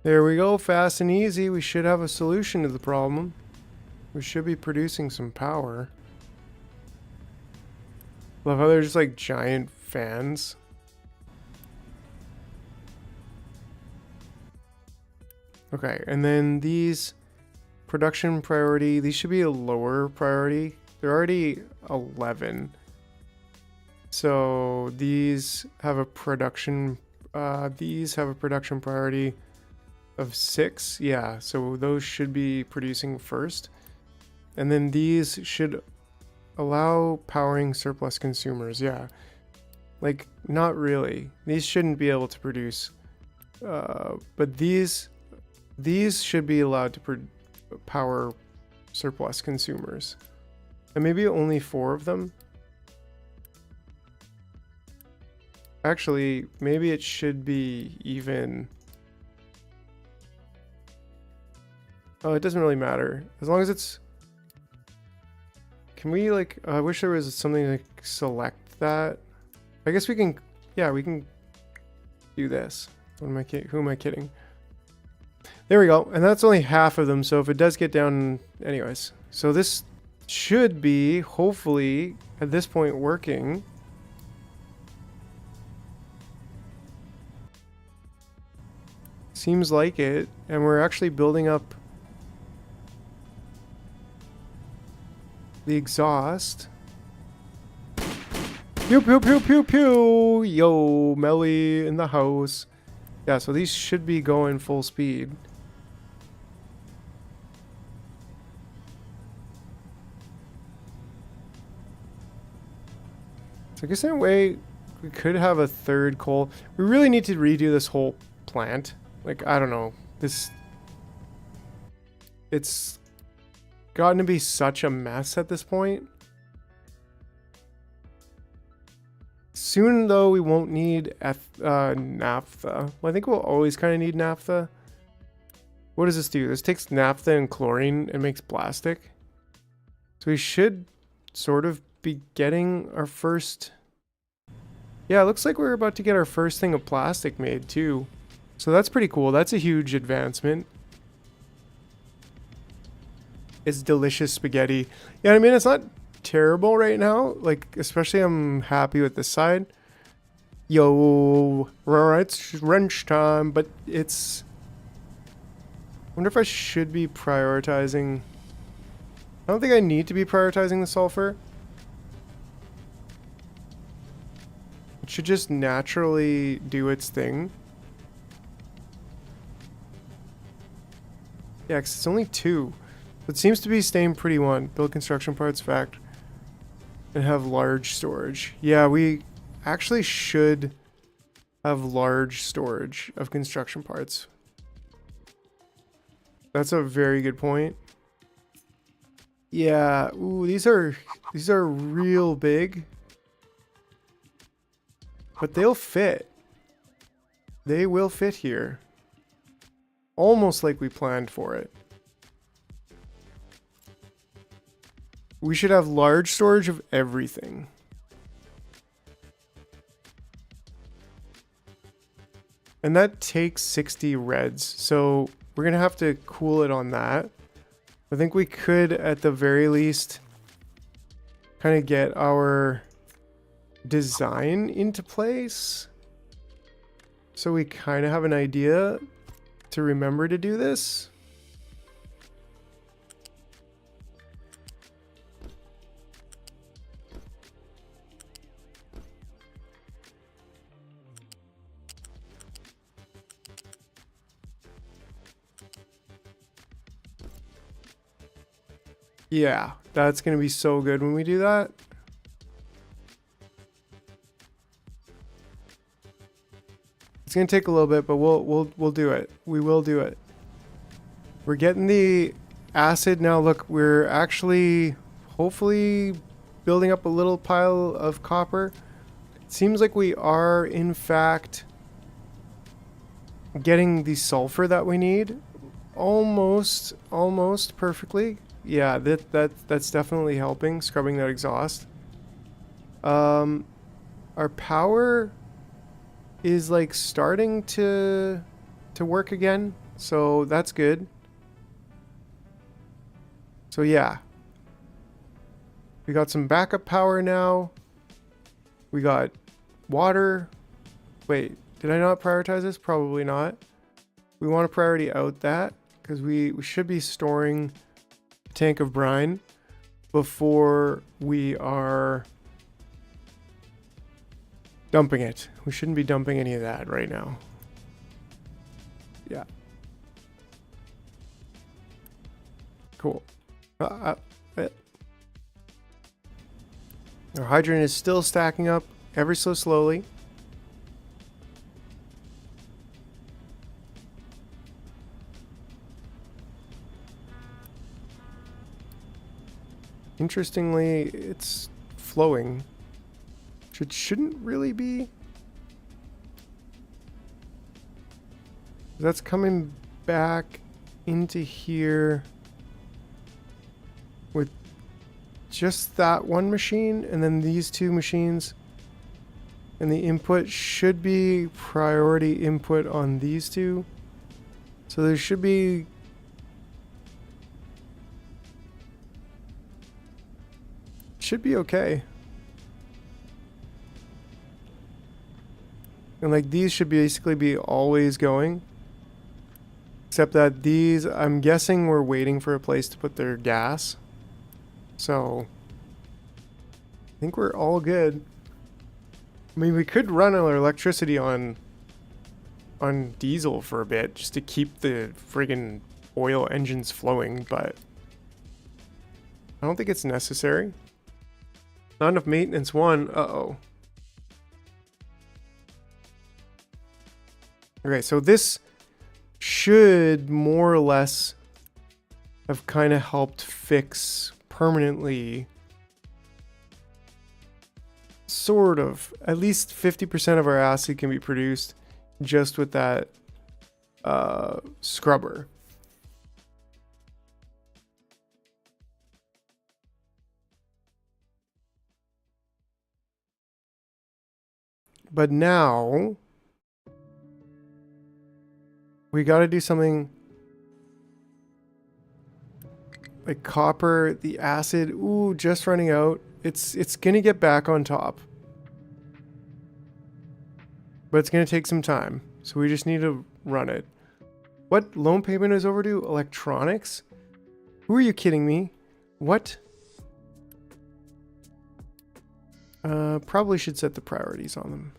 There we go, fast and easy. We should have a solution to the problem. We should be producing some power. Love how they're just like giant fans. Okay, and then these production priority, these should be a lower priority. They're already 11. So these have a production priority of 6. Yeah, so those should be producing first. And then these should allow powering surplus consumers. Yeah. Like, not really. These shouldn't be able to produce. But these should be allowed to power surplus consumers. And maybe only 4 of them. Actually, maybe it should be even. Oh, it doesn't really matter. As long as it's. Can we like, I wish there was something to like, select that. I guess we can, yeah, we can do this. What am I kidding? Who am I kidding? There we go. And that's only half of them. So if it does get down, anyways. So this should be, hopefully, at this point working. Seems like it. And we're actually building up the exhaust. Pew, pew, pew, pew, pew. Yo, Melly in the house. Yeah, so these should be going full speed. So I guess in a way, we could have a third coal. We really need to redo this whole plant. Like, I don't know. It's gotten to be such a mess at this point. Soon, though, we won't need naphtha. Well, I think we'll always kind of need naphtha. What does this do? This takes naphtha and chlorine and makes plastic. So we should sort of be getting our first... Yeah, it looks like we're about to get our first thing of plastic made, too. So that's pretty cool. That's a huge advancement. It's delicious spaghetti. Yeah, I mean, it's not terrible right now. Like, especially I'm happy with this side. Yo, it's wrench time, but it's... I wonder if I should be prioritizing... I don't think I need to be prioritizing the sulfur. It should just naturally do its thing. Yeah, because it's only 2. It seems to be staying pretty one. Build construction parts, fact. And have large storage. Yeah, we actually should have large storage of construction parts. That's a very good point. Yeah, ooh, these are real big. But they'll fit. They will fit here. Almost like we planned for it. We should have large storage of everything. And that takes 60 reds. So we're going to have to cool it on that. I think we could, at the very least, kind of get our design into place. So we kind of have an idea to remember to do this. Yeah, that's going to be so good when we do that. It's going to take a little bit, but we'll do it. We will do it. We're getting the acid now. Look, we're actually hopefully building up a little pile of copper. It seems like we are in fact getting the sulfur that we need almost perfectly. Yeah, that's definitely helping, scrubbing that exhaust. Our power is like starting to work again, so that's good. So yeah, we got some backup power now. We got water. Wait, did I not prioritize this? Probably not. We want to priority out that because we should be storing tank of brine before we are dumping it. We shouldn't be dumping any of that right now. Yeah. Cool. Our hydrogen is still stacking up ever so slowly. Interestingly, it's flowing, which it shouldn't really be. That's coming back into here with just that one machine, and then these two machines, and the input should be priority input on these two. So there should be okay. And like these should basically be always going. Except that these, I'm guessing we're waiting for a place to put their gas. So I think we're all good. I mean, we could run our electricity on diesel for a bit just to keep the friggin' oil engines flowing, but I don't think it's necessary. Not enough maintenance one. Uh-oh. Okay, so this should more or less have kind of helped fix permanently, sort of. At least 50% of our acid can be produced just with that scrubber. But now we got to do something like copper, the acid. Ooh, just running out. It's going to get back on top. But it's going to take some time. So we just need to run it. What loan payment is overdue? Electronics? Who are you kidding me? What? Probably should set the priorities on them.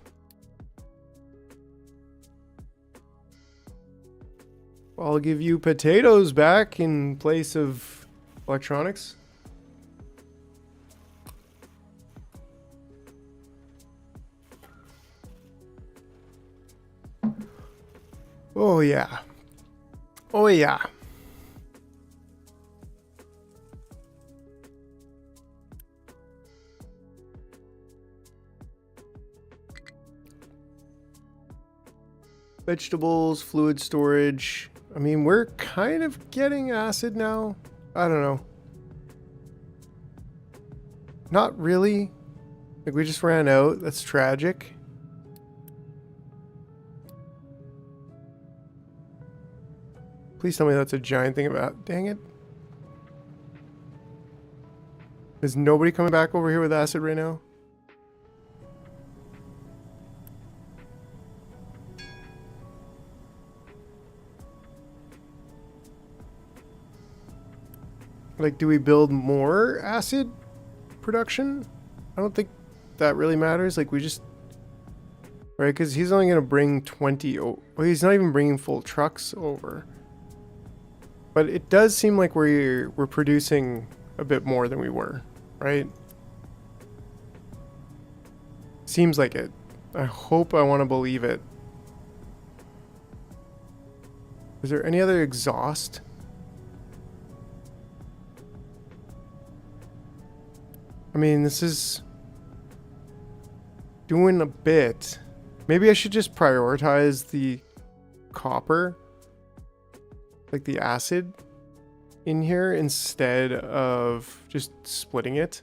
I'll give you potatoes back in place of electronics. Oh yeah. Oh yeah. Vegetables, fluid storage. I mean, we're kind of getting acid now. I don't know. Not really. Like, we just ran out. That's tragic. Please tell me that's a giant thing about. Dang it. Is nobody coming back over here with acid right now? Like, do we build more acid production? I don't think that really matters. Like, we just... Right, because he's only going to bring 20... Well, he's not even bringing full trucks over. But it does seem like we're producing a bit more than we were, right? Seems like it. I hope I want to believe it. Is there any other exhaust? I mean, this is doing a bit. Maybe I should just prioritize the copper, like the acid in here, instead of just splitting it.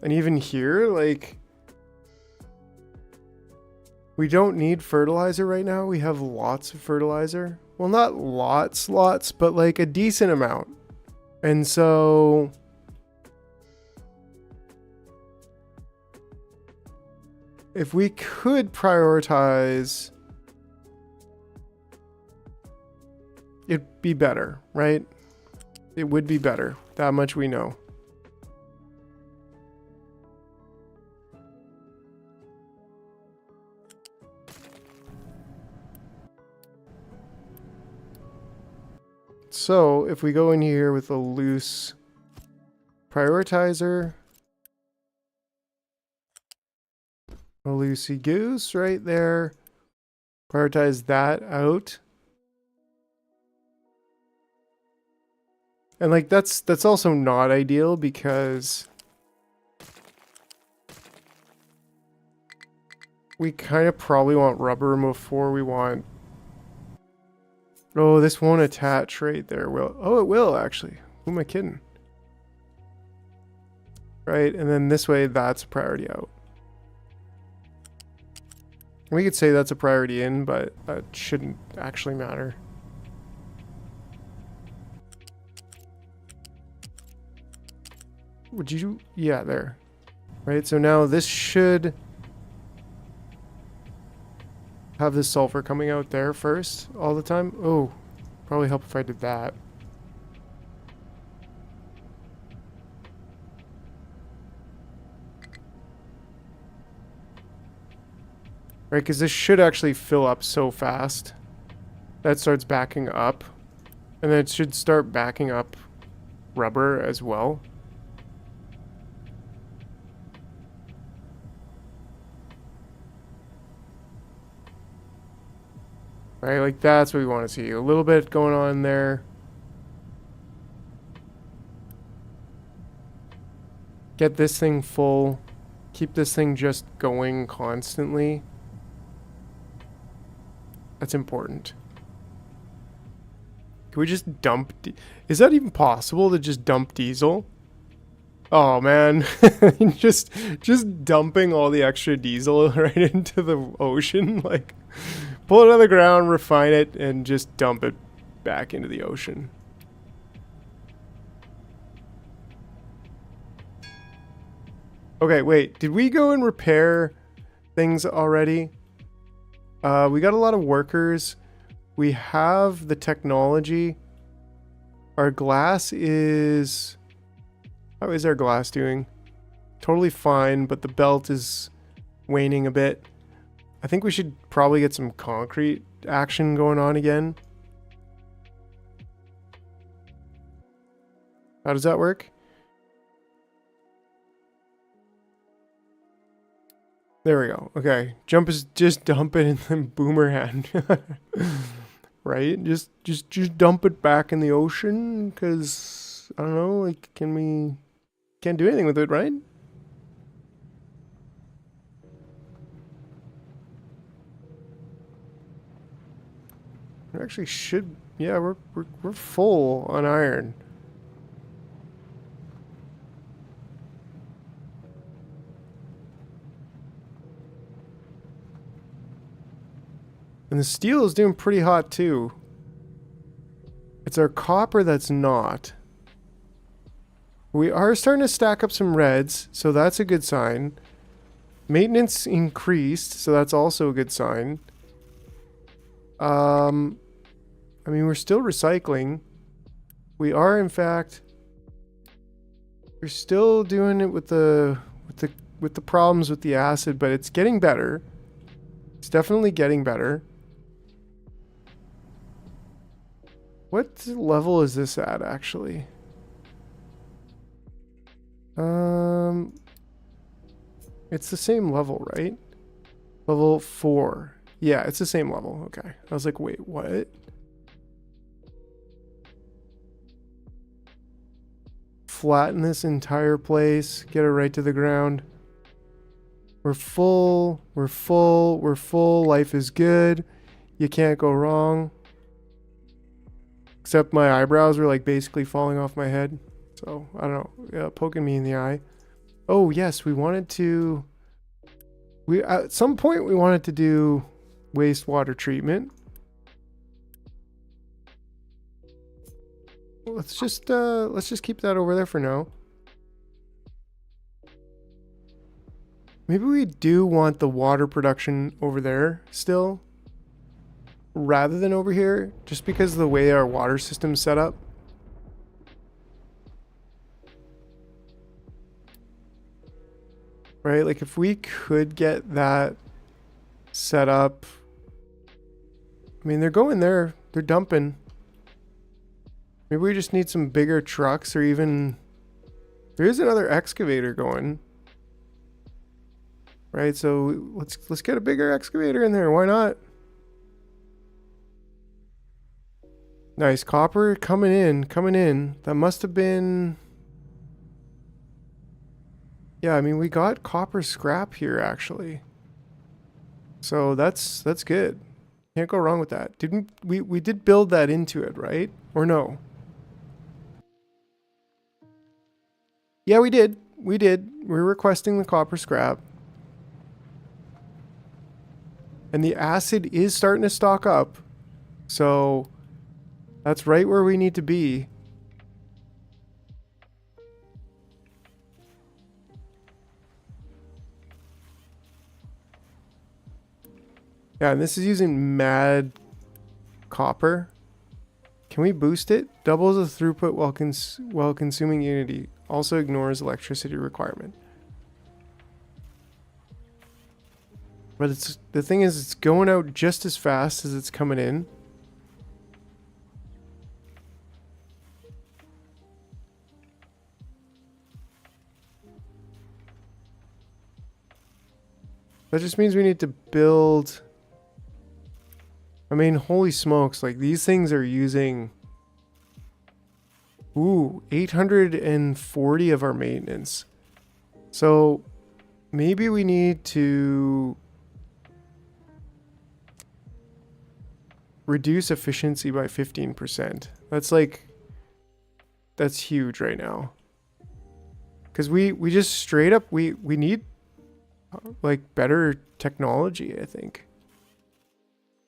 And even here, like, we don't need fertilizer right now. We have lots of fertilizer. Well, not lots, but like a decent amount. And so... if we could prioritize, it'd be better, right? It would be better. That much we know. So if we go in here with a loose prioritizer, a loosey goose right there. Prioritize that out. And like that's also not ideal because we kind of probably want rubber before we want... Oh, this won't attach right there. Will... Oh, it will actually. Who am I kidding? Right, and then this way that's a priority out. We could say that's a priority in, but that shouldn't actually matter. Would you... yeah, there. Right, so now this should have the sulfur coming out there first all the time. Oh, probably help if I did that. Right, because this should actually fill up so fast. That starts backing up. And then it should start backing up rubber as well. Right, like that's what we want to see. A little bit going on there. Get this thing full. Keep this thing just going constantly. That's important. Can we just dump... Is that even possible to just dump diesel? Oh, man. just dumping all the extra diesel right into the ocean. Like, pull it out of the ground, refine it, and just dump it back into the ocean. Okay, wait. Did we go and repair things already? We got a lot of workers. We have the technology. Our glass is... How is our glass doing? Totally fine, but the belt is waning a bit. I think we should probably get some concrete action going on again. How does that work? There we go. Okay. Jump is just dump it and then boomerang. Right? Just dump it back in the ocean because I don't know, like can't do anything with it, right? We actually should, yeah, we're full on iron. And the steel is doing pretty hot too. It's our copper that's not. We are starting to stack up some reds, so that's a good sign. Maintenance increased, so that's also a good sign. I mean, we're still recycling. We are, in fact, we're still doing it with the problems with the acid, but it's getting better. It's definitely getting better. What level is this at, actually? It's the same level, right? Level 4. Yeah, it's the same level. Okay. I was like, wait, what? Flatten this entire place. Get it right to the ground. We're full. We're full. We're full. Life is good. You can't go wrong. Except my eyebrows are like basically falling off my head. So, I don't know. Yeah, poking me in the eye. Oh, yes. We wanted to... at some point, we wanted to do wastewater treatment. Let's just keep that over there for now. Maybe we do want the water production over there still, rather than over here, just because of the way our water system's set up. Right? Like if we could get that set up. I mean, they're going there. They're dumping. Maybe we just need some bigger trucks, or even... There is another excavator going. Right, so let's get a bigger excavator in there. Why not? Nice. Copper coming in. Coming in. That must have been... Yeah, I mean, we got copper scrap here, actually. So that's good. Can't go wrong with that. Didn't we did build that into it, right? Or no? Yeah, we did. We did. We're requesting the copper scrap. And the acid is starting to stock up. So that's right where we need to be. Yeah, and this is using mad copper. Can we boost it? Doubles the throughput while consuming Unity. Also ignores electricity requirement. But it's the thing is, it's going out just as fast as it's coming in. That just means we need to build... I mean, holy smokes, like these things are using... Ooh, 840 of our maintenance. So maybe we need to reduce efficiency by 15%. That's huge right now. Because we just straight up, we need like better technology, I think.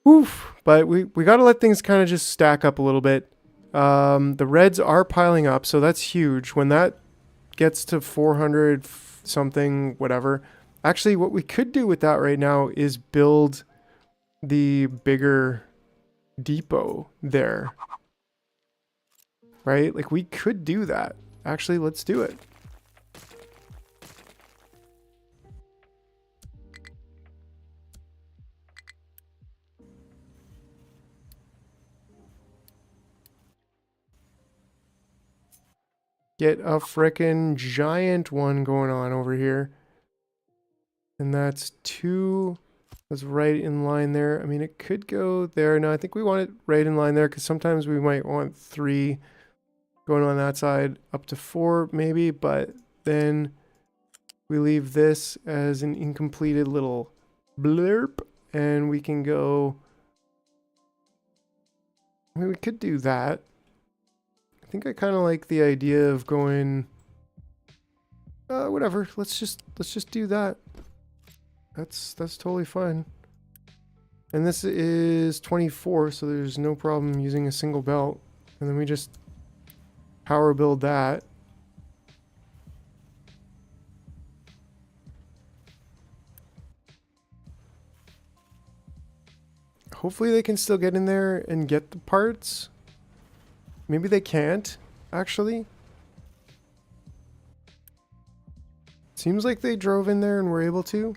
Oof, but we got to let things kind of just stack up a little bit. The reds are piling up, so that's huge. When that gets to 400 something, whatever. Actually, what we could do with that right now is build the bigger depot there. Right? Like we could do that. Actually, let's do it. Get a frickin' giant one going on over here. And that's 2. That's right in line there. I mean, it could go there. No, I think we want it right in line there because sometimes we might want 3 going on that side, up to 4 maybe, but then we leave this as an incompleted little blurb and we can go... I mean, we could do that. I think I kind of like the idea of going whatever. Let's just do that. That's totally fine. And this is 24, so there's no problem using a single belt. And then we just power build that. Hopefully they can still get in there and get the parts. Maybe they can't, actually. Seems like they drove in there and were able to.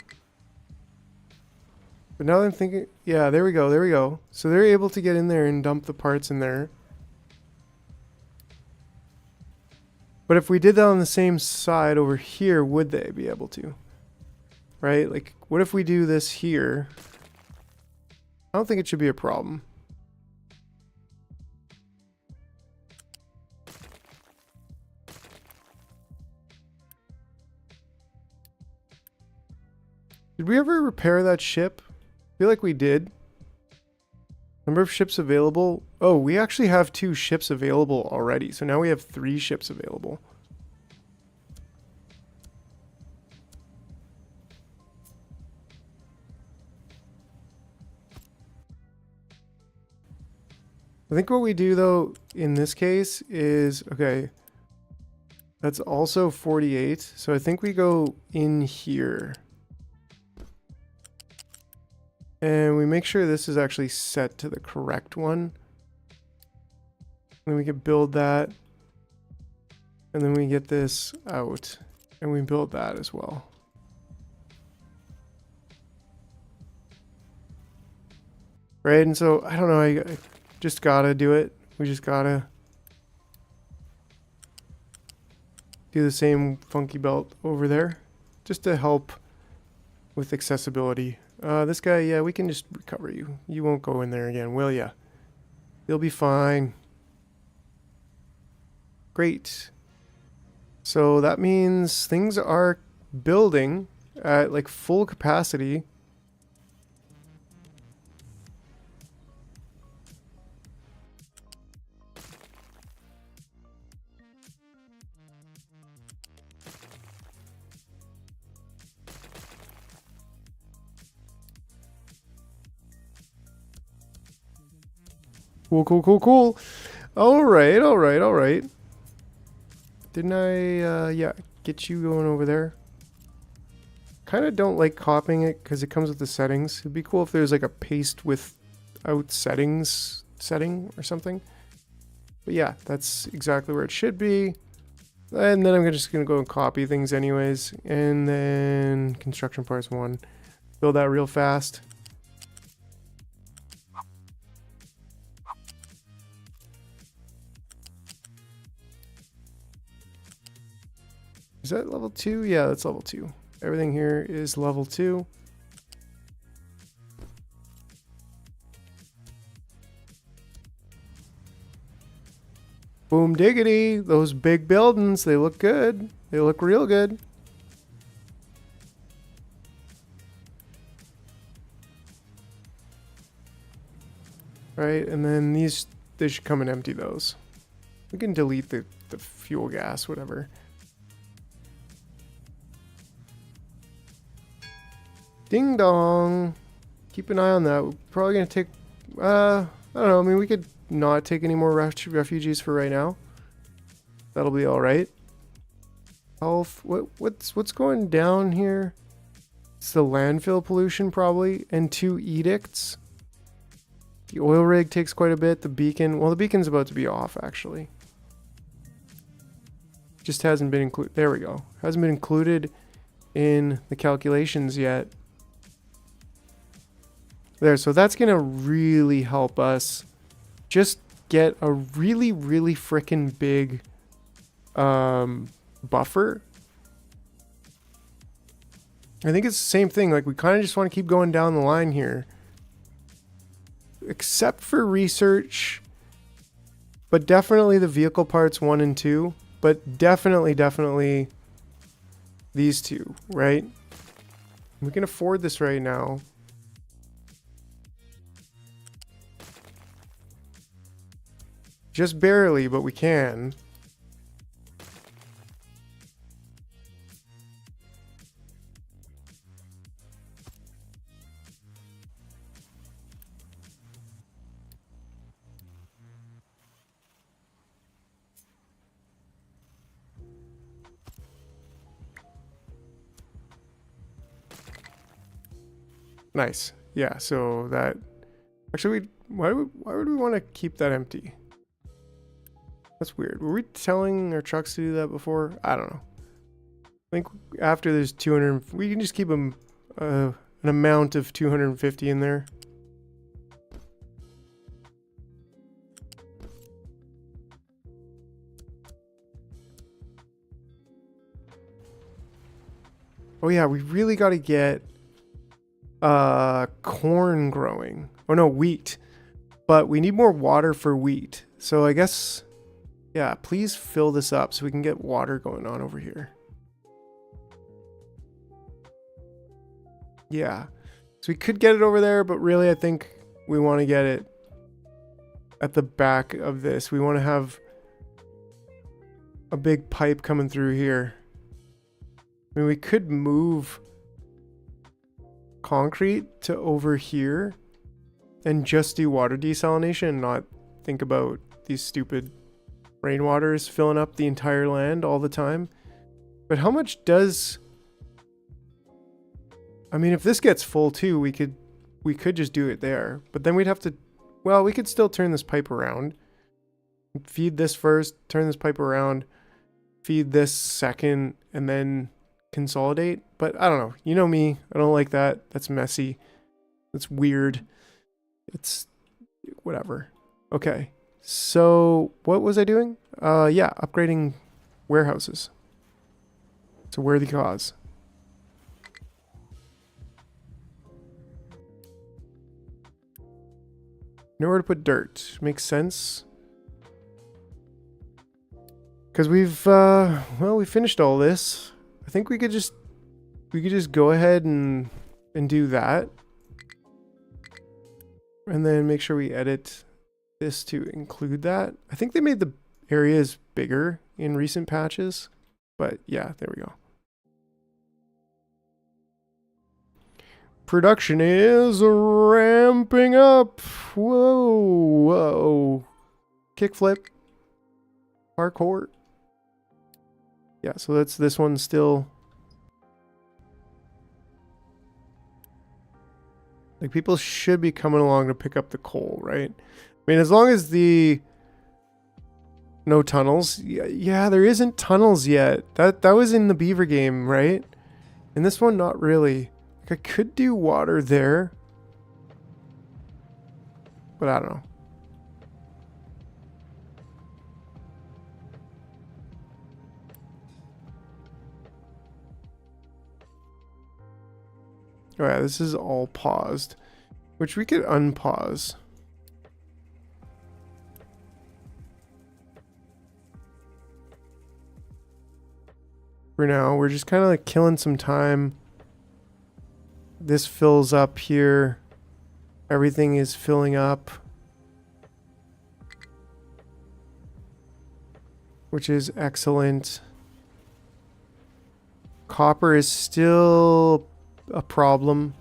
But now that I'm thinking, yeah, there we go, there we go. So they're able to get in there and dump the parts in there. But if we did that on the same side over here, would they be able to? Right? Like, what if we do this here? I don't think it should be a problem. Did we ever repair that ship? I feel like we did. Number of ships available. Oh, we actually have 2 ships available already. So now we have 3 ships available. I think what we do though in this case is, okay, that's also 48. So I think we go in here. And we make sure this is actually set to the correct one. Then we can build that. And then we get this out. And we build that as well. Right, and so, I don't know, I just gotta do it. We just gotta do the same funky belt over there. Just to help with accessibility. This guy, yeah, we can just recover you. You won't go in there again, will ya? You'll be fine. Great. So that means things are building at like full capacity. Cool, cool, cool, cool. All right, all right, all right. Didn't I, yeah, get you going over there? Kind of don't like copying it because it comes with the settings. It'd be cool if there's like a paste without settings setting or something. But yeah, that's exactly where it should be. And then I'm just going to go and copy things anyways. And then construction parts 1. Build that real fast. Is that level 2? Yeah, that's level 2. Everything here is level 2. Boom diggity. Those big buildings, they look good. They look real good. Right, and then these, they should come and empty those. We can delete the fuel gas, whatever. Ding dong. Keep an eye on that. We're probably going to take, I don't know. I mean, we could not take any more refugees for right now. That'll be all right. Health. What's going down here? It's the landfill pollution probably, and 2 edicts. The oil rig takes quite a bit. The beacon, well, the beacon's about to be off actually. Just hasn't been included. There we go. Hasn't been included in the calculations yet. There, so that's going to really help us just get a really, really freaking big buffer. I think it's the same thing. Like, we kind of just want to keep going down the line here. Except for research. But definitely the vehicle parts 1 and 2. But definitely these 2, right? We can afford this right now. Just barely, but we can. Nice. Yeah, so that... Actually, why would we want to keep that empty? That's weird. Were we telling our trucks to do that before? I don't know. I think after there's 200... We can just keep them an amount of 250 in there. Oh yeah, we really got to get corn growing. Oh no, wheat. But we need more water for wheat. So I guess, yeah, please fill this up so we can get water going on over here. Yeah. So we could get it over there, but really I think we want to get it at the back of this. We want to have a big pipe coming through here. I mean, we could move concrete to over here and just do water desalination and not think about these stupid rainwaters filling up the entire land all the time. But how much does... I mean, if this gets full too, we could just do it there. But then we'd have to... Well, we could still turn this pipe around. Feed this first, turn this pipe around, feed this second, and then consolidate. But I don't know. You know me. I don't like that. That's messy. That's weird. It's whatever. Okay. So what was I doing? Yeah, upgrading warehouses. It's a worthy cause. Nowhere to put dirt. Makes sense. Because we've, well, we finished all this. I think we could just go ahead and do that. And then make sure we edit this to include that. I think they made the areas bigger in recent patches. But yeah, there we go. Production is ramping up. Whoa, whoa. Kickflip. Parkour. Yeah, so that's this one still. Like, people should be coming along to pick up the coal, right? I mean, as long as the... No tunnels. Yeah, there isn't tunnels yet. That was in the Beaver game, right? In this one, not really. I could do water there, but I don't know. Oh yeah, this is all paused, which we could unpause. For now, we're just kind of like killing some time. This fills up here. Everything is filling up. Which is excellent. Copper is still a problem.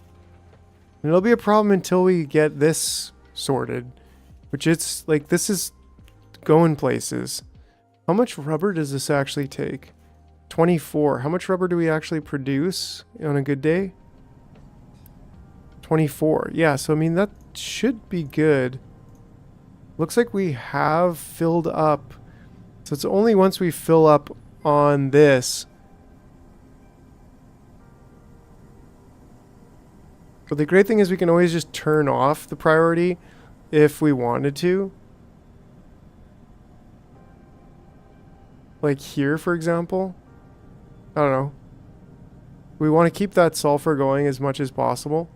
And it'll be a problem until we get this sorted. Which it's like, this is going places. How much rubber does this actually take? 24. How much rubber do we actually produce on a good day? 24. Yeah, so I mean, that should be good. Looks like we have filled up. So it's only once we fill up on this. But the great thing is we can always just turn off the priority if we wanted to. Like here, for example. I don't know. We want to keep that sulfur going as much as possible.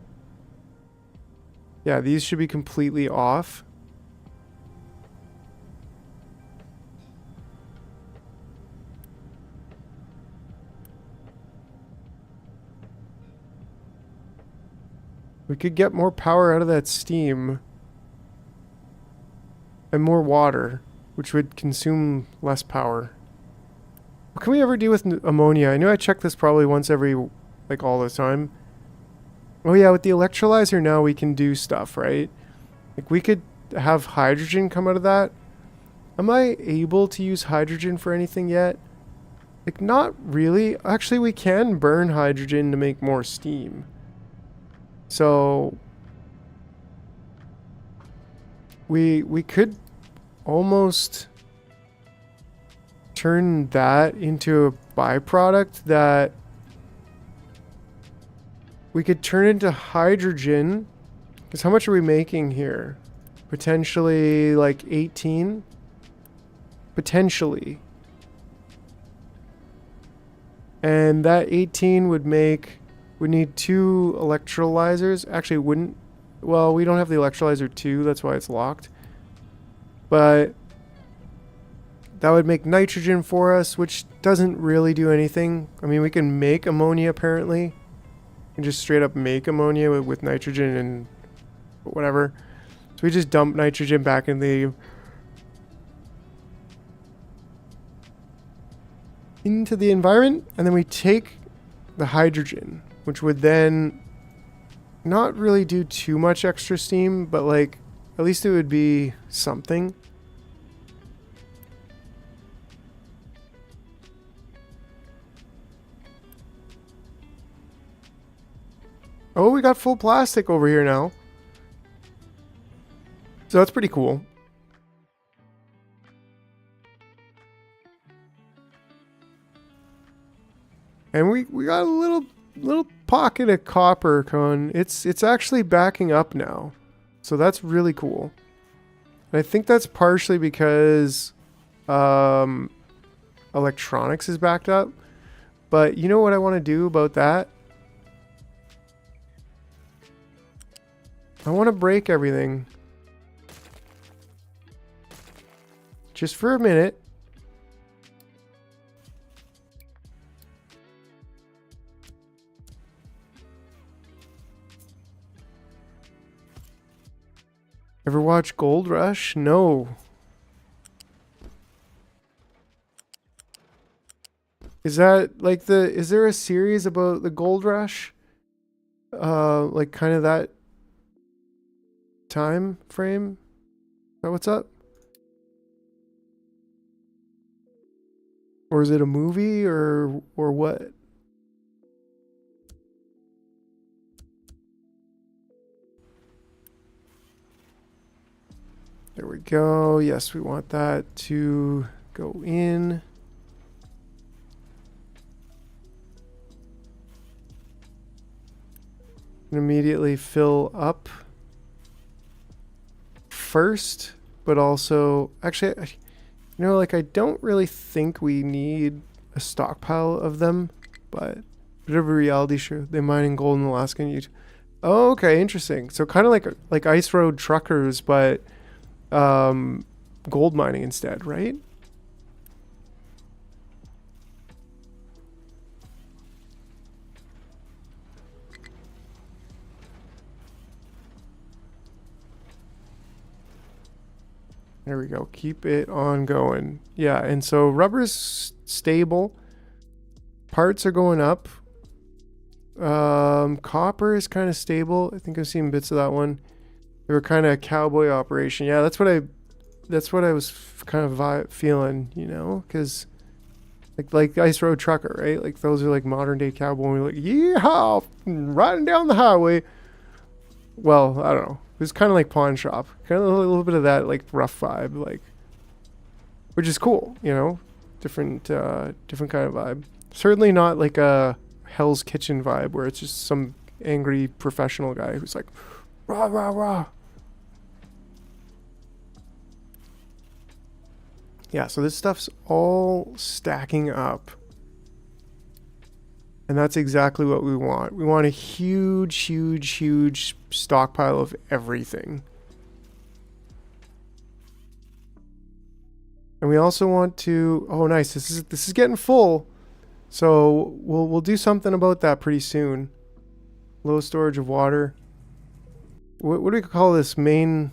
Yeah, these should be completely off. We could get more power out of that steam. And more water, which would consume less power. What can we ever do with ammonia? I know I check this probably once every, like, all the time. Oh yeah, with the electrolyzer now we can do stuff, right? Like, we could have hydrogen come out of that. Am I able to use hydrogen for anything yet? Like, not really. Actually, we can burn hydrogen to make more steam. So we could almost turn that into a byproduct that we could turn into hydrogen. Because how much are we making here? Potentially like 18? Potentially. And that 18 would make... We need 2 electrolyzers. Actually, wouldn't... Well, we don't have the electrolyzer 2. That's why it's locked. But that would make nitrogen for us, which doesn't really do anything. I mean, we can make ammonia, apparently. We can just straight up make ammonia with nitrogen and whatever. So we just dump nitrogen back in into the environment, and then we take the hydrogen, which would then not really do too much extra steam, but like at least it would be something. Oh, we got full plastic over here now. So that's pretty cool. And we got a little pocket of copper cone. It's actually backing up now. So that's really cool. And I think that's partially because electronics is backed up. But you know what I want to do about that? I want to break everything. Just for a minute. Ever watch Gold Rush? No. Is that like is there a series about the Gold Rush? Like kind of that time frame? Is that what's up? Or is it a movie or what? There we go. Yes, we want that to go in. And immediately fill up first, but also actually, you know, like I don't really think we need a stockpile of them, but bit of a reality show. They mine in gold in Alaska and Utah. Oh, okay, interesting. So kind of like ice road truckers, but gold mining instead, right? There we go. Keep it on going. Yeah, and so rubber's stable. Parts are going up. Copper is kind of stable. I think I've seen bits of that one. They were kind of a cowboy operation. Yeah, that's what I was kind of feeling, you know, because like Ice Road Trucker, right? Like those are like modern day cowboy. We're like, yeehaw, riding down the highway. Well, I don't know. It was kind of like Pawn Shop, kind of a little bit of that like rough vibe, like, which is cool, you know, different kind of vibe. Certainly not like a Hell's Kitchen vibe where it's just some angry professional guy who's like, rah rah rah. Yeah, so this stuff's all stacking up. And that's exactly what we want. We want a huge, huge, huge stockpile of everything. And we also want to... Oh, nice. This is getting full. So we'll do something about that pretty soon. Low storage of water. What do we call this main?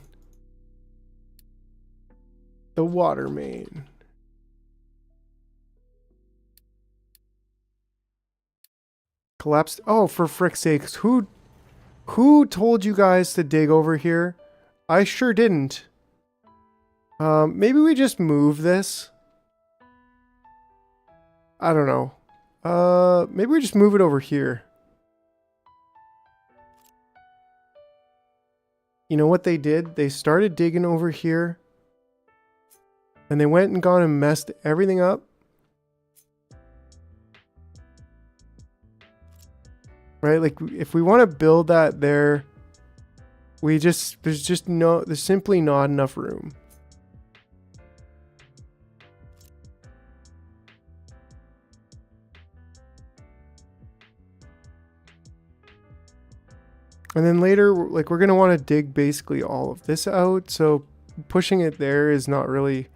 The water main. Collapsed. Oh, for frick's sakes. Who told you guys to dig over here? I sure didn't. Maybe we just move this. I don't know. Maybe we just move it over here. you know what they did? They started digging over here. And they went and gone and messed everything up. Right? Like, if we want to build that there, there's simply not enough room. And then later, like, we're going to want to dig basically all of this out. So pushing it there is not really,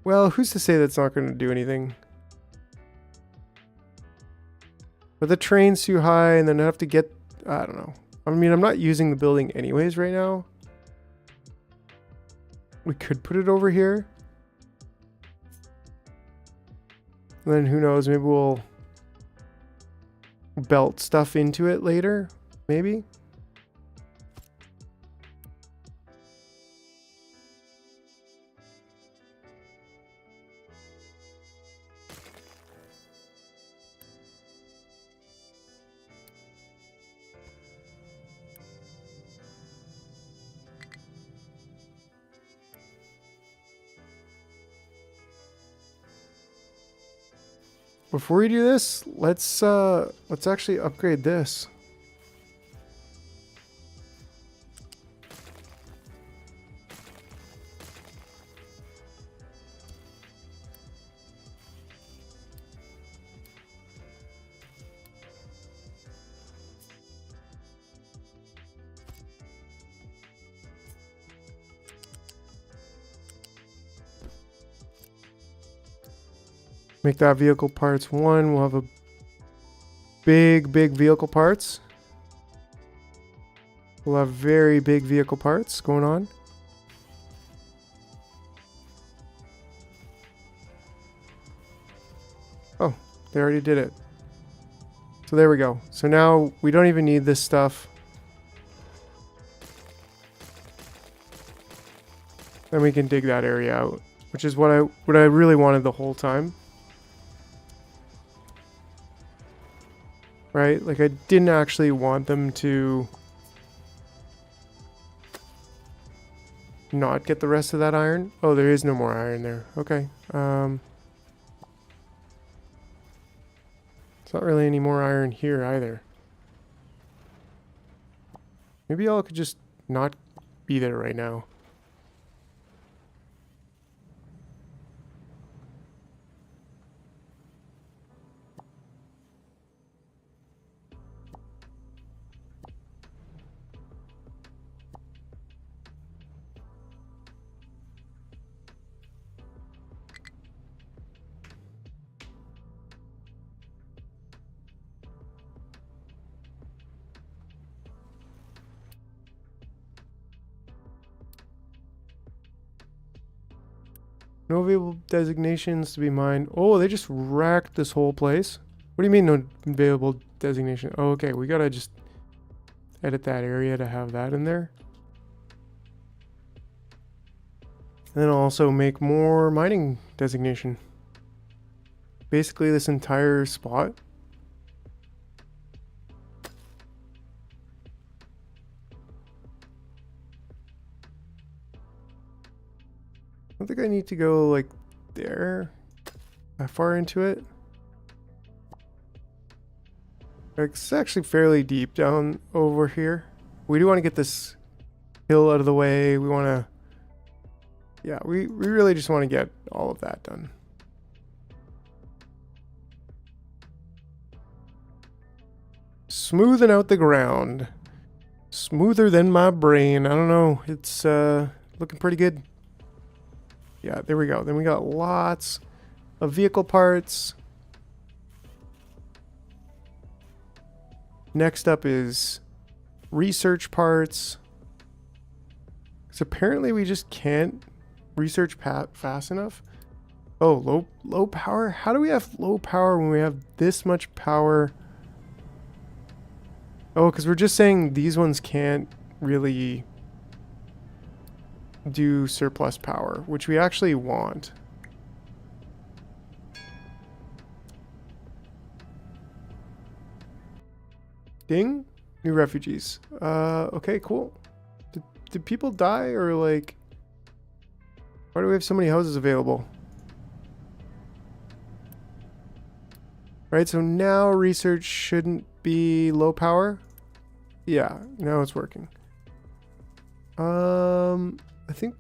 well, who's to say that's not going to do anything? But the train's too high, and then I have to get, I don't know. I mean, I'm not using the building anyways right now. We could put it over here. And then who knows, maybe we'll belt stuff into it later, maybe. Before we do this, let's actually upgrade this. Make that vehicle parts 1. We'll have a big vehicle parts. We'll have very big vehicle parts going on. Oh, they already did it. So there we go. So now we don't even need this stuff. Then we can dig that area out, which is what I really wanted the whole time. Right? Like, I didn't actually want them to not get the rest of that iron. Oh, there is no more iron there. Okay. It's not really any more iron here either. Maybe y'all could just not be there right now. No available designations to be mined. Oh, they just racked this whole place. What do you mean no available designation? Oh, okay. We gotta just edit that area to have that in there. And then also make more mining designation. Basically this entire spot. I don't think I need to go like there, that far into it. It's actually fairly deep down over here. We do want to get this hill out of the way. We want to, yeah, we really just want to get all of that done. Smoothing out the ground. Smoother than my brain. I don't know. It's looking pretty good. Yeah, there we go. Then we got lots of vehicle parts. Next up is research parts. Because apparently we just can't research fast enough. Oh, low power? How do we have low power when we have this much power? Oh, because we're just saying these ones can't really do surplus power, which we actually want. Ding. New refugees. Okay, cool. did people die, or like, why do we have so many houses available? Right, so now research shouldn't be low power. Yeah, now it's working. I think,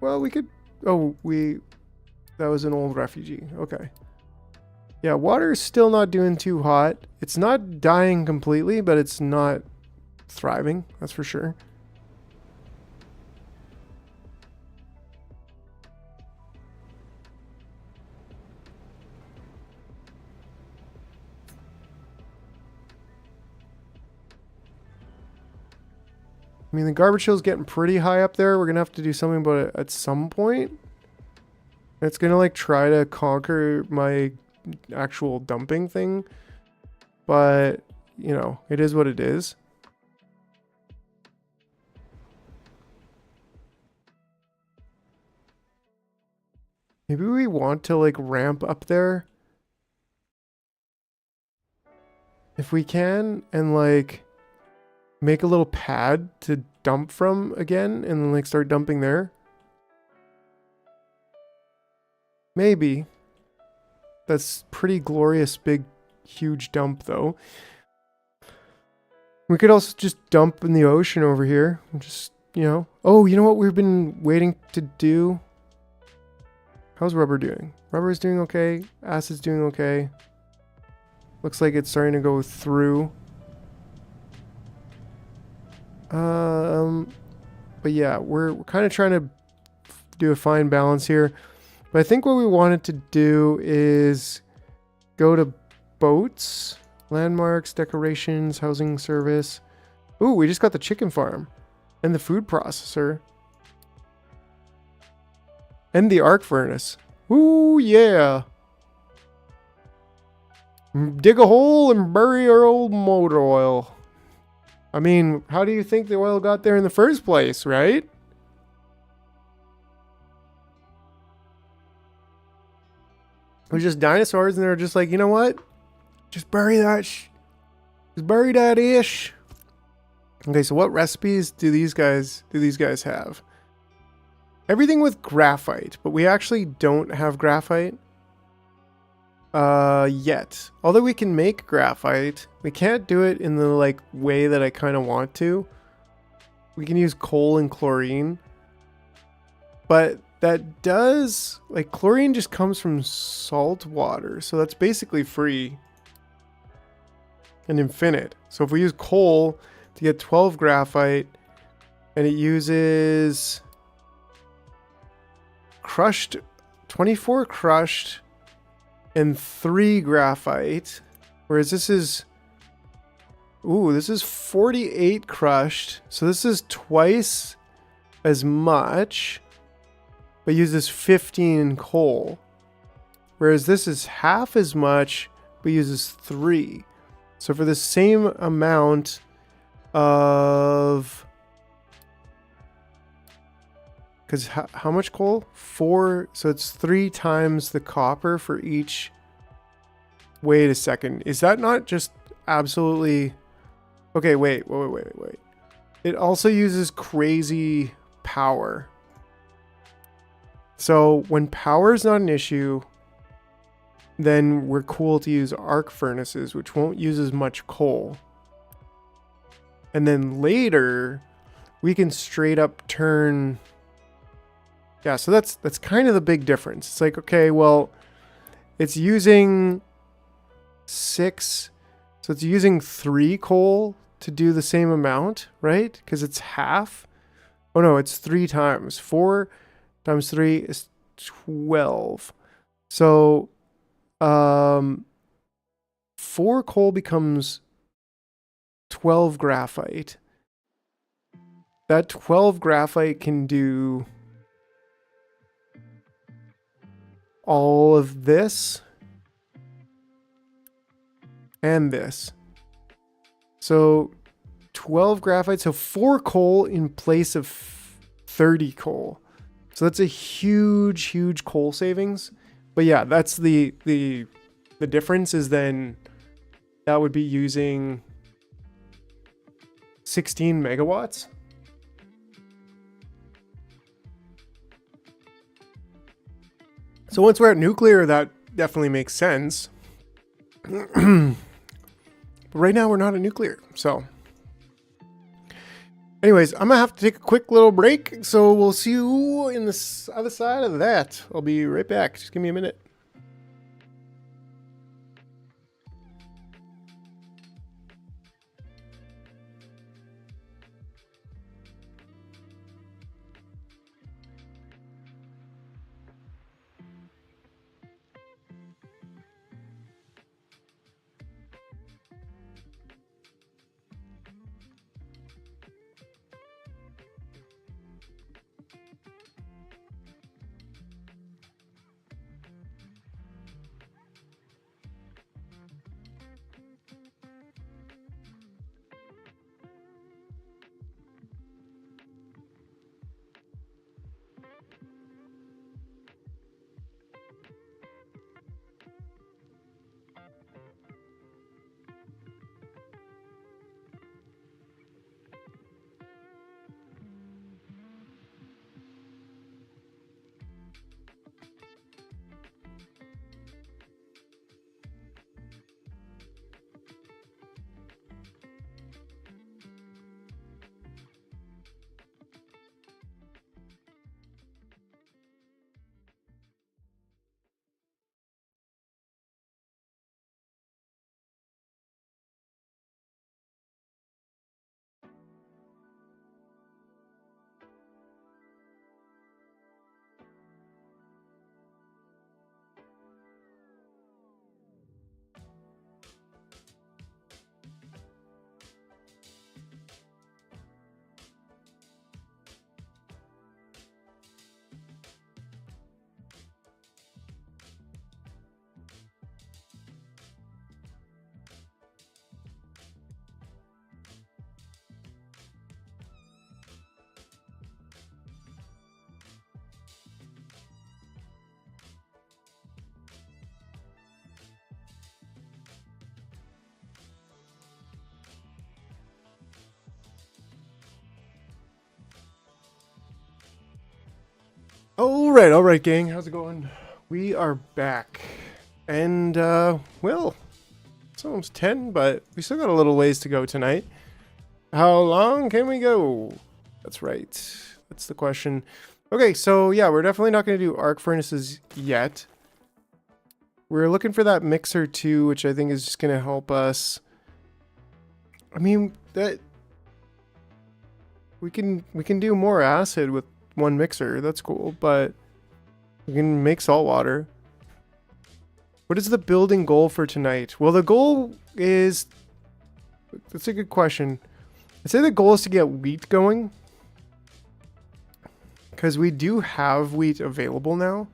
well, we could, oh, that was an old refugee. Okay. Yeah, water is still not doing too hot. It's not dying completely, but it's not thriving, that's for sure. I mean, the garbage hill's getting pretty high up there. We're going to have to do something about it at some point. It's going to like try to conquer my actual dumping thing. But, you know, it is what it is. Maybe we want to like ramp up there. If we can, and like make a little pad to dump from again and then like start dumping there. Maybe. That's pretty glorious big huge dump though. We could also just dump in the ocean over here. Just, you know. Oh, you know what we've been waiting to do? How's rubber doing? Rubber is doing okay. Acid's doing okay. Looks like it's starting to go through. But yeah, we're kind of trying to do a fine balance here. But I think what we wanted to do is go to boats, landmarks, decorations, housing service. Ooh, we just got the chicken farm and the food processor and the arc furnace. Ooh, yeah. Dig a hole and bury our old motor oil. I mean, how do you think the oil got there in the first place, right? It was just dinosaurs, and they were just like, you know what? Just bury that. Just bury that ish. Okay, so what recipes do these guys have? Everything with graphite, but we actually don't have graphite. Yet. Although we can make graphite, we can't do it in the like way that I kind of want to. We can use coal and chlorine. But that does, like, chlorine just comes from salt water, so that's basically free and infinite. So if we use coal to get 12 graphite and it uses crushed 24 crushed and 3 graphite, whereas this is 48 crushed, so this is twice as much, but uses 15 coal, whereas this is half as much but uses 3. So for the same amount of, because how much coal? 4, so it's 3 times the copper for each. Wait a second. Is that not just absolutely... Okay, wait. It also uses crazy power. So when power is not an issue, then we're cool to use arc furnaces, which won't use as much coal. And then later, we can straight up turn... Yeah, so that's kind of the big difference. It's like, okay, well, it's using 6, so it's using 3 coal to do the same amount, right? Because it's half. Oh no, it's 3 times. 4 times 3 is 12. So 4 coal becomes 12 graphite. That 12 graphite can do all of this and this. So 12 graphite, so 4 coal in place of 30 coal. So that's a huge coal savings. But yeah, that's the difference is then that would be using 16 megawatts. So once we're at nuclear, that definitely makes sense. But right now we're not at nuclear. So anyways, I'm going to have to take a quick little break. So we'll see you in the other side of that. I'll be right back. Just give me a minute. All right, gang. How's it going? We are back. And, well, it's almost 10, but we still got a little ways to go tonight. How long can we go? That's right. That's the question. Okay, so, yeah, we're definitely not going to do arc furnaces yet. We're looking for that mixer, too, which I think is just going to help us. I mean, that... We can do more acid with one mixer. That's cool, but we can make salt water. What is the building goal for tonight? Well, the goal is... That's a good question. I'd say the goal is to get wheat going. Because we do have wheat available now.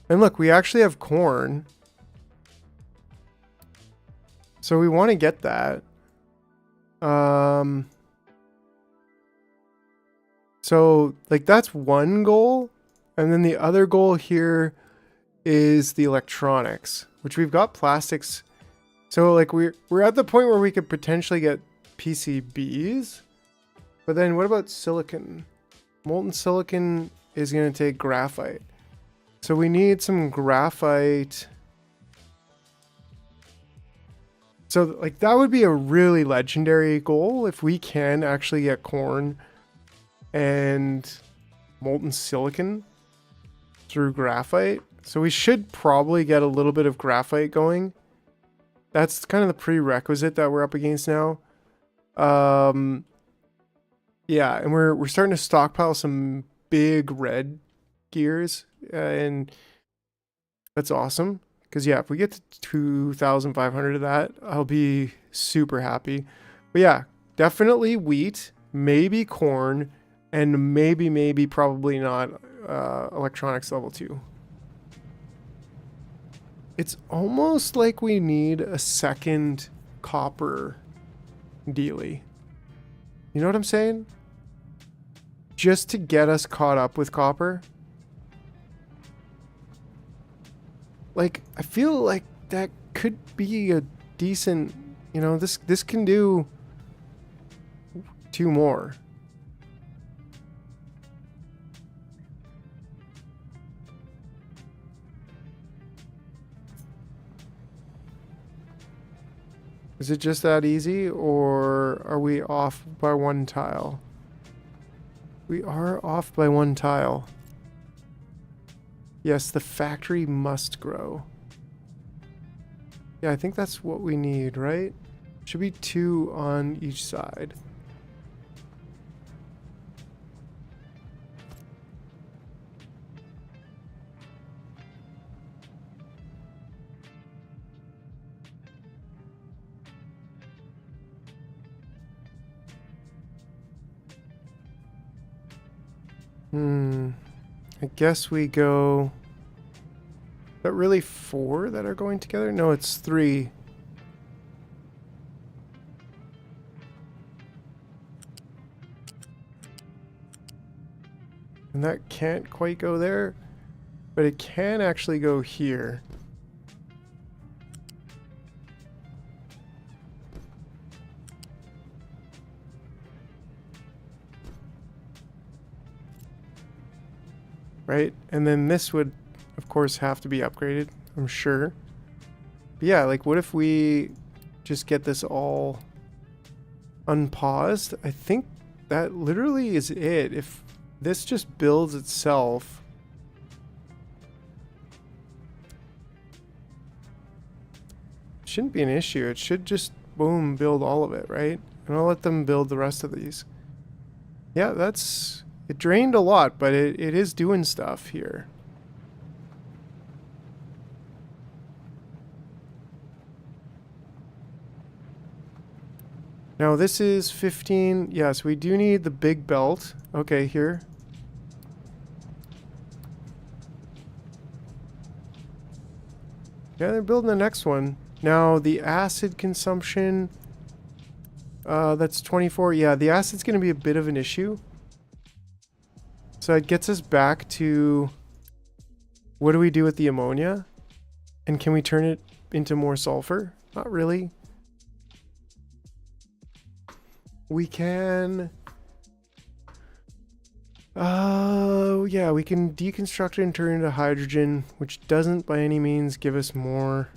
And look, we actually have corn. So we want to get that. So, like, that's one goal. And then the other goal here is the electronics, which we've got plastics. So, like, we're at the point where we could potentially get PCBs. But then what about silicon? Molten silicon is going to take graphite. So we need some graphite. So, like, that would be a really legendary goal if we can actually get corn and molten silicon through graphite. So we should probably get a little bit of graphite going. That's kind of the prerequisite that we're up against now. Yeah, and we're starting to stockpile some big red gears, and that's awesome. Because yeah, if we get to 2,500 of that, I'll be super happy. But yeah, definitely wheat, maybe corn, and maybe probably not electronics level 2. It's almost like we need a second copper dealie. You know what I'm saying? Just to get us caught up with copper. Like, I feel like that could be a decent, you know, this can do 2 more. Is it just that easy, or are we off by one tile? We are off by one tile. Yes, the factory must grow. Yeah, I think that's what we need, right? Should be 2 on each side. I guess we go... Is that really 4 that are going together? No, it's 3. And that can't quite go there, but it can actually go here. Right? And then this would, of course, have to be upgraded, I'm sure. But yeah, like what if we just get this all unpaused? I think that literally is it. If this just builds itself, it shouldn't be an issue. It should just, boom, build all of it, right? And I'll let them build the rest of these. Yeah, that's... It drained a lot, but it is doing stuff here. Now this is 15. Yes, we do need the big belt. Okay, here. Yeah, they're building the next one. Now the acid consumption, that's 24. Yeah, the acid's going to be a bit of an issue. So it gets us back to, what do we do with the ammonia? And can we turn it into more sulfur? Not really. We can... yeah, we can deconstruct it and turn it into hydrogen, which doesn't by any means give us more.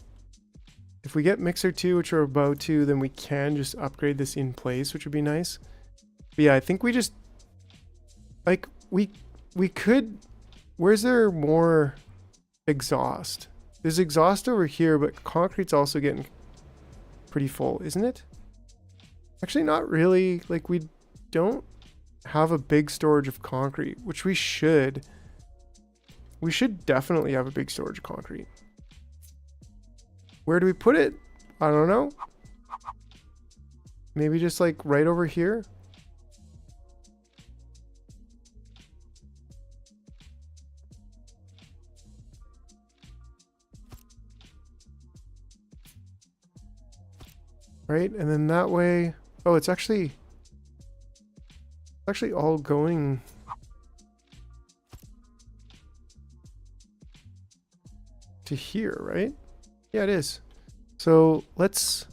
If we get Mixer 2, which we're about to, then we can just upgrade this in place, which would be nice. But yeah, I think we just... Like, we could... Where's there more exhaust? There's exhaust over here, but concrete's also getting pretty full, isn't it? Actually, not really. Like, we don't have a big storage of concrete, which we should. We should definitely have a big storage of concrete. Where do we put it? I don't know. Maybe just like right over here. Right, and then that way... Oh, it's actually all going... to here, right? Yeah, it is. So, let's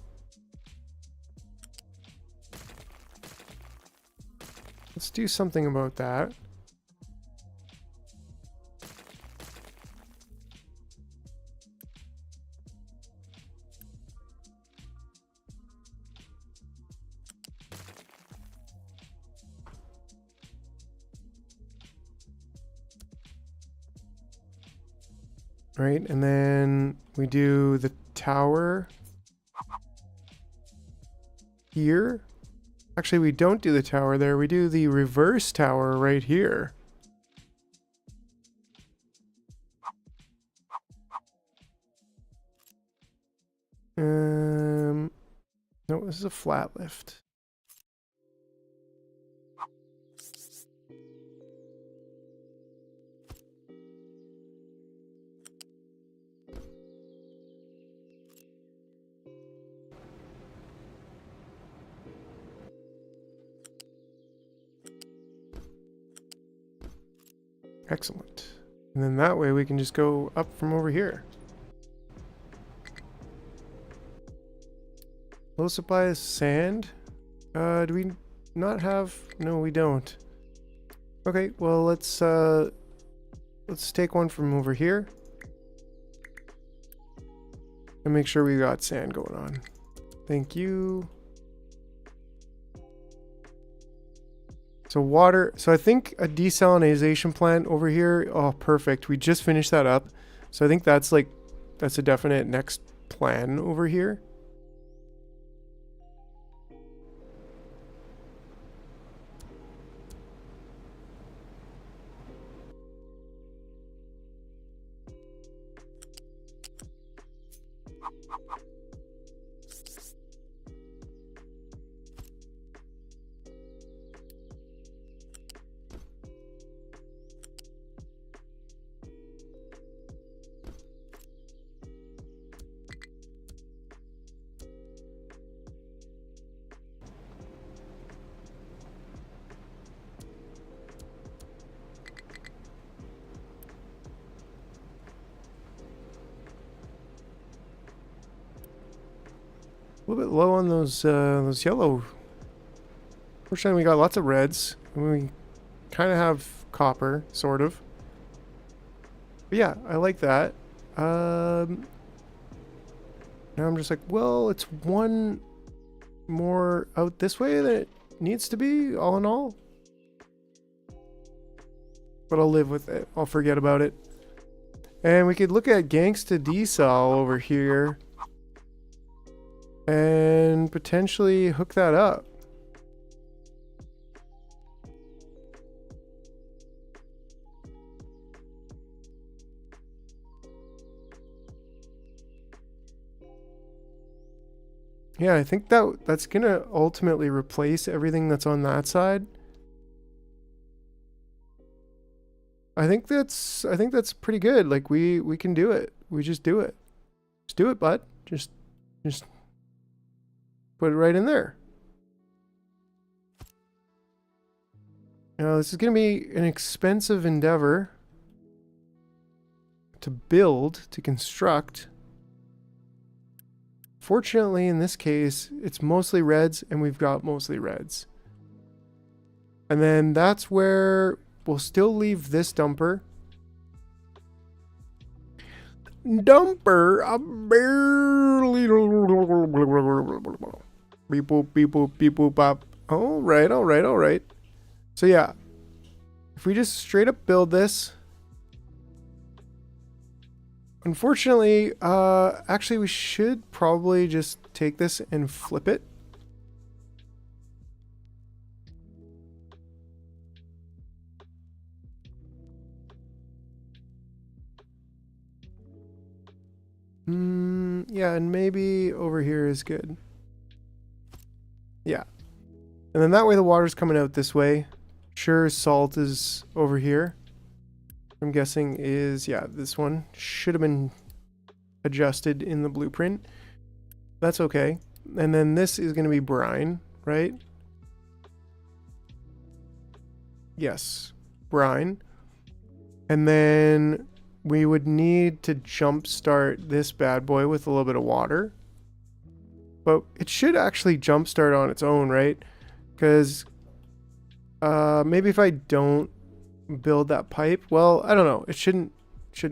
do something about that. Right, and then we do the tower here. Actually, we don't do the tower there. We do the reverse tower right here. No, this is a flat lift. Excellent. And then that way we can just go up from over here. Low supply of sand. Do we not have... No, we don't. Okay, well, let's take one from over here. And make sure we got sand going on. Thank you. So water, so I think a desalination plant over here. Oh, perfect. We just finished that up. So I think that's like, that's a definite next plan over here. A little bit low on those yellow. Fortunately, we got lots of reds. And we kind of have copper, sort of. But yeah, I like that. Now I'm just like, well, it's one more out this way than it needs to be, all in all. But I'll live with it. I'll forget about it. And we could look at Gangsta Desal over here. And potentially hook that up. Yeah, I think that's gonna ultimately replace everything that's on that side. I think that's pretty good. Like we can do it. We just do it. Just do it, bud. Just put it right in there. Now this is gonna be an expensive endeavor to build, to construct. Fortunately, in this case, it's mostly reds, and we've got mostly reds. And then that's where we'll still leave this dumper. Dumper, I barely. Beep boop, beep boop, beep boop, bop. All right, all right, all right. So yeah, if we just straight up build this. Unfortunately, actually we should probably just take this and flip it. Yeah, and maybe over here is good. Yeah. And then that way the water's coming out this way. Sure, salt is over here. I'm guessing is, yeah, this one should have been adjusted in the blueprint. That's okay. And then this is going to be brine, right? Yes, brine. And then we would need to jumpstart this bad boy with a little bit of water. But it should actually jumpstart on its own, right? Because maybe if I don't build that pipe, well, I don't know. It shouldn't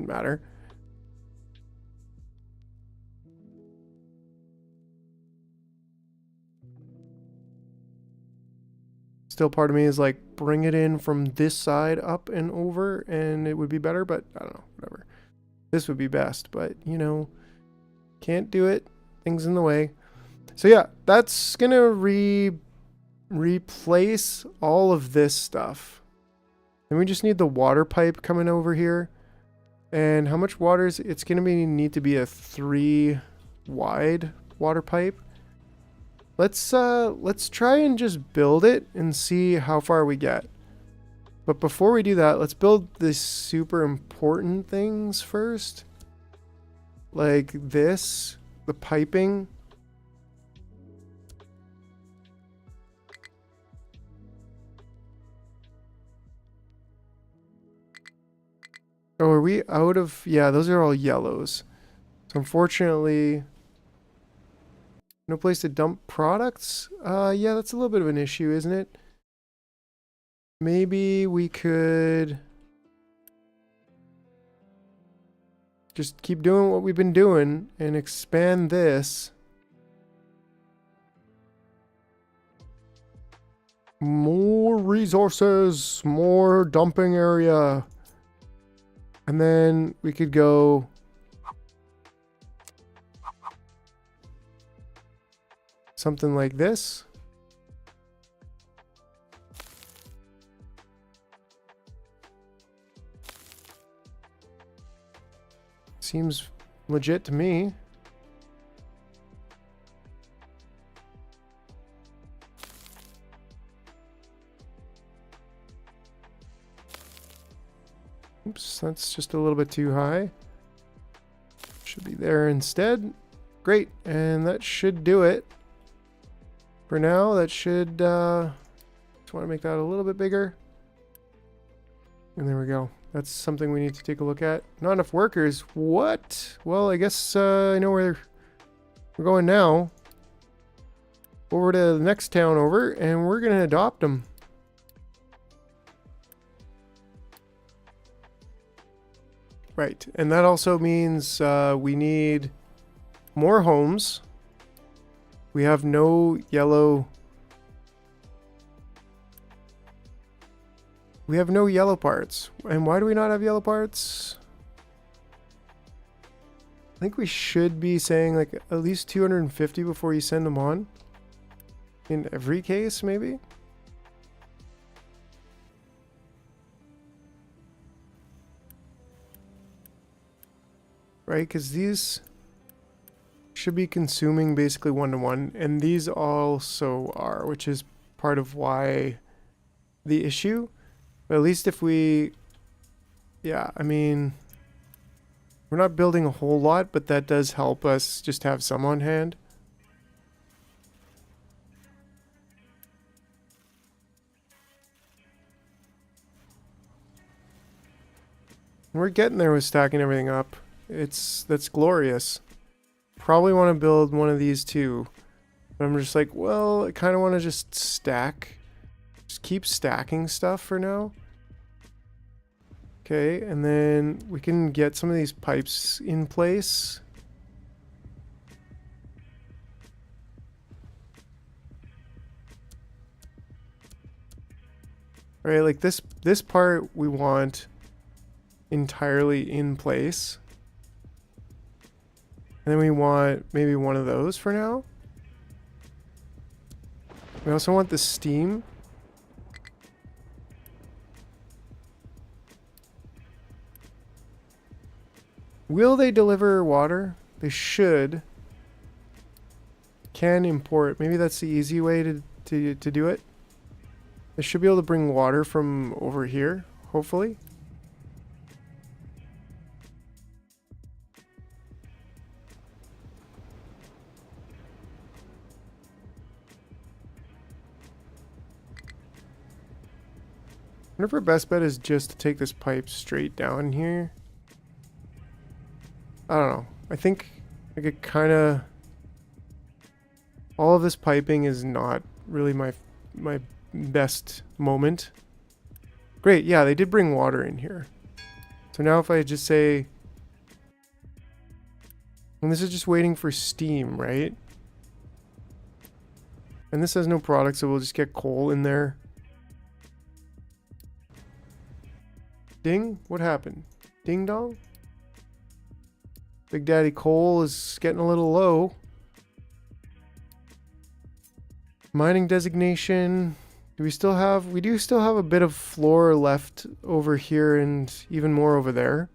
matter. Still, part of me is like, bring it in from this side up and over, and it would be better. But I don't know. Whatever. This would be best, but you know, can't do it. Things in the way. So yeah, that's gonna replace all of this stuff. And we just need the water pipe coming over here. And how much water is it's gonna need to be a 3 wide water pipe. Let's try and just build it and see how far we get. But before we do that, let's build the super important things first. Like this, the piping. Oh, are we out of... Yeah, those are all yellows. So unfortunately, no place to dump products? Yeah, that's a little bit of an issue, isn't it? Maybe we could just keep doing what we've been doing and expand this. More resources, more dumping area. And then we could go something like this. Seems legit to me. Oops, that's just a little bit too high. Should be there instead. Great, and that should do it. For now, that should, just want to make that a little bit bigger. And there we go. That's something we need to take a look at. Not enough workers. What? Well, I guess I know where we're going now. Over to the next town over, and we're going to adopt them. Right, and that also means we need more homes. We have no yellow... We have no yellow parts. And why do we not have yellow parts? I think we should be saying like at least 250 before you send them on. In every case, maybe? Right, because these should be consuming basically 1-to-1, and these also are, which is part of why the issue. But at least if we, yeah, I mean, we're not building a whole lot, but that does help us just have some on hand. We're getting there with stacking everything up. That's glorious. Probably want to build one of these too. But I'm just like, well, I kind of want to just stack. Just keep stacking stuff for now. Okay, and then we can get some of these pipes in place. All right, like this part we want entirely in place. And then we want maybe one of those for now. We also want the steam. Will they deliver water? They should. Can import. Maybe that's the easy way to do it. They should be able to bring water from over here, hopefully. I wonder if our best bet is just to take this pipe straight down here. I don't know. I think like it kind of... All of this piping is not really my best moment. Great, yeah, they did bring water in here. So now if I just say... And this is just waiting for steam, right? And this has no product, so we'll just get coal in there. Ding? What happened? Ding dong? Big Daddy Coal is getting a little low. Mining designation. Do we still have... We do still have a bit of floor left over here and even more over there.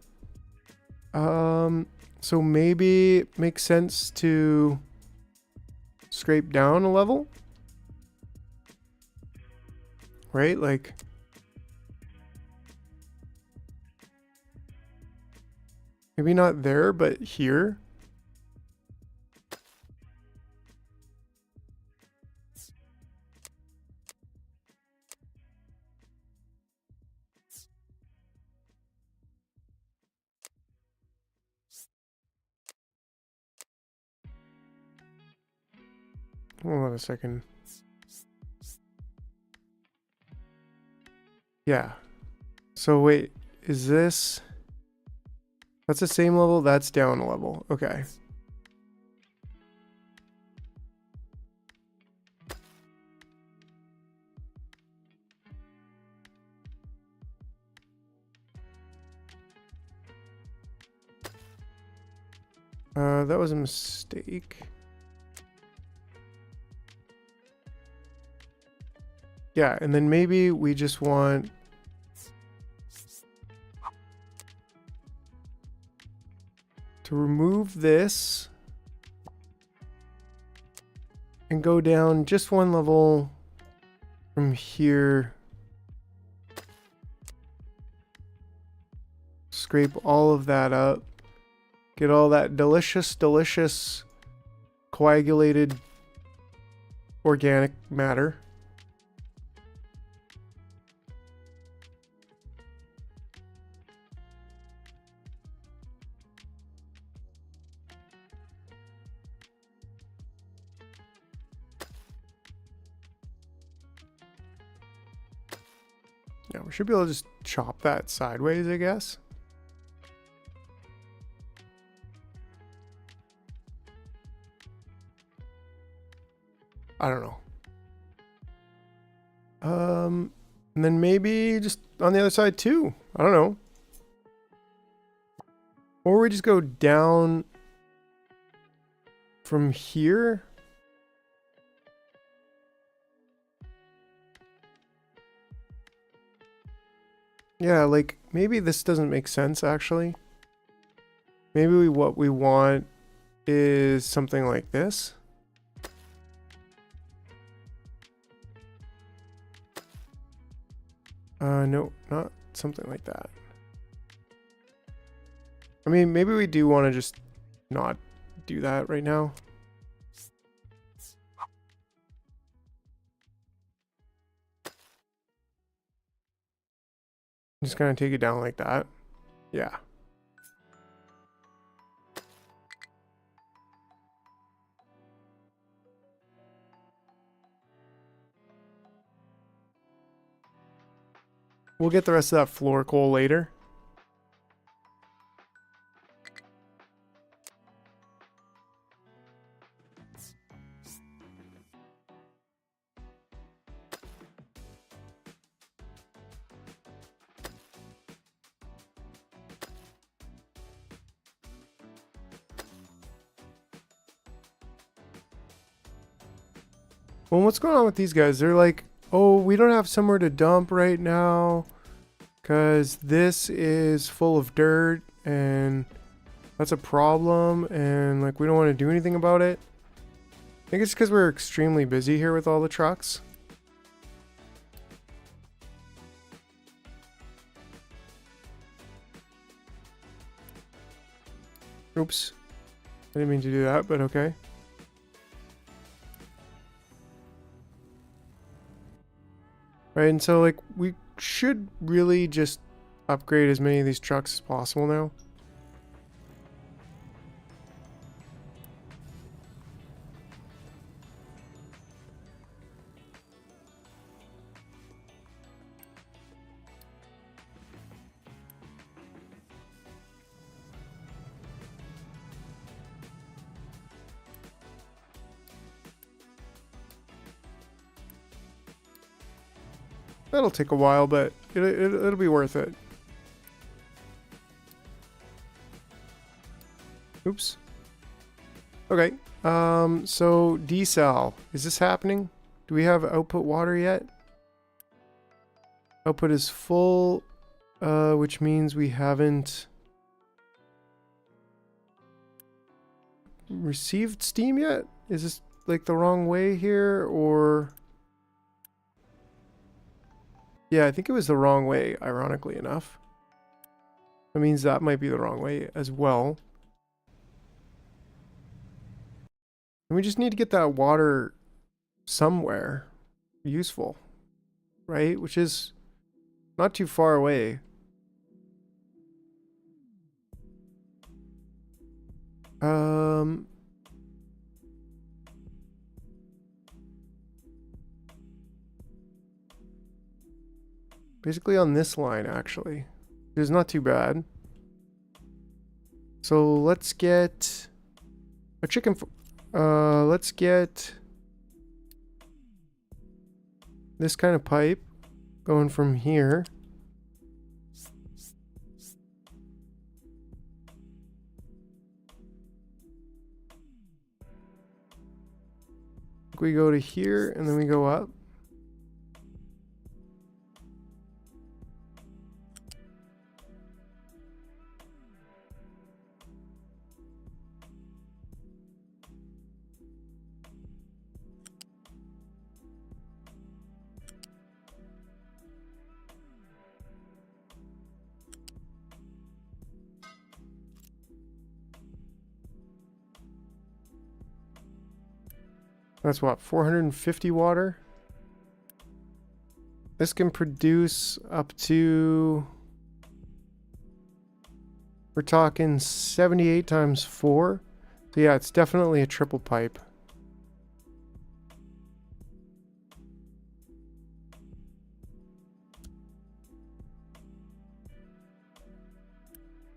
So maybe it makes sense to scrape down a level. Right? Like... Maybe not there, but here. Hold on a second. Yeah. So wait, is this... That's the same level, that's down a level. Okay. That was a mistake. Yeah, and then maybe we just want to remove this and go down just one level from here. Scrape all of that up. Get all that delicious, delicious coagulated organic matter. Yeah, we should be able to just chop that sideways, I guess. I don't know. And then maybe just on the other side too. I don't know. Or we just go down from here. Yeah, like maybe this doesn't make sense actually. Maybe what we want is something like this. No, not something like that. I mean, maybe we do want to just not do that right now. Just kind of take it down like that. Yeah. We'll get the rest of that floor coal later. Well, what's going on with these guys? They're like, oh, we don't have somewhere to dump right now because this is full of dirt and that's a problem and like we don't want to do anything about it. I think it's because we're extremely busy here with all the trucks. Oops. I didn't mean to do that, but okay. Right, and so like we should really just upgrade as many of these trucks as possible now. That'll take a while, but it'll be worth it. Oops. Okay. So desal. Is this happening? Do we have output water yet? Output is full, which means we haven't received steam yet? Is this like the wrong way here, or... Yeah, I think it was the wrong way, ironically enough. That means that might be the wrong way as well. And we just need to get that water somewhere useful, right? Which is not too far away. Basically on this line, actually. It's not too bad. So let's get a chicken. Let's get this kind of pipe going from here. We go to here and then we go up. That's what, 450 water? This can produce up to, we're talking 78 times 4. So yeah, it's definitely a triple pipe.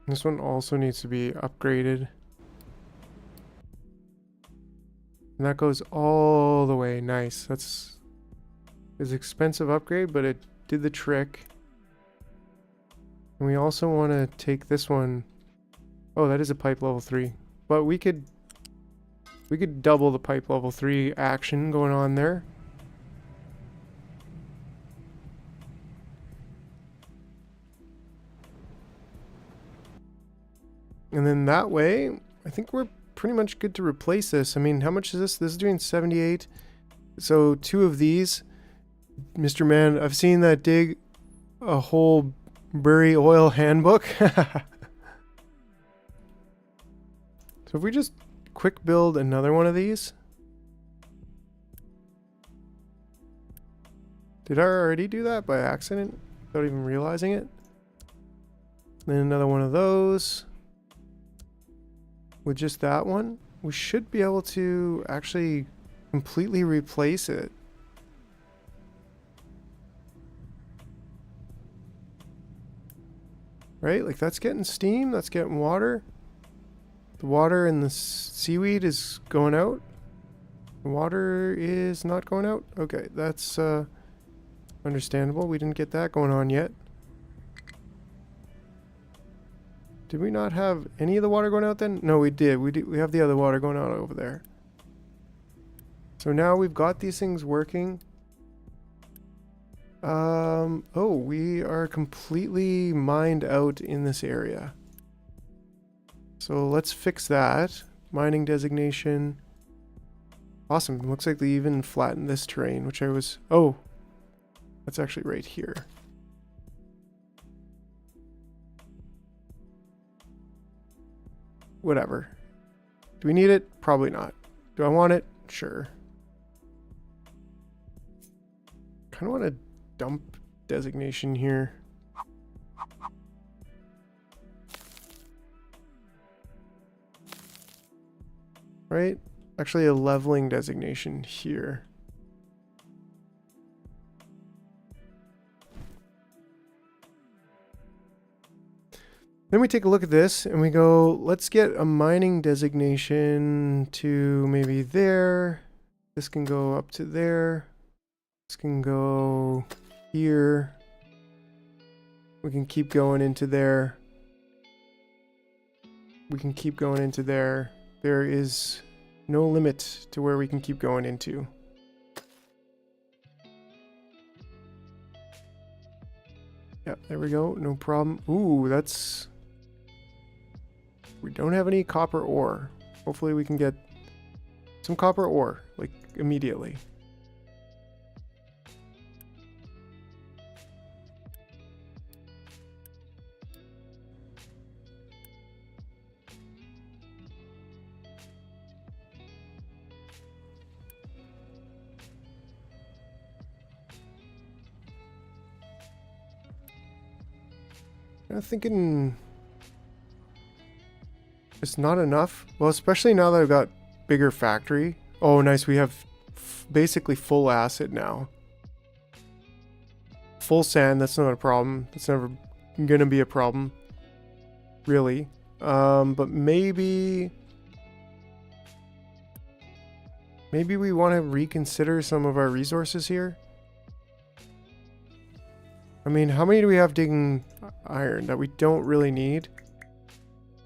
This one also needs to be upgraded. And that goes all the way. Nice. That's an expensive upgrade, but it did the trick. And we also want to take this one. Oh, that is a pipe level 3. But we could double the pipe level 3 action going on there. And then that way, I think we're pretty much good to replace this. I mean, how much is this? This is doing 78. So 2 of these. Mr. Man, I've seen that dig a whole Bury oil handbook. So if we just quick build another one of these. Did I already do that by accident without even realizing it? Then another one of those. With just that one, we should be able to actually completely replace it. Right? Like that's getting steam, that's getting water. The water and the seaweed is going out. The water is not going out. Okay, that's understandable. We didn't get that going on yet. Did we not have any of the water going out then? No, we did. We have the other water going out over there. So now we've got these things working. Oh, we are completely mined out in this area. So let's fix that. Mining designation. Awesome. Looks like they even flattened this terrain, which I was... Oh, that's actually right here. Whatever. Do we need it? Probably not. Do I want it? Sure. Kind of want a dump designation here. Right? Actually, a leveling designation here. Then we take a look at this and we go, let's get a mining designation to maybe there. This can go up to there. This can go here. We can keep going into there. We can keep going into there. There is no limit to where we can keep going into. Yeah, there we go. No problem. Ooh, that's... We don't have any copper ore. Hopefully we can get some copper ore, like, immediately. I'm thinking it's not enough. Well, especially now that I've got bigger factory. Oh, nice. We have basically full acid now. Full sand, that's not a problem. That's never gonna be a problem. Really. But maybe we want to reconsider some of our resources here. I mean, how many do we have digging iron that we don't really need?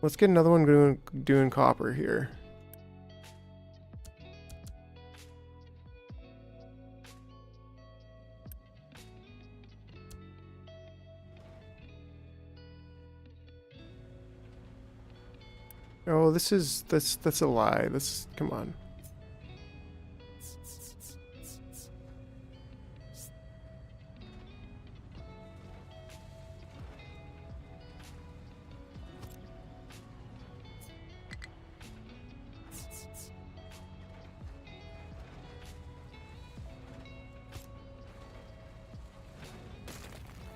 Let's get another one doing copper here. Oh, that's a lie. Come on.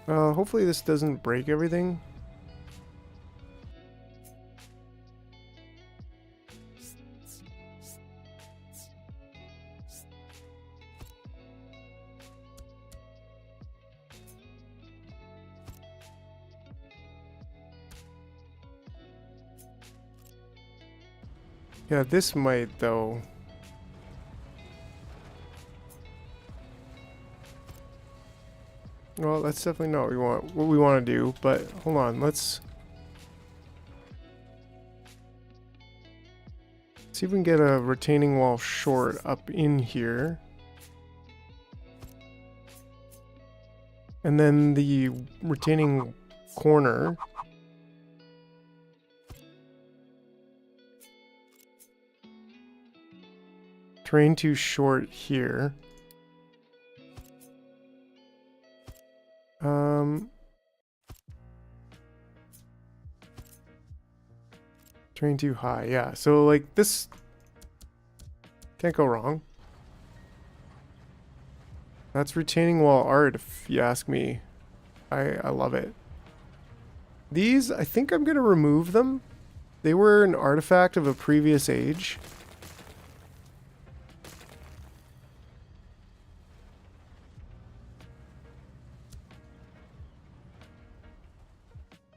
Hopefully this doesn't break everything. Yeah, this might though. Well, that's definitely not what we want to do, but hold on, let's see if we can get a retaining wall short up in here. And then the retaining corner. Terrain too short here. Terrain too high, yeah. So like this can't go wrong. That's retaining wall art, if you ask me. I love it. These, I think I'm gonna remove them. They were an artifact of a previous age.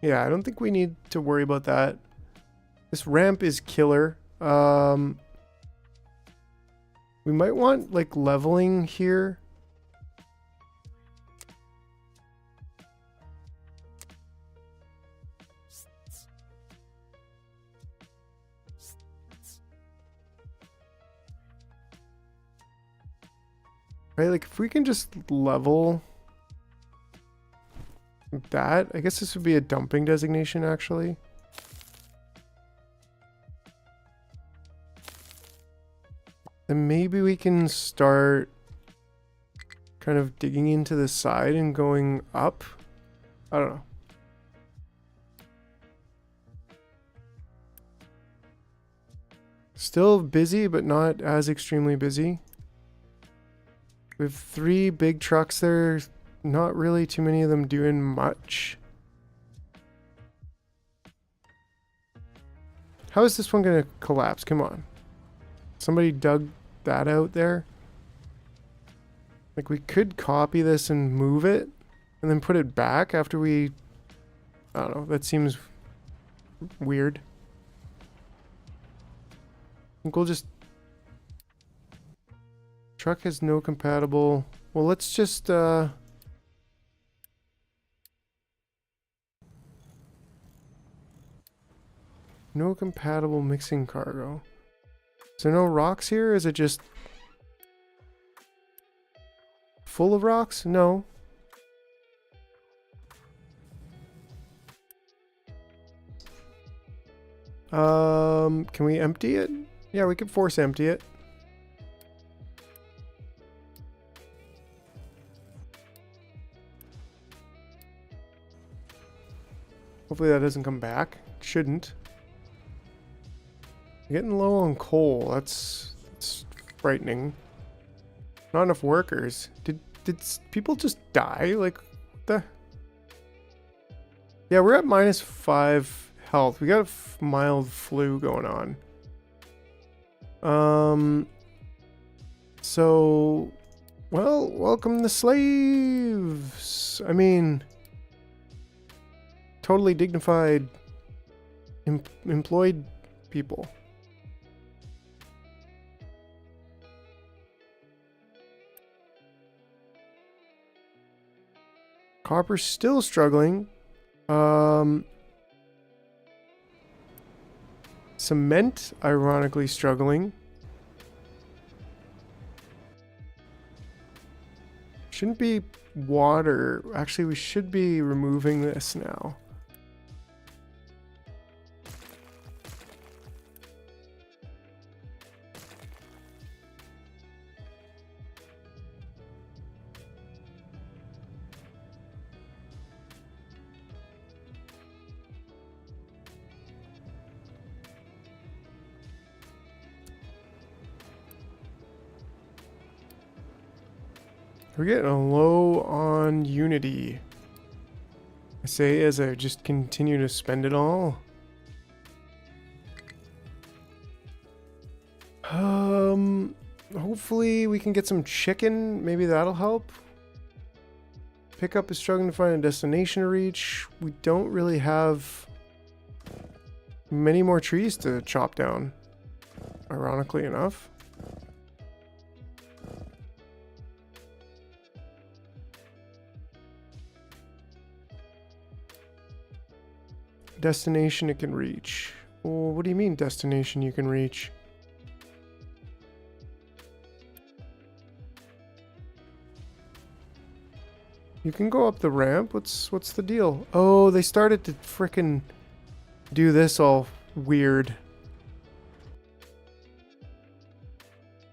Yeah, I don't think we need to worry about that. This ramp is killer. We might want like leveling here. Right, like if we can just level that, I guess this would be a dumping designation actually. Then maybe we can start kind of digging into the side and going up. I don't know. Still busy, but not as extremely busy. We have 3 big trucks there. Not really too many of them doing much. How is this one going to collapse? Come on. Somebody dug that out there. Like we could copy this and move it and then put it back after we... I don't know. That seems weird. I think we'll just... Truck has no compatible... Well, let's just... No compatible mixing cargo. Is there no rocks here? Is it just full of rocks? No. Can we empty it? Yeah, we could force empty it. Hopefully that doesn't come back. Shouldn't. Getting low on coal. That's frightening. Not enough workers. Did people just die? Like, what the? Yeah, we're at -5 health. We got a mild flu going on. So, well, welcome the slaves. I mean, totally dignified, employed people. Copper's still struggling. Cement, ironically, struggling. Shouldn't be water. Actually, we should be removing this now. We're getting low on unity. I say as I just continue to spend it all. Hopefully we can get some chicken. Maybe that'll help. Pickup is struggling to find a destination to reach. We don't really have many more trees to chop down, ironically enough. Destination it can reach. Well, what do you mean destination you can reach? You can go up the ramp. What's the deal? Oh, they started to frickin' do this all weird.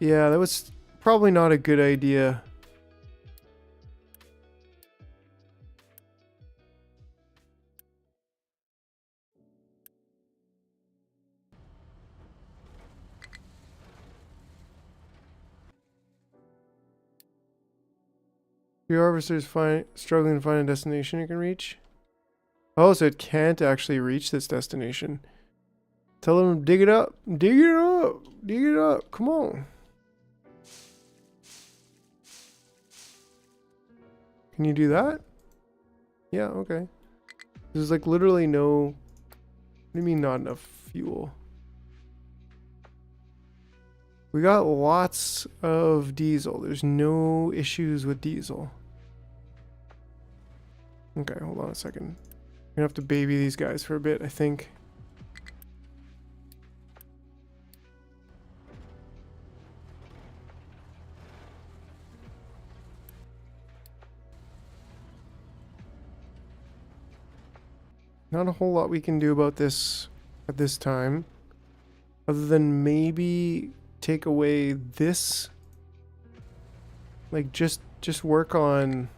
Yeah, that was probably not a good idea. Your harvester's struggling to find a destination it can reach. Oh, so it can't actually reach this destination. Tell them to dig it up. Dig it up. Dig it up. Come on. Can you do that? Yeah, okay. There's like literally no... What do you mean not enough fuel? We got lots of diesel. There's no issues with diesel. Okay, hold on a second. I'm gonna have to baby these guys for a bit, I think. Not a whole lot we can do about this at this time. Other than maybe take away this. Like just work on...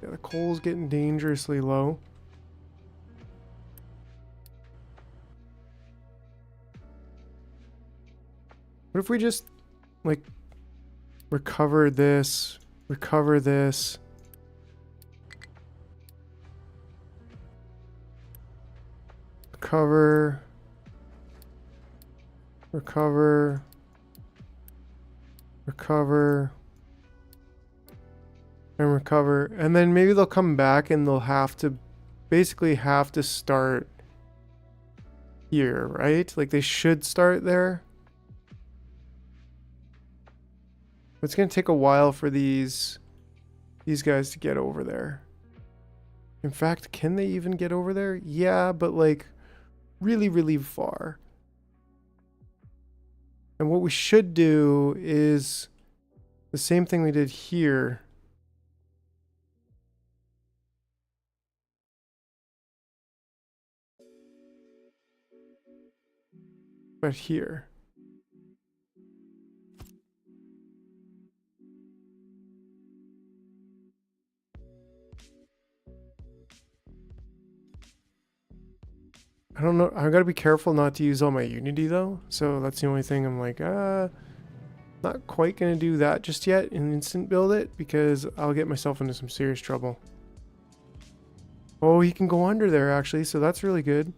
Yeah, the coal's getting dangerously low. What if we just, like, recover this, recover this. Recover. Recover. Recover. And recover, and then maybe they'll come back and they'll have to basically have to start here, right? Like they should start there. It's gonna take a while for these guys to get over there. In fact, can they even get over there? Yeah, but like really, really far. And what we should do is the same thing we did here. But here. I don't know. I've got to be careful not to use all my Unity though. So that's the only thing I'm like, not quite going to do that just yet and instant build it because I'll get myself into some serious trouble. Oh, he can go under there actually. So that's really good.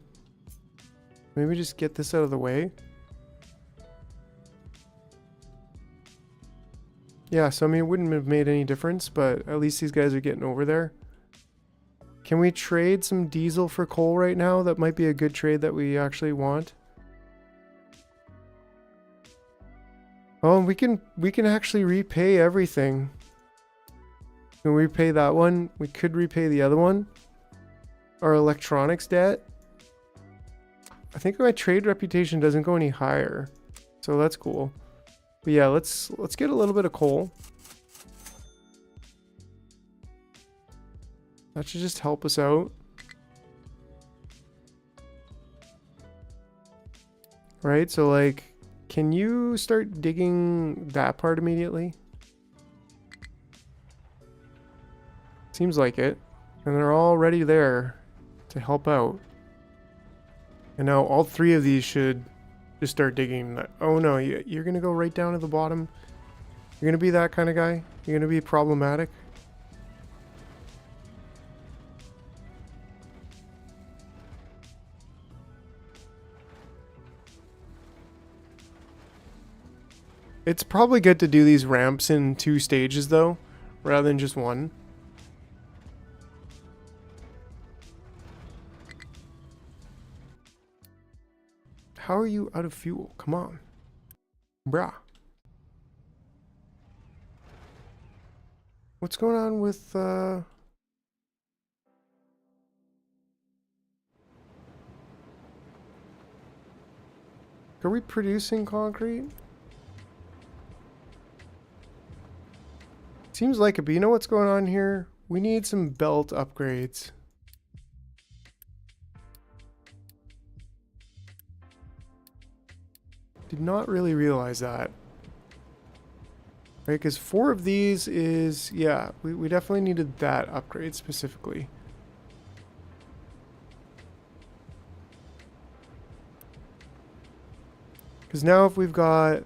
Maybe just get this out of the way. Yeah, so I mean, it wouldn't have made any difference, but at least these guys are getting over there. Can we trade some diesel for coal right now? That might be a good trade that we actually want. Oh, we can actually repay everything. Can we repay that one? We could repay the other one. Our electronics debt. I think my trade reputation doesn't go any higher. So that's cool. But yeah, let's get a little bit of coal. That should just help us out. Right, so like, can you start digging that part immediately? Seems like it. And they're already there to help out. And now all three of these should just start digging. Oh no, you're gonna go right down to the bottom. You're gonna be that kind of guy. You're gonna be problematic. It's probably good to do these ramps in 2 stages though, rather than just one. How are you out of fuel? Come on. Brah. What's going on with, Are we producing concrete? Seems like it, but you know what's going on here? We need some belt upgrades. Did not really realize that. Right, because 4 of these is, yeah, we definitely needed that upgrade specifically. Because now if we've got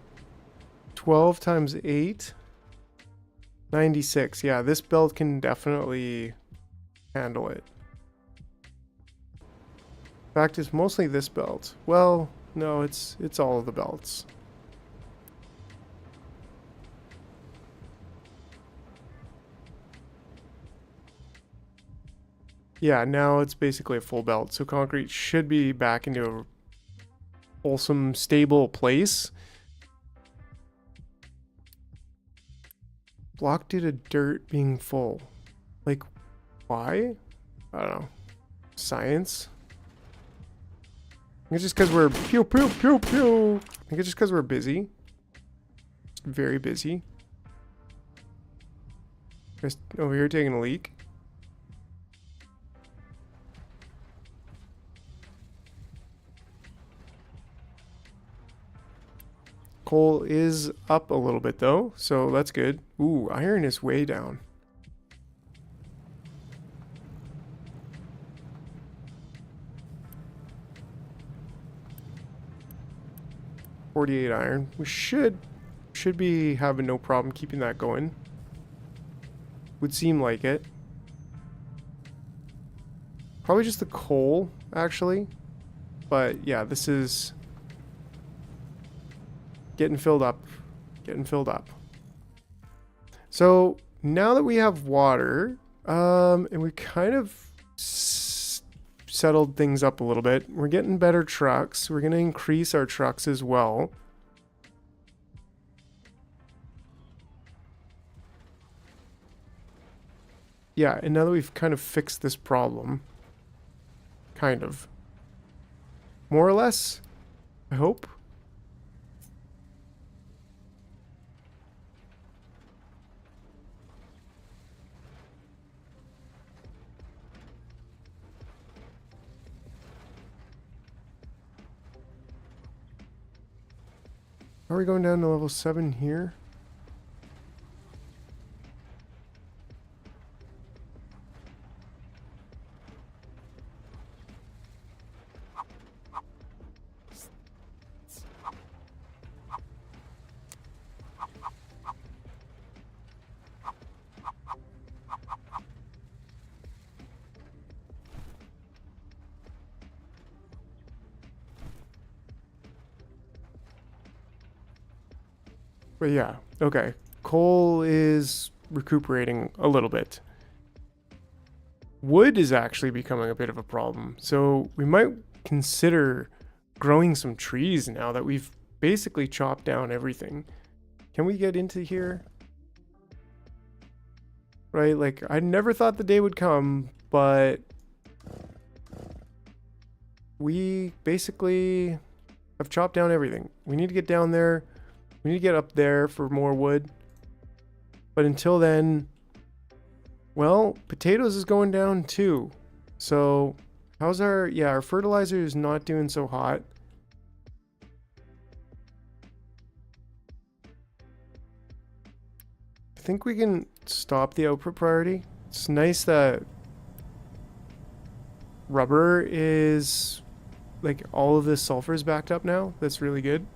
12 times 8, 96. Yeah, this belt can definitely handle it. In fact, it's mostly this belt. Well, no, it's all of the belts. Yeah, now it's basically a full belt, so concrete should be back into a wholesome, stable place. Blocked due to dirt being full. Like, why? I don't know. Science? I think it's just because we're pew pew pew pew. I think it's just because we're busy. Just very busy. Just over here taking a leak. Coal is up a little bit though, so that's good. Ooh, iron is way down. $48 iron. We should be having no problem keeping that going. Would seem like it. Probably just the coal, actually. But yeah, this is getting filled up. Getting filled up. So now that we have water, and we kind of settled things up a little bit, we're getting better trucks. We're going to increase our trucks as well. Yeah, and now that we've kind of fixed this problem, kind of, more or less, I hope. Are we going down to level 7 here? But yeah, okay. Coal is recuperating a little bit. Wood is actually becoming a bit of a problem. So we might consider growing some trees now that we've basically chopped down everything. Can we get into here? Right, like I never thought the day would come, but we basically have chopped down everything. We need to get down there. We need to get up there for more wood. But until then, well, potatoes is going down too. So how's our, yeah, our fertilizer is not doing so hot. I think we can stop the output priority. It's nice that rubber is like all of this sulfur is backed up now. That's really good.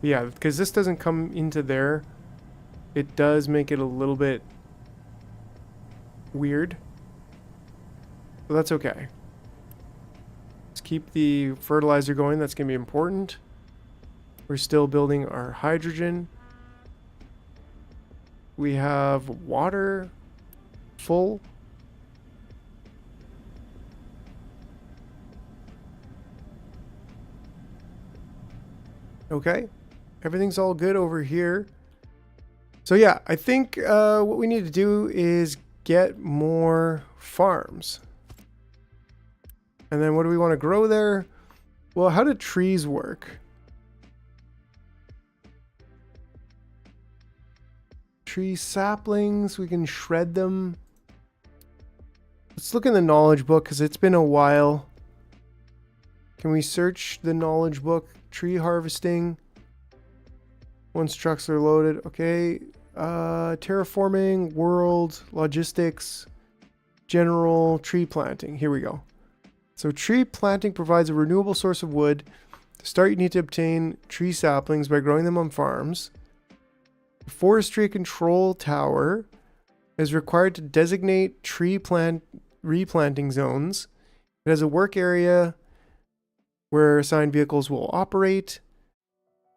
Yeah, because this doesn't come into there. It does make it a little bit weird. But that's okay. Let's keep the fertilizer going. That's going to be important. We're still building our hydrogen. We have water full. Okay. Everything's all good over here. So yeah, I think what we need to do is get more farms. And then what do we want to grow there? Well, how do trees work? Tree saplings, we can shred them. Let's look in the knowledge book because it's been a while. Can we search the knowledge book? Tree harvesting. Once trucks are loaded. Okay. Terraforming, world, logistics, general, tree planting. Here we go. So tree planting provides a renewable source of wood. To start, you need to obtain tree saplings by growing them on farms. The forestry control tower is required to designate tree replanting zones. It has a work area where assigned vehicles will operate,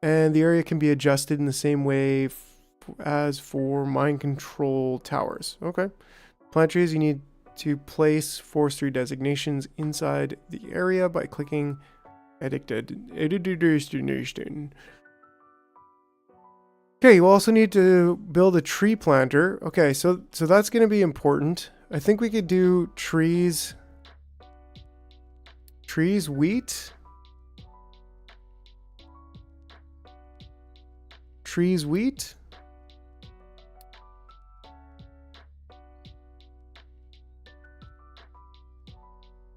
and the area can be adjusted in the same way as for mine control towers. Okay. Plant trees, you need to place forestry designations inside the area by clicking edit destination. Okay, you also need to build a tree planter. Okay, so that's going to be important. I think we could do trees, wheat. Trees, wheat.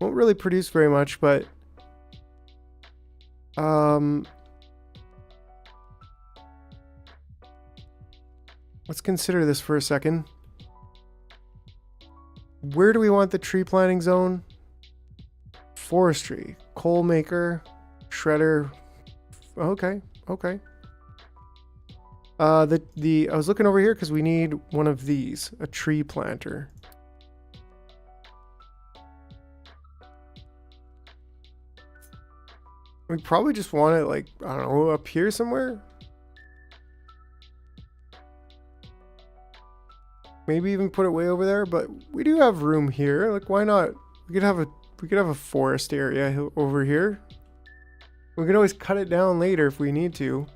Won't really produce very much, but let's consider this for a second. Where do we want the tree planting zone? Forestry, coal maker, shredder. Okay, okay. I was looking over here because we need one of these, a tree planter. We probably just want it, like, I don't know, up here somewhere? Maybe even put it way over there, but we do have room here. Like, why not? We could have a forest area over here. We can always cut it down later if we need to.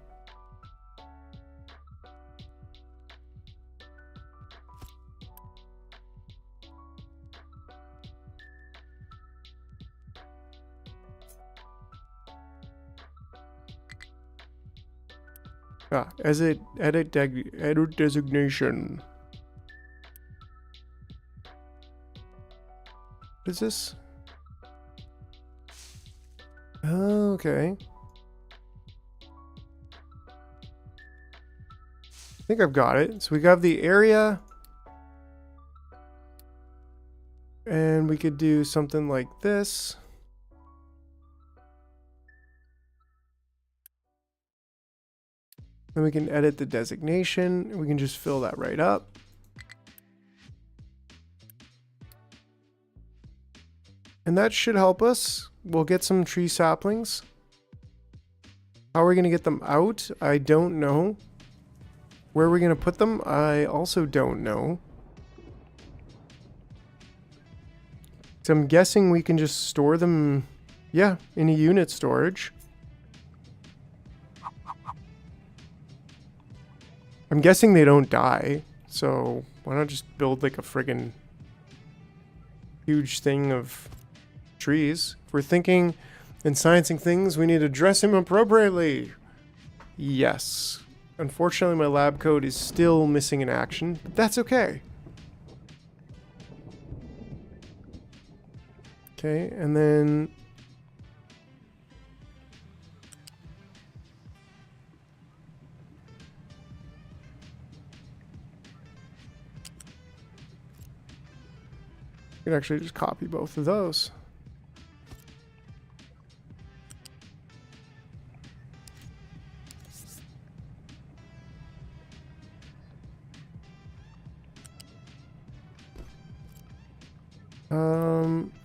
Edit designation. What is this? Okay. I think I've got it. So we got the area. And we could do something like this. Then we can edit the designation. We can just fill that right up. And that should help us. We'll get some tree saplings. How are we going to get them out? I don't know. Where are we going to put them? I also don't know. So I'm guessing we can just store them, yeah, in a unit storage. I'm guessing they don't die, so why not just build like a friggin' huge thing of trees? If we're thinking and sciencing things, we need to dress him appropriately. Yes. Unfortunately, my lab code is still missing in action, but that's okay. Okay, and then You can actually just copy both of those.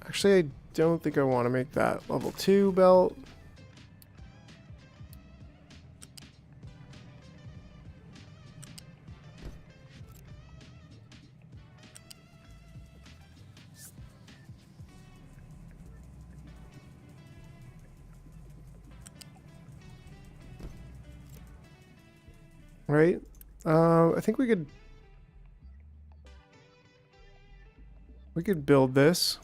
Actually, I don't think I want to make that level 2 belt. Right? I think we could build this.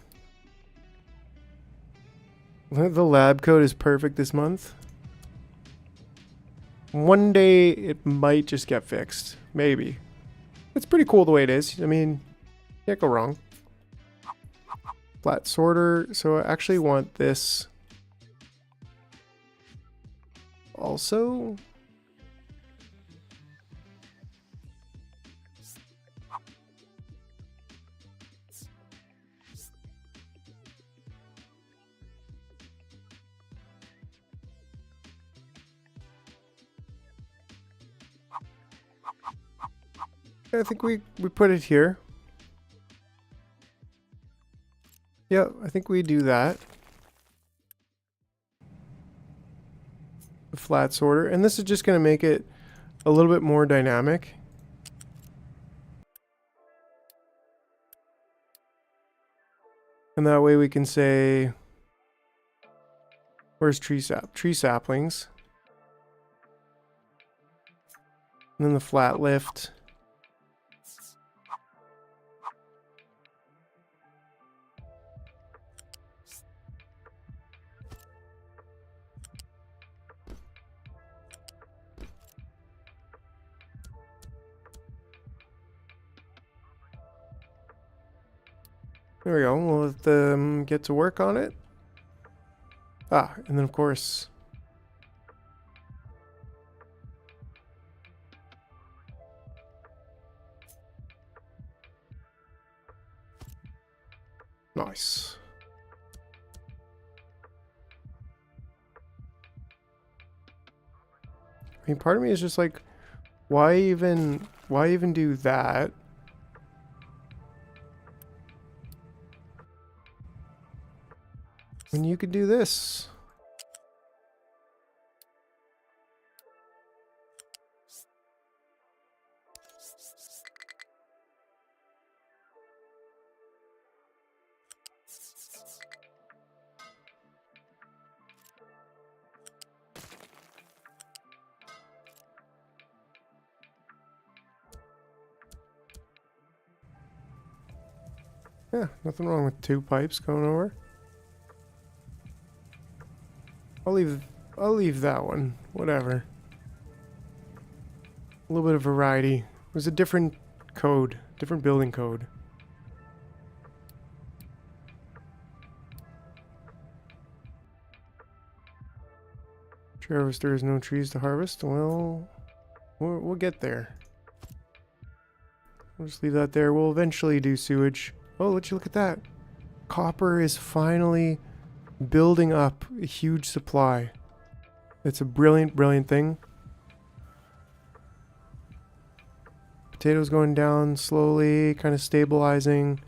The lab code is perfect this month. One day it might just get fixed. Maybe. It's pretty cool the way it is. I mean, can't go wrong. Flat sorter. So I actually want this also. I think we put it here. Yeah, I think we do that. The flat sorter. And this is just going to make it a little bit more dynamic. And that way we can say, where's tree saplings. And then the flat lift. There we go. We'll let them get to work on it. Ah, and then of course, nice. I mean, part of me is just like, why even do that? When you could do this. Yeah, nothing wrong with 2 pipes going over. I'll leave that one. Whatever. A little bit of variety. It was a different code, different building code. Tree harvester has no trees to harvest. Well, we'll get there. We'll just leave that there. We'll eventually do sewage. Oh, let you look at that. Copper is finally building up a huge supply. It's a brilliant, brilliant thing. Potatoes going down slowly, kind of stabilizing.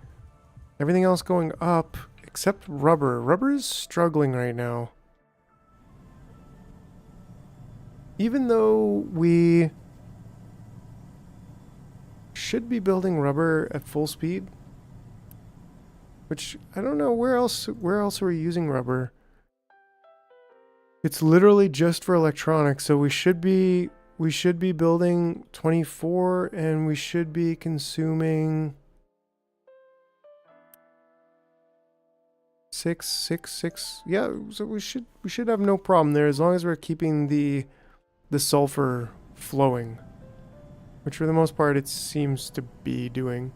Everything else going up, except rubber. Rubber is struggling right now. Even though we should be building rubber at full speed, which I don't know where else are we using rubber? It's literally just for electronics, so we should be building 24 and we should be consuming 6. Yeah, so we should have no problem there as long as we're keeping the sulfur flowing, which for the most part it seems to be doing.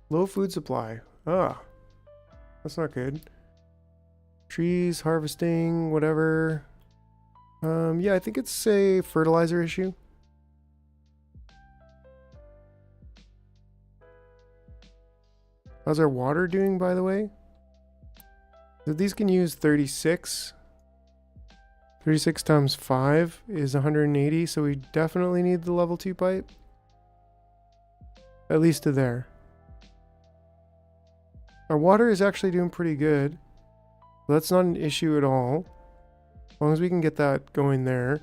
Low food supply. Ah, that's not good. Trees, harvesting, whatever. Yeah, I think it's a fertilizer issue. How's our water doing, by the way? So these can use 36. 36 times 5 is 180, so we definitely need the level 2 pipe. At least to there. Our water is actually doing pretty good. That's not an issue at all. As long as we can get that going there.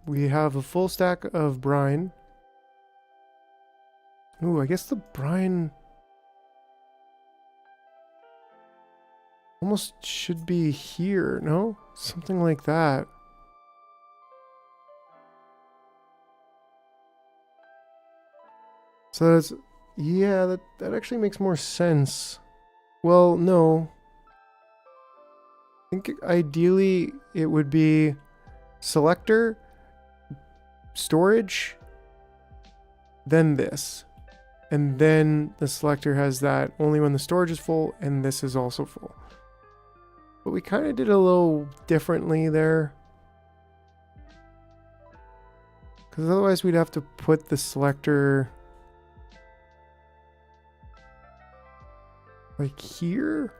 We have a full stack of brine. Ooh, I guess the brine almost should be here, no? Something like that. So that's, yeah, that actually makes more sense. Well, no. I think ideally it would be selector, storage, then this. And then the selector has that only when the storage is full and this is also full. But we kind of did a little differently there. Because otherwise we'd have to put the selector like here.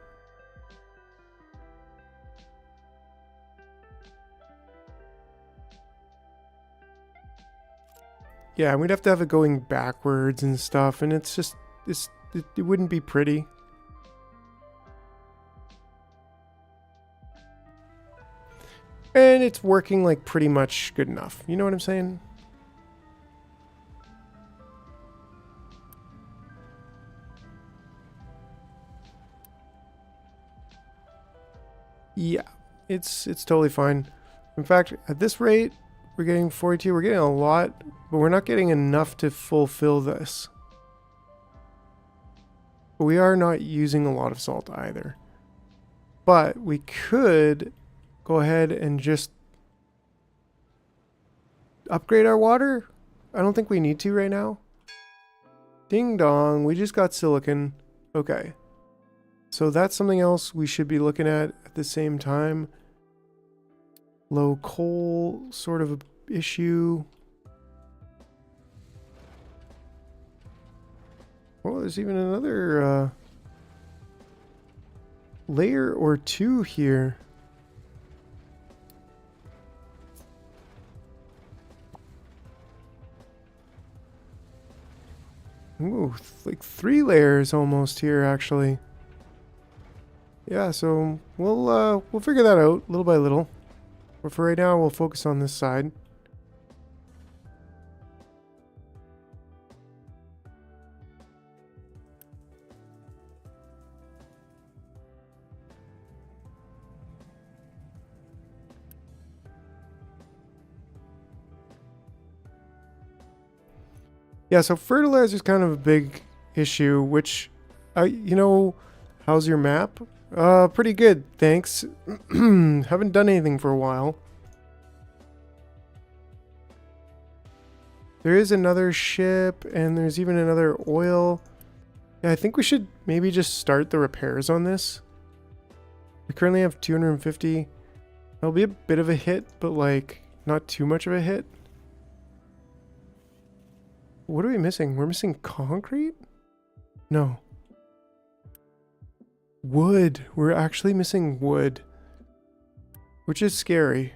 Yeah, we'd have to have it going backwards and stuff, and it's just, it wouldn't be pretty. And it's working like pretty much good enough. You know what I'm saying? Yeah, it's totally fine. In fact, at this rate, we're getting 42. We're getting a lot, but we're not getting enough to fulfill this. But we are not using a lot of salt either. But we could go ahead and just upgrade our water. I don't think we need to right now. Ding dong, we just got silicon. Okay. So that's something else we should be looking at the same time. Low coal sort of issue. Oh, there's even another layer or two here. Ooh, like 3 layers almost here actually. Yeah, so we'll figure that out little by little. But for right now, we'll focus on this side. Yeah, so fertilizer is kind of a big issue, which, you know, how's your map? Pretty good, thanks. Haven't done anything for a while. There is another ship, and there's even another oil. Yeah, I think we should maybe just start the repairs on this. We currently have 250. It'll be a bit of a hit, but like, not too much of a hit. What are we missing? We're missing concrete? No. Wood. We're actually missing wood. Which is scary.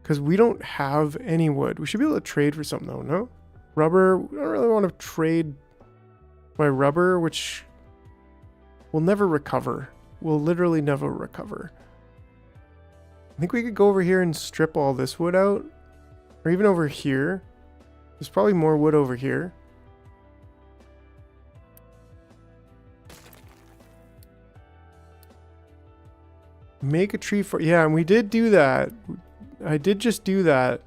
Because we don't have any wood. We should be able to trade for something though, no? Rubber. I don't really want to trade my rubber, which will never recover. Will literally never recover. I think we could go over here and strip all this wood out. Or even over here. There's probably more wood over here. Make a tree for... Yeah, and we did do that. I did just do that.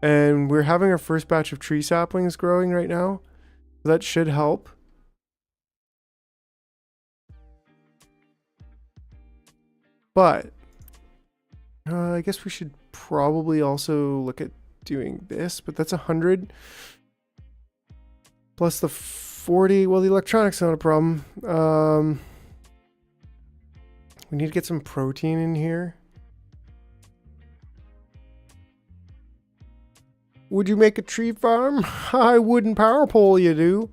And we're having our first batch of tree saplings growing right now. That should help. But I guess we should probably also look at doing this, but that's 100 plus the 40. Well, the electronics not a problem. We need to get some protein in here. Would you make a tree farm? I wouldn't power pole you do.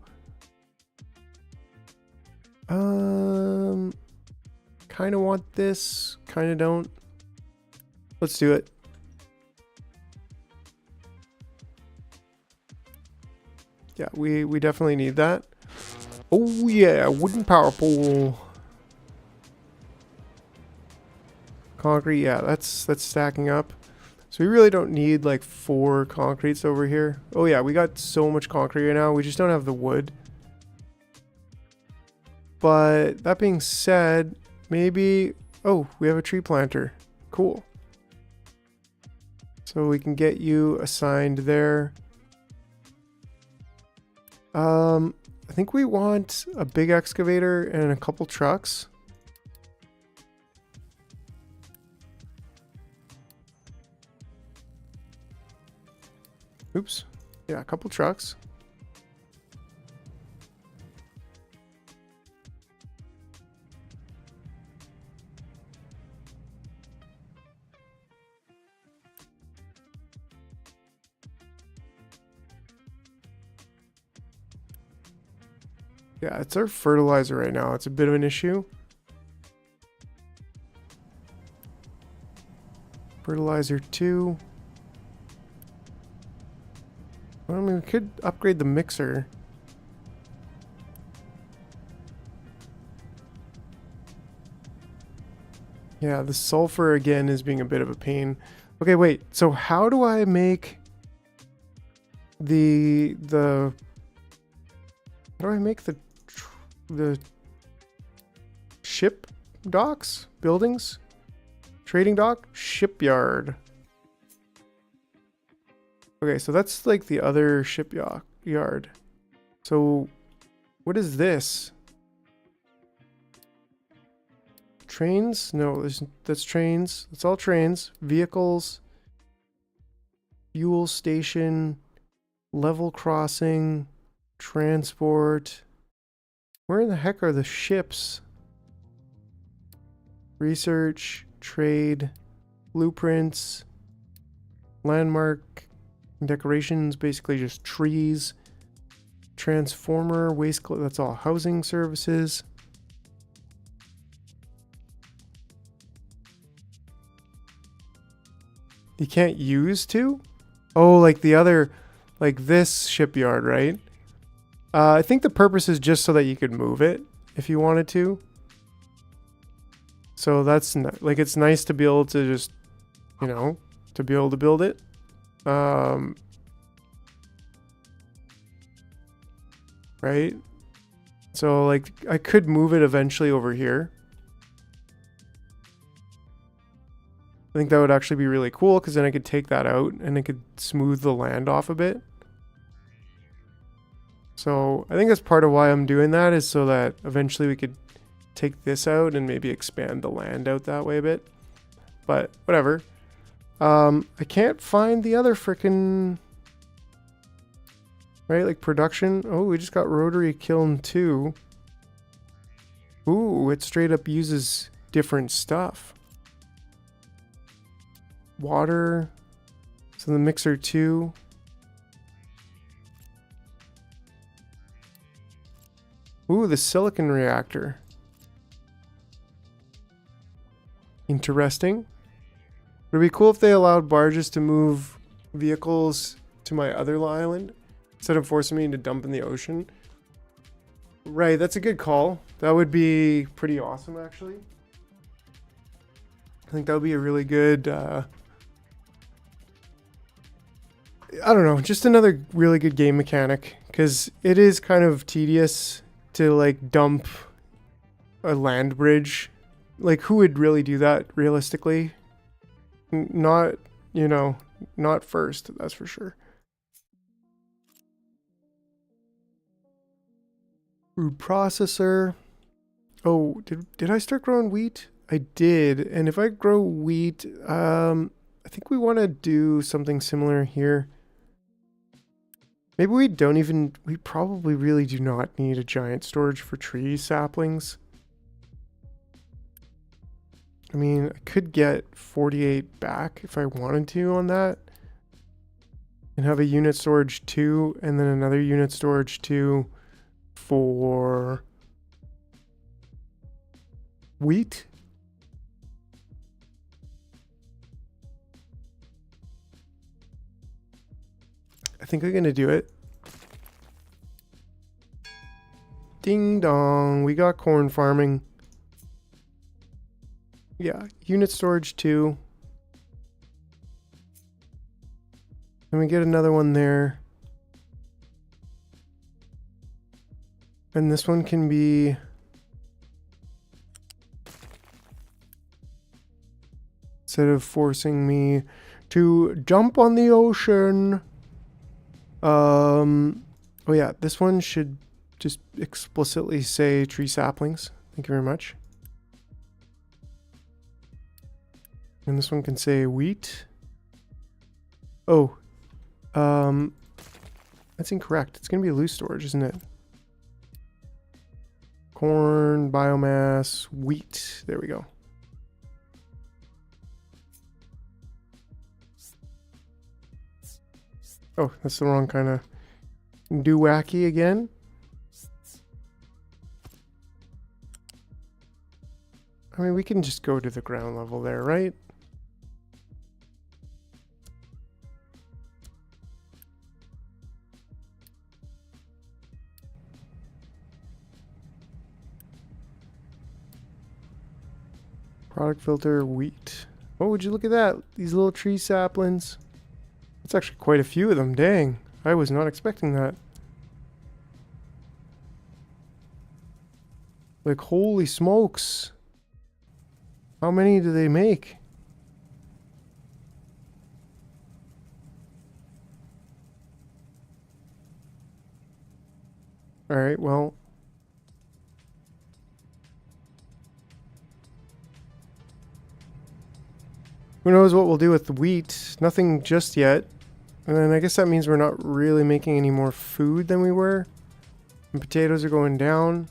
Kind of want this, kind of don't. Let's do it. Yeah, we definitely need that. Oh yeah, wooden power pole. Concrete, yeah, that's stacking up. So we really don't need like 4 concretes over here. Oh yeah, we got so much concrete right now. We just don't have the wood. But that being said, maybe... Oh, we have a tree planter. Cool. So we can get you assigned there. I think we want a big excavator and a couple trucks. Oops. Yeah, a couple trucks. Yeah, it's our fertilizer right now. It's a bit of an issue. Fertilizer 2. Well, I mean, we could upgrade the mixer. Yeah, the sulfur again is being a bit of a pain. Okay, wait. So how do I make the how do I make the ship docks, buildings, trading dock, shipyard? Okay, so that's like the other shipyard. So what is this? Trains? No, that's trains. It's all trains. Vehicles. Fuel station. Level crossing. Transport. Where in the heck are the ships? Research. Trade. Blueprints. Landmark. Decorations. Basically just trees. Transformer. Waste. That's all housing services. You can't use to? Oh, like the other, like this shipyard, right? I think the purpose is just so that you could move it if you wanted to. So that's like, it's nice to be able to just, you know, to be able to build it. Right? So like I could move it eventually over here. I think that would actually be really cool because then I could take that out and it could smooth the land off a bit. So I think that's part of why I'm doing that, is so that eventually we could take this out and maybe expand the land out that way a bit. But whatever. I can't find the other frickin'... Right, like production. Oh, we just got rotary kiln 2. Ooh, it straight up uses different stuff. Water. So the mixer 2. Ooh, the silicon reactor. Interesting. Would it be cool if they allowed barges to move vehicles to my other island instead of forcing me to dump in the ocean? Right, that's a good call. That would be pretty awesome, actually. I think that would be a really good... I don't know, just another really good game mechanic, because it is kind of tedious to like dump a land bridge. Like, who would really do that realistically? Not, you know, not first, that's for sure. Food processor. Oh, did I start growing wheat? I did. And if I grow wheat, I think we want to do something similar here. Maybe we probably really do not need a giant storage for tree saplings. I mean, I could get 48 back if I wanted to on that. And have a unit storage 2 and then another unit storage 2 for wheat. I think I'm gonna do it. Ding dong, we got corn farming. Yeah, unit storage 2. And we get another one there. And this one can be... Instead of forcing me to jump on the ocean. Oh yeah, this one should just explicitly say tree saplings. Thank you very much. And this one can say wheat. Oh, that's incorrect. It's gonna be a loose storage, isn't it? Corn, biomass, wheat. There we go. Oh, that's the wrong kind of doowacky again. I mean, we can just go to the ground level there, right? Product filter, wheat. Oh, would you look at that? These little tree saplings. That's actually quite a few of them. Dang. I was not expecting that. Like, holy smokes. How many do they make? Alright, well. Who knows what we'll do with the wheat? Nothing just yet. And then I guess that means we're not really making any more food than we were. And potatoes are going down.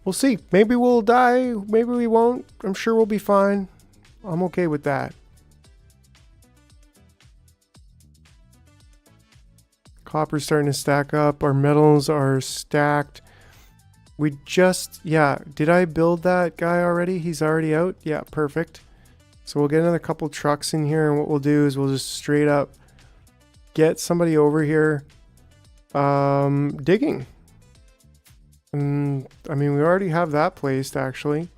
We'll see. Maybe we'll die. Maybe we won't. I'm sure we'll be fine. I'm okay with that. Copper's starting to stack up. Our metals are stacked. We just... Yeah. Did I build that guy already? He's already out? Yeah, perfect. So we'll get another couple trucks in here. And what we'll do is we'll just straight up get somebody over here digging. And, I mean, we already have that placed, actually.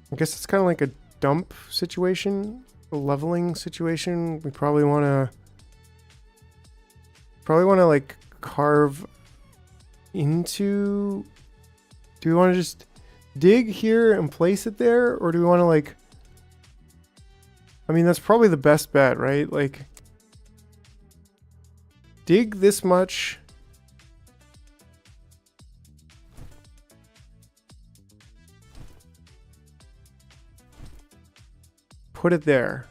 I guess it's kind of like a dump situation, a leveling situation. We probably want to like carve into... Do we want to just dig here and place it there, or do we want to like... I mean, that's probably the best bet, right? Like, dig this much. Put it there.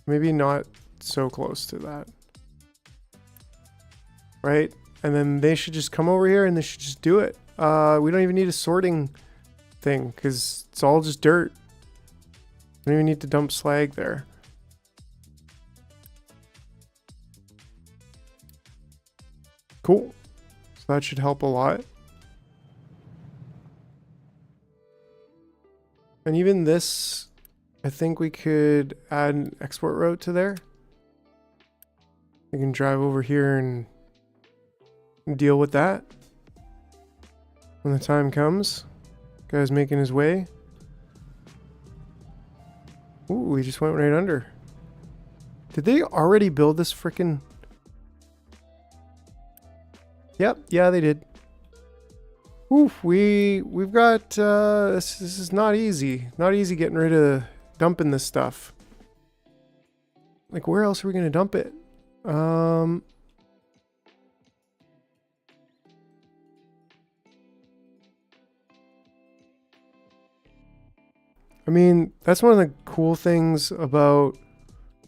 Maybe not so close to that. Right? And then they should just come over here and they should just do it. We don't even need a sorting thing because it's all just dirt. We don't even need to dump slag there. Cool. So that should help a lot. And even this, I think we could add an export route to there. We can drive over here and deal with that when the time comes. Guy's making his way. Ooh, he just went right under. Did they already build this frickin'... Yep, yeah, they did. Oof, we've got this is not easy. Not easy getting rid of dumping this stuff. Like, where else are we gonna dump it? I mean, that's one of the cool things about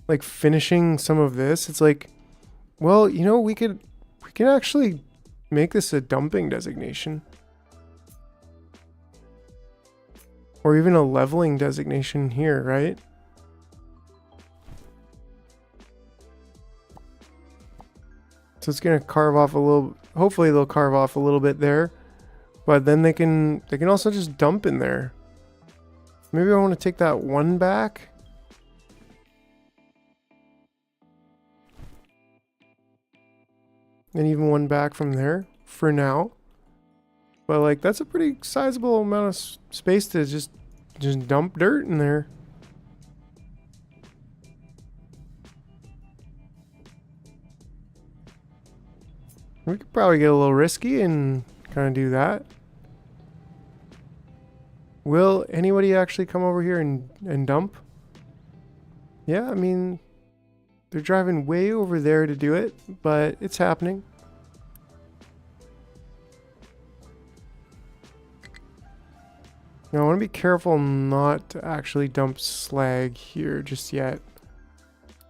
like finishing some of this. It's like, well, you know, we can actually make this a dumping designation. Or even a leveling designation here, right? So it's gonna carve off a little, hopefully they'll carve off a little bit there. But then they can also just dump in there. Maybe I want to take that one back. And even one back from there for now. But like, that's a pretty sizable amount of space to just dump dirt in there. We could probably get a little risky and kind of do that. Will anybody actually come over here and dump? Yeah, I mean, they're driving way over there to do it, but it's happening. Now, I want to be careful not to actually dump slag here just yet.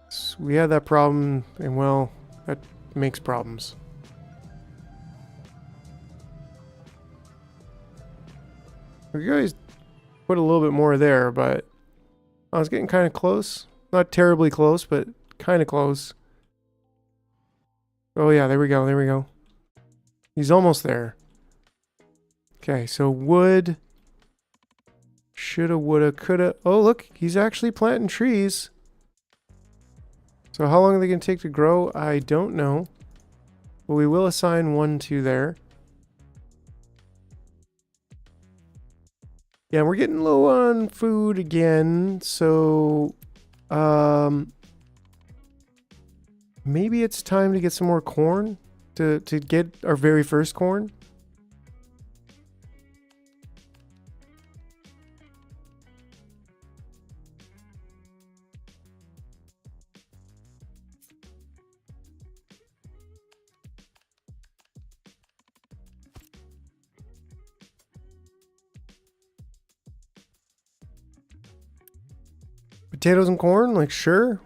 So we had that problem, and well, that makes problems. We could always put a little bit more there, but I was getting kind of close. Not terribly close, but kind of close. Oh yeah, there we go, there we go. He's almost there. Okay, so wood. Shoulda, woulda, coulda. Oh, look, he's actually planting trees. So how long are they going to take to grow? I don't know. But we will assign one to there. Yeah, we're getting low on food again, so maybe it's time to get some more corn to get our very first corn. Potatoes and corn, like, sure.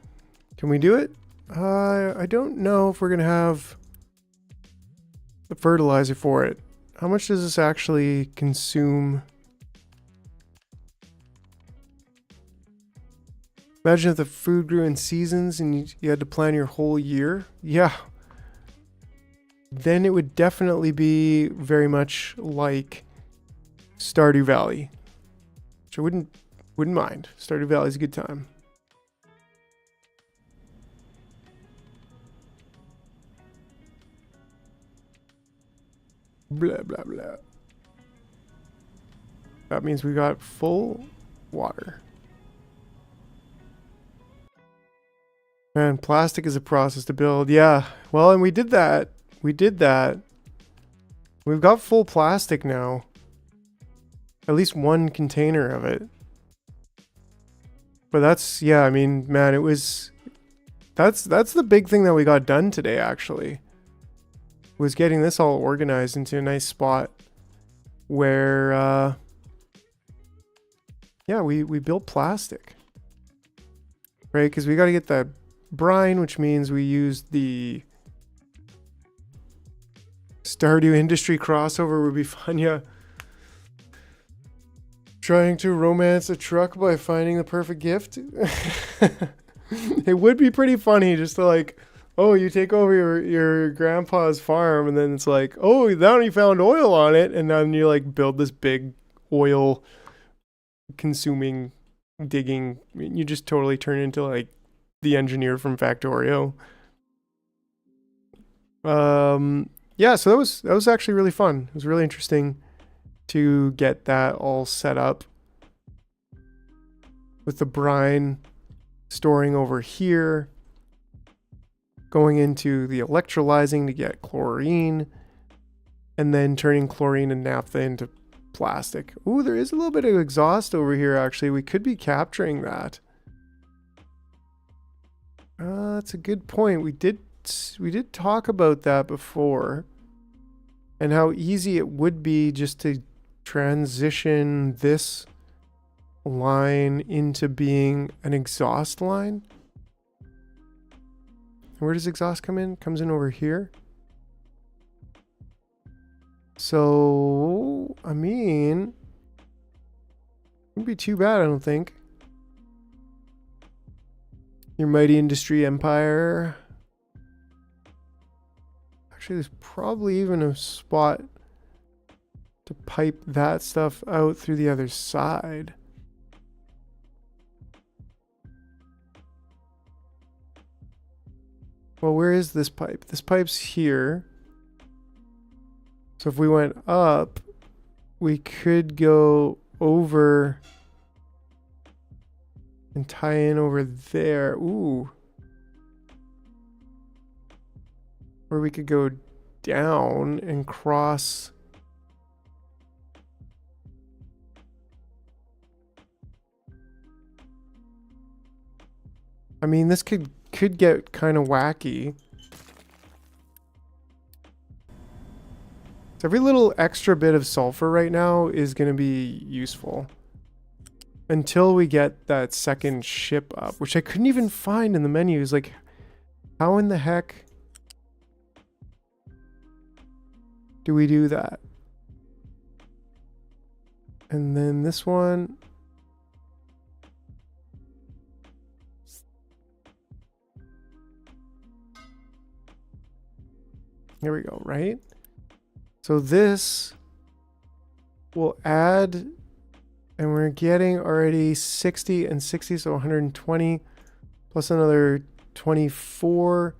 Can we do it? I don't know if we're gonna have the fertilizer for it. How much does this actually consume? Imagine if the food grew in seasons and you had to plan your whole year. Yeah. Then it would definitely be very much like Stardew Valley, which I wouldn't mind. Stardew Valley's a good time. Blah, blah, blah. That means we got full water. Man, plastic is a process to build. Yeah. Well, and we did that. We did that. We've got full plastic now. At least one container of it. But that's, yeah, I mean, man, it was, that's the big thing that we got done today, actually. Was getting this all organized into a nice spot where, yeah, we built plastic. Right? Because we got to get that brine, which means we used the Stardew Industry crossover would be fun, yeah. Trying to romance a truck by finding the perfect gift. It would be pretty funny just to like, oh, you take over your grandpa's farm and then it's like, oh, now you found oil on it, and then you like build this big oil consuming digging. You just totally turn into like the engineer from Factorio. Yeah, so that was actually really fun. It was really interesting to get that all set up with the brine storing over here, going into the electrolyzing to get chlorine, and then turning chlorine and naphtha into plastic. Ooh, there is a little bit of exhaust over here, actually. We could be capturing that. That's a good point. We did talk about that before, and how easy it would be just to transition this line into being an exhaust line. Where does exhaust come in? Comes in over here. So, I mean, wouldn't be too bad, I don't think. Your mighty industry empire. Actually, there's probably even a spot to pipe that stuff out through the other side. Well, where is this pipe? This pipe's here. So if we went up, we could go over and tie in over there. Ooh. Or we could go down and cross. I mean, this could get kind of wacky. So every little extra bit of sulfur right now is going to be useful. Until we get that second ship up, which I couldn't even find in the menus. Like, how in the heck do we do that? And then this one. Here we go, right? So this will add, and we're getting already 60 and 60, so 120 plus another 24.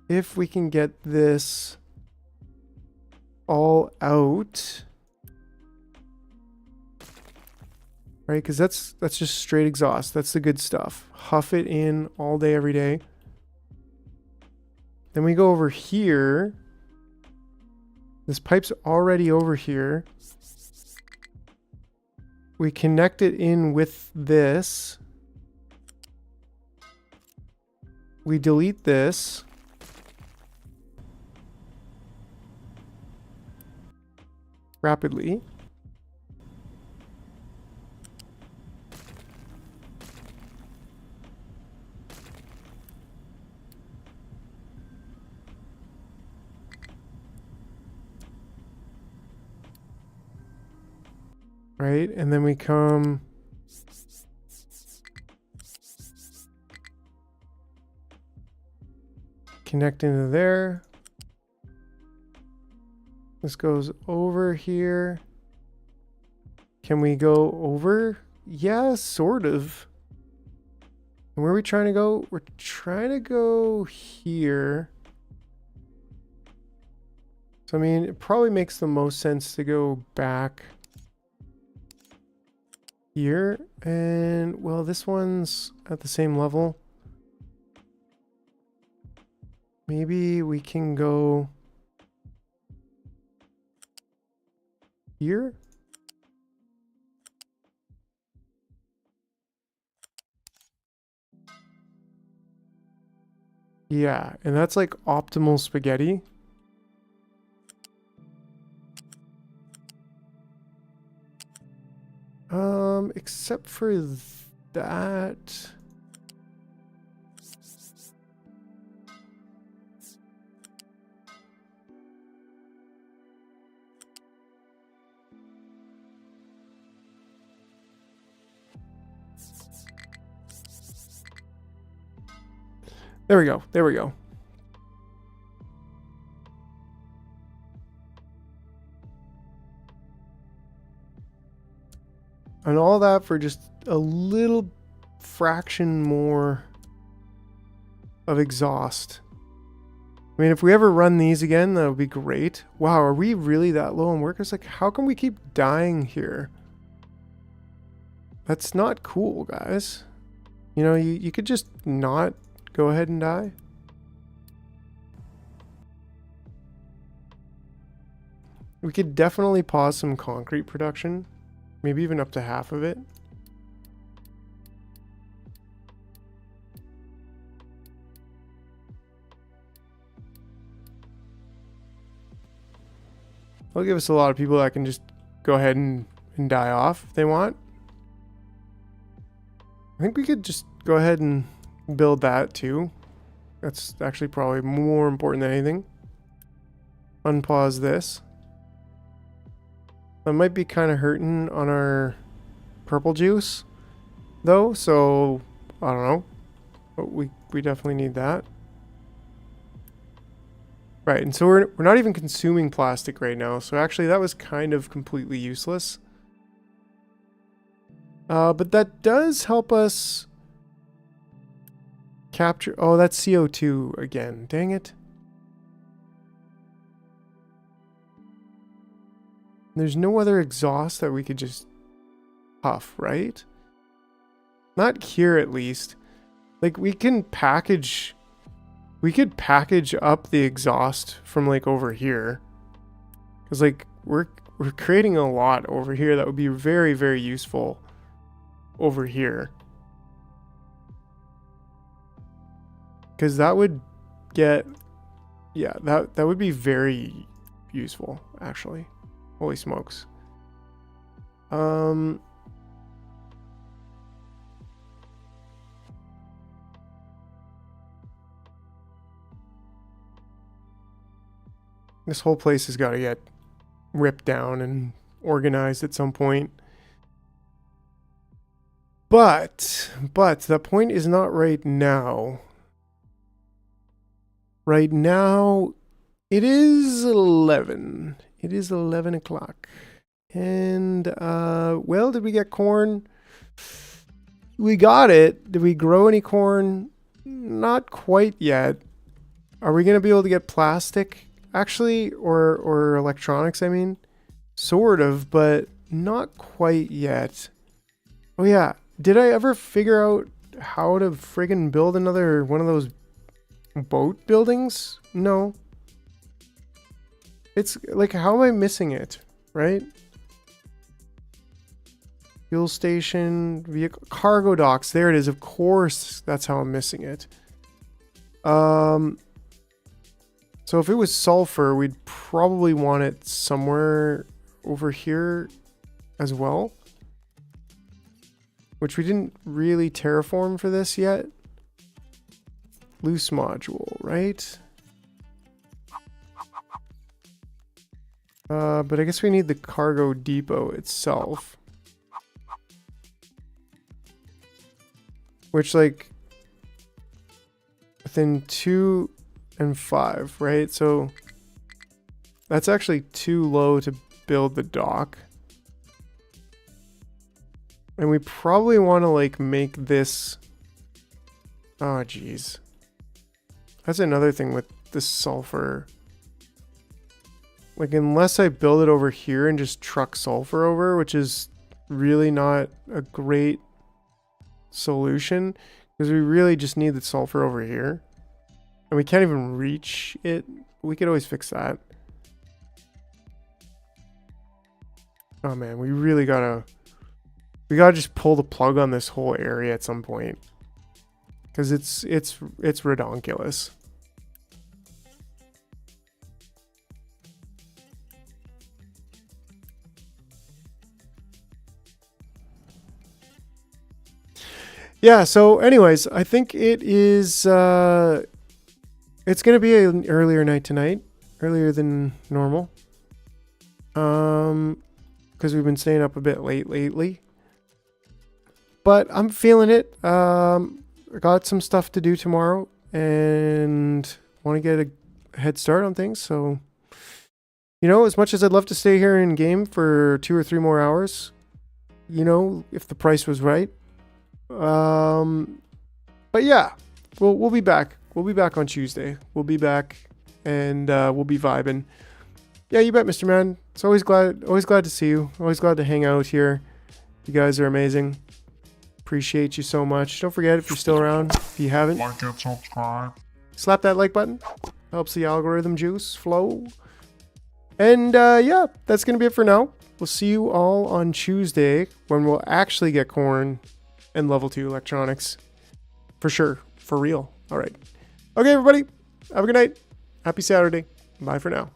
If we can get this all out, right? Because that's just straight exhaust. That's the good stuff. Huff it in all day, every day. Then we go over here. This pipe's already over here. We connect it in with this. We delete this. Rapidly. Right, and then we come connect into there. This goes over here. Can we go over? Yeah, sort of. And where are we trying to go? We're trying to go here. So, I mean, it probably makes the most sense to go back here. And, well, this one's at the same level. Maybe we can go here. Yeah, and that's like optimal spaghetti. Except for that. There we go. There we go. And all that for just a little fraction more of exhaust. I mean, if we ever run these again, that would be great. Wow, are we really that low on workers? Like, how come we keep dying here? That's not cool, guys. You know, you could just not go ahead and die. We could definitely pause some concrete production. Maybe even up to half of it. That'll give us a lot of people that can just go ahead and die off if they want. I think we could just go ahead and build that too. That's actually probably more important than anything. Unpause this. That might be kind of hurting on our purple juice though, so I don't know. But we definitely need that. Right, and so we're not even consuming plastic right now, so actually that was kind of completely useless. But that does help us capture... Oh, that's CO2 again. Dang it. There's no other exhaust that we could just puff, right? Not here, at least. Like, we can package... We could package up the exhaust from, like, over here. Because, like, we're creating a lot over here that would be very, very useful over here. Because that would get... Yeah, that would be very useful, actually. Holy smokes. This whole place has got to get ripped down and organized at some point. But the point is not right now. Right now, it is 11. It is 11 o'clock. And, well, did we get corn? We got it. Did we grow any corn? Not quite yet. Are we going to be able to get plastic? Actually, or electronics, I mean. Sort of, but not quite yet. Oh yeah, did I ever figure out how to friggin' build another one of those boat buildings? No. It's like, how am I missing it, right? Fuel station, vehicle, cargo docks, there it is, of course, that's how I'm missing it. So if it was sulfur, we'd probably want it somewhere over here as well. Which we didn't really terraform for this yet. Loose module, right? But I guess we need the cargo depot itself. Which, like, within 2 and 5, right? So that's actually too low to build the dock. And we probably want to, like, make this... Oh, geez. That's another thing with the sulfur. Like, unless I build it over here and just truck sulfur over, which is really not a great solution, because we really just need the sulfur over here. And we can't even reach it. We could always fix that. Oh man, we really gotta... We gotta just pull the plug on this whole area at some point. Because it's redonkulous. Yeah, so anyways, I think it is... it's going to be an earlier night tonight. Earlier than normal. Because we've been staying up a bit late lately. But I'm feeling it. I got some stuff to do tomorrow. And want to get a head start on things. So, you know, as much as I'd love to stay here in game for 2 or 3 more hours. You know, if the price was right. But yeah, we'll be back. We'll be back on Tuesday. We'll be back and we'll be vibing. Yeah, you bet, Mr. Man. It's always glad to see you. Always glad to hang out here. You guys are amazing. Appreciate you so much. Don't forget, if you're still around, if you haven't, Like and subscribe. slap that like button. Helps the algorithm juice flow. And yeah, that's going to be it for now. We'll see you all on Tuesday when we'll actually get corn and level 2 electronics. For sure. For real. All right. Okay, everybody. Have a good night. Happy Saturday. Bye for now.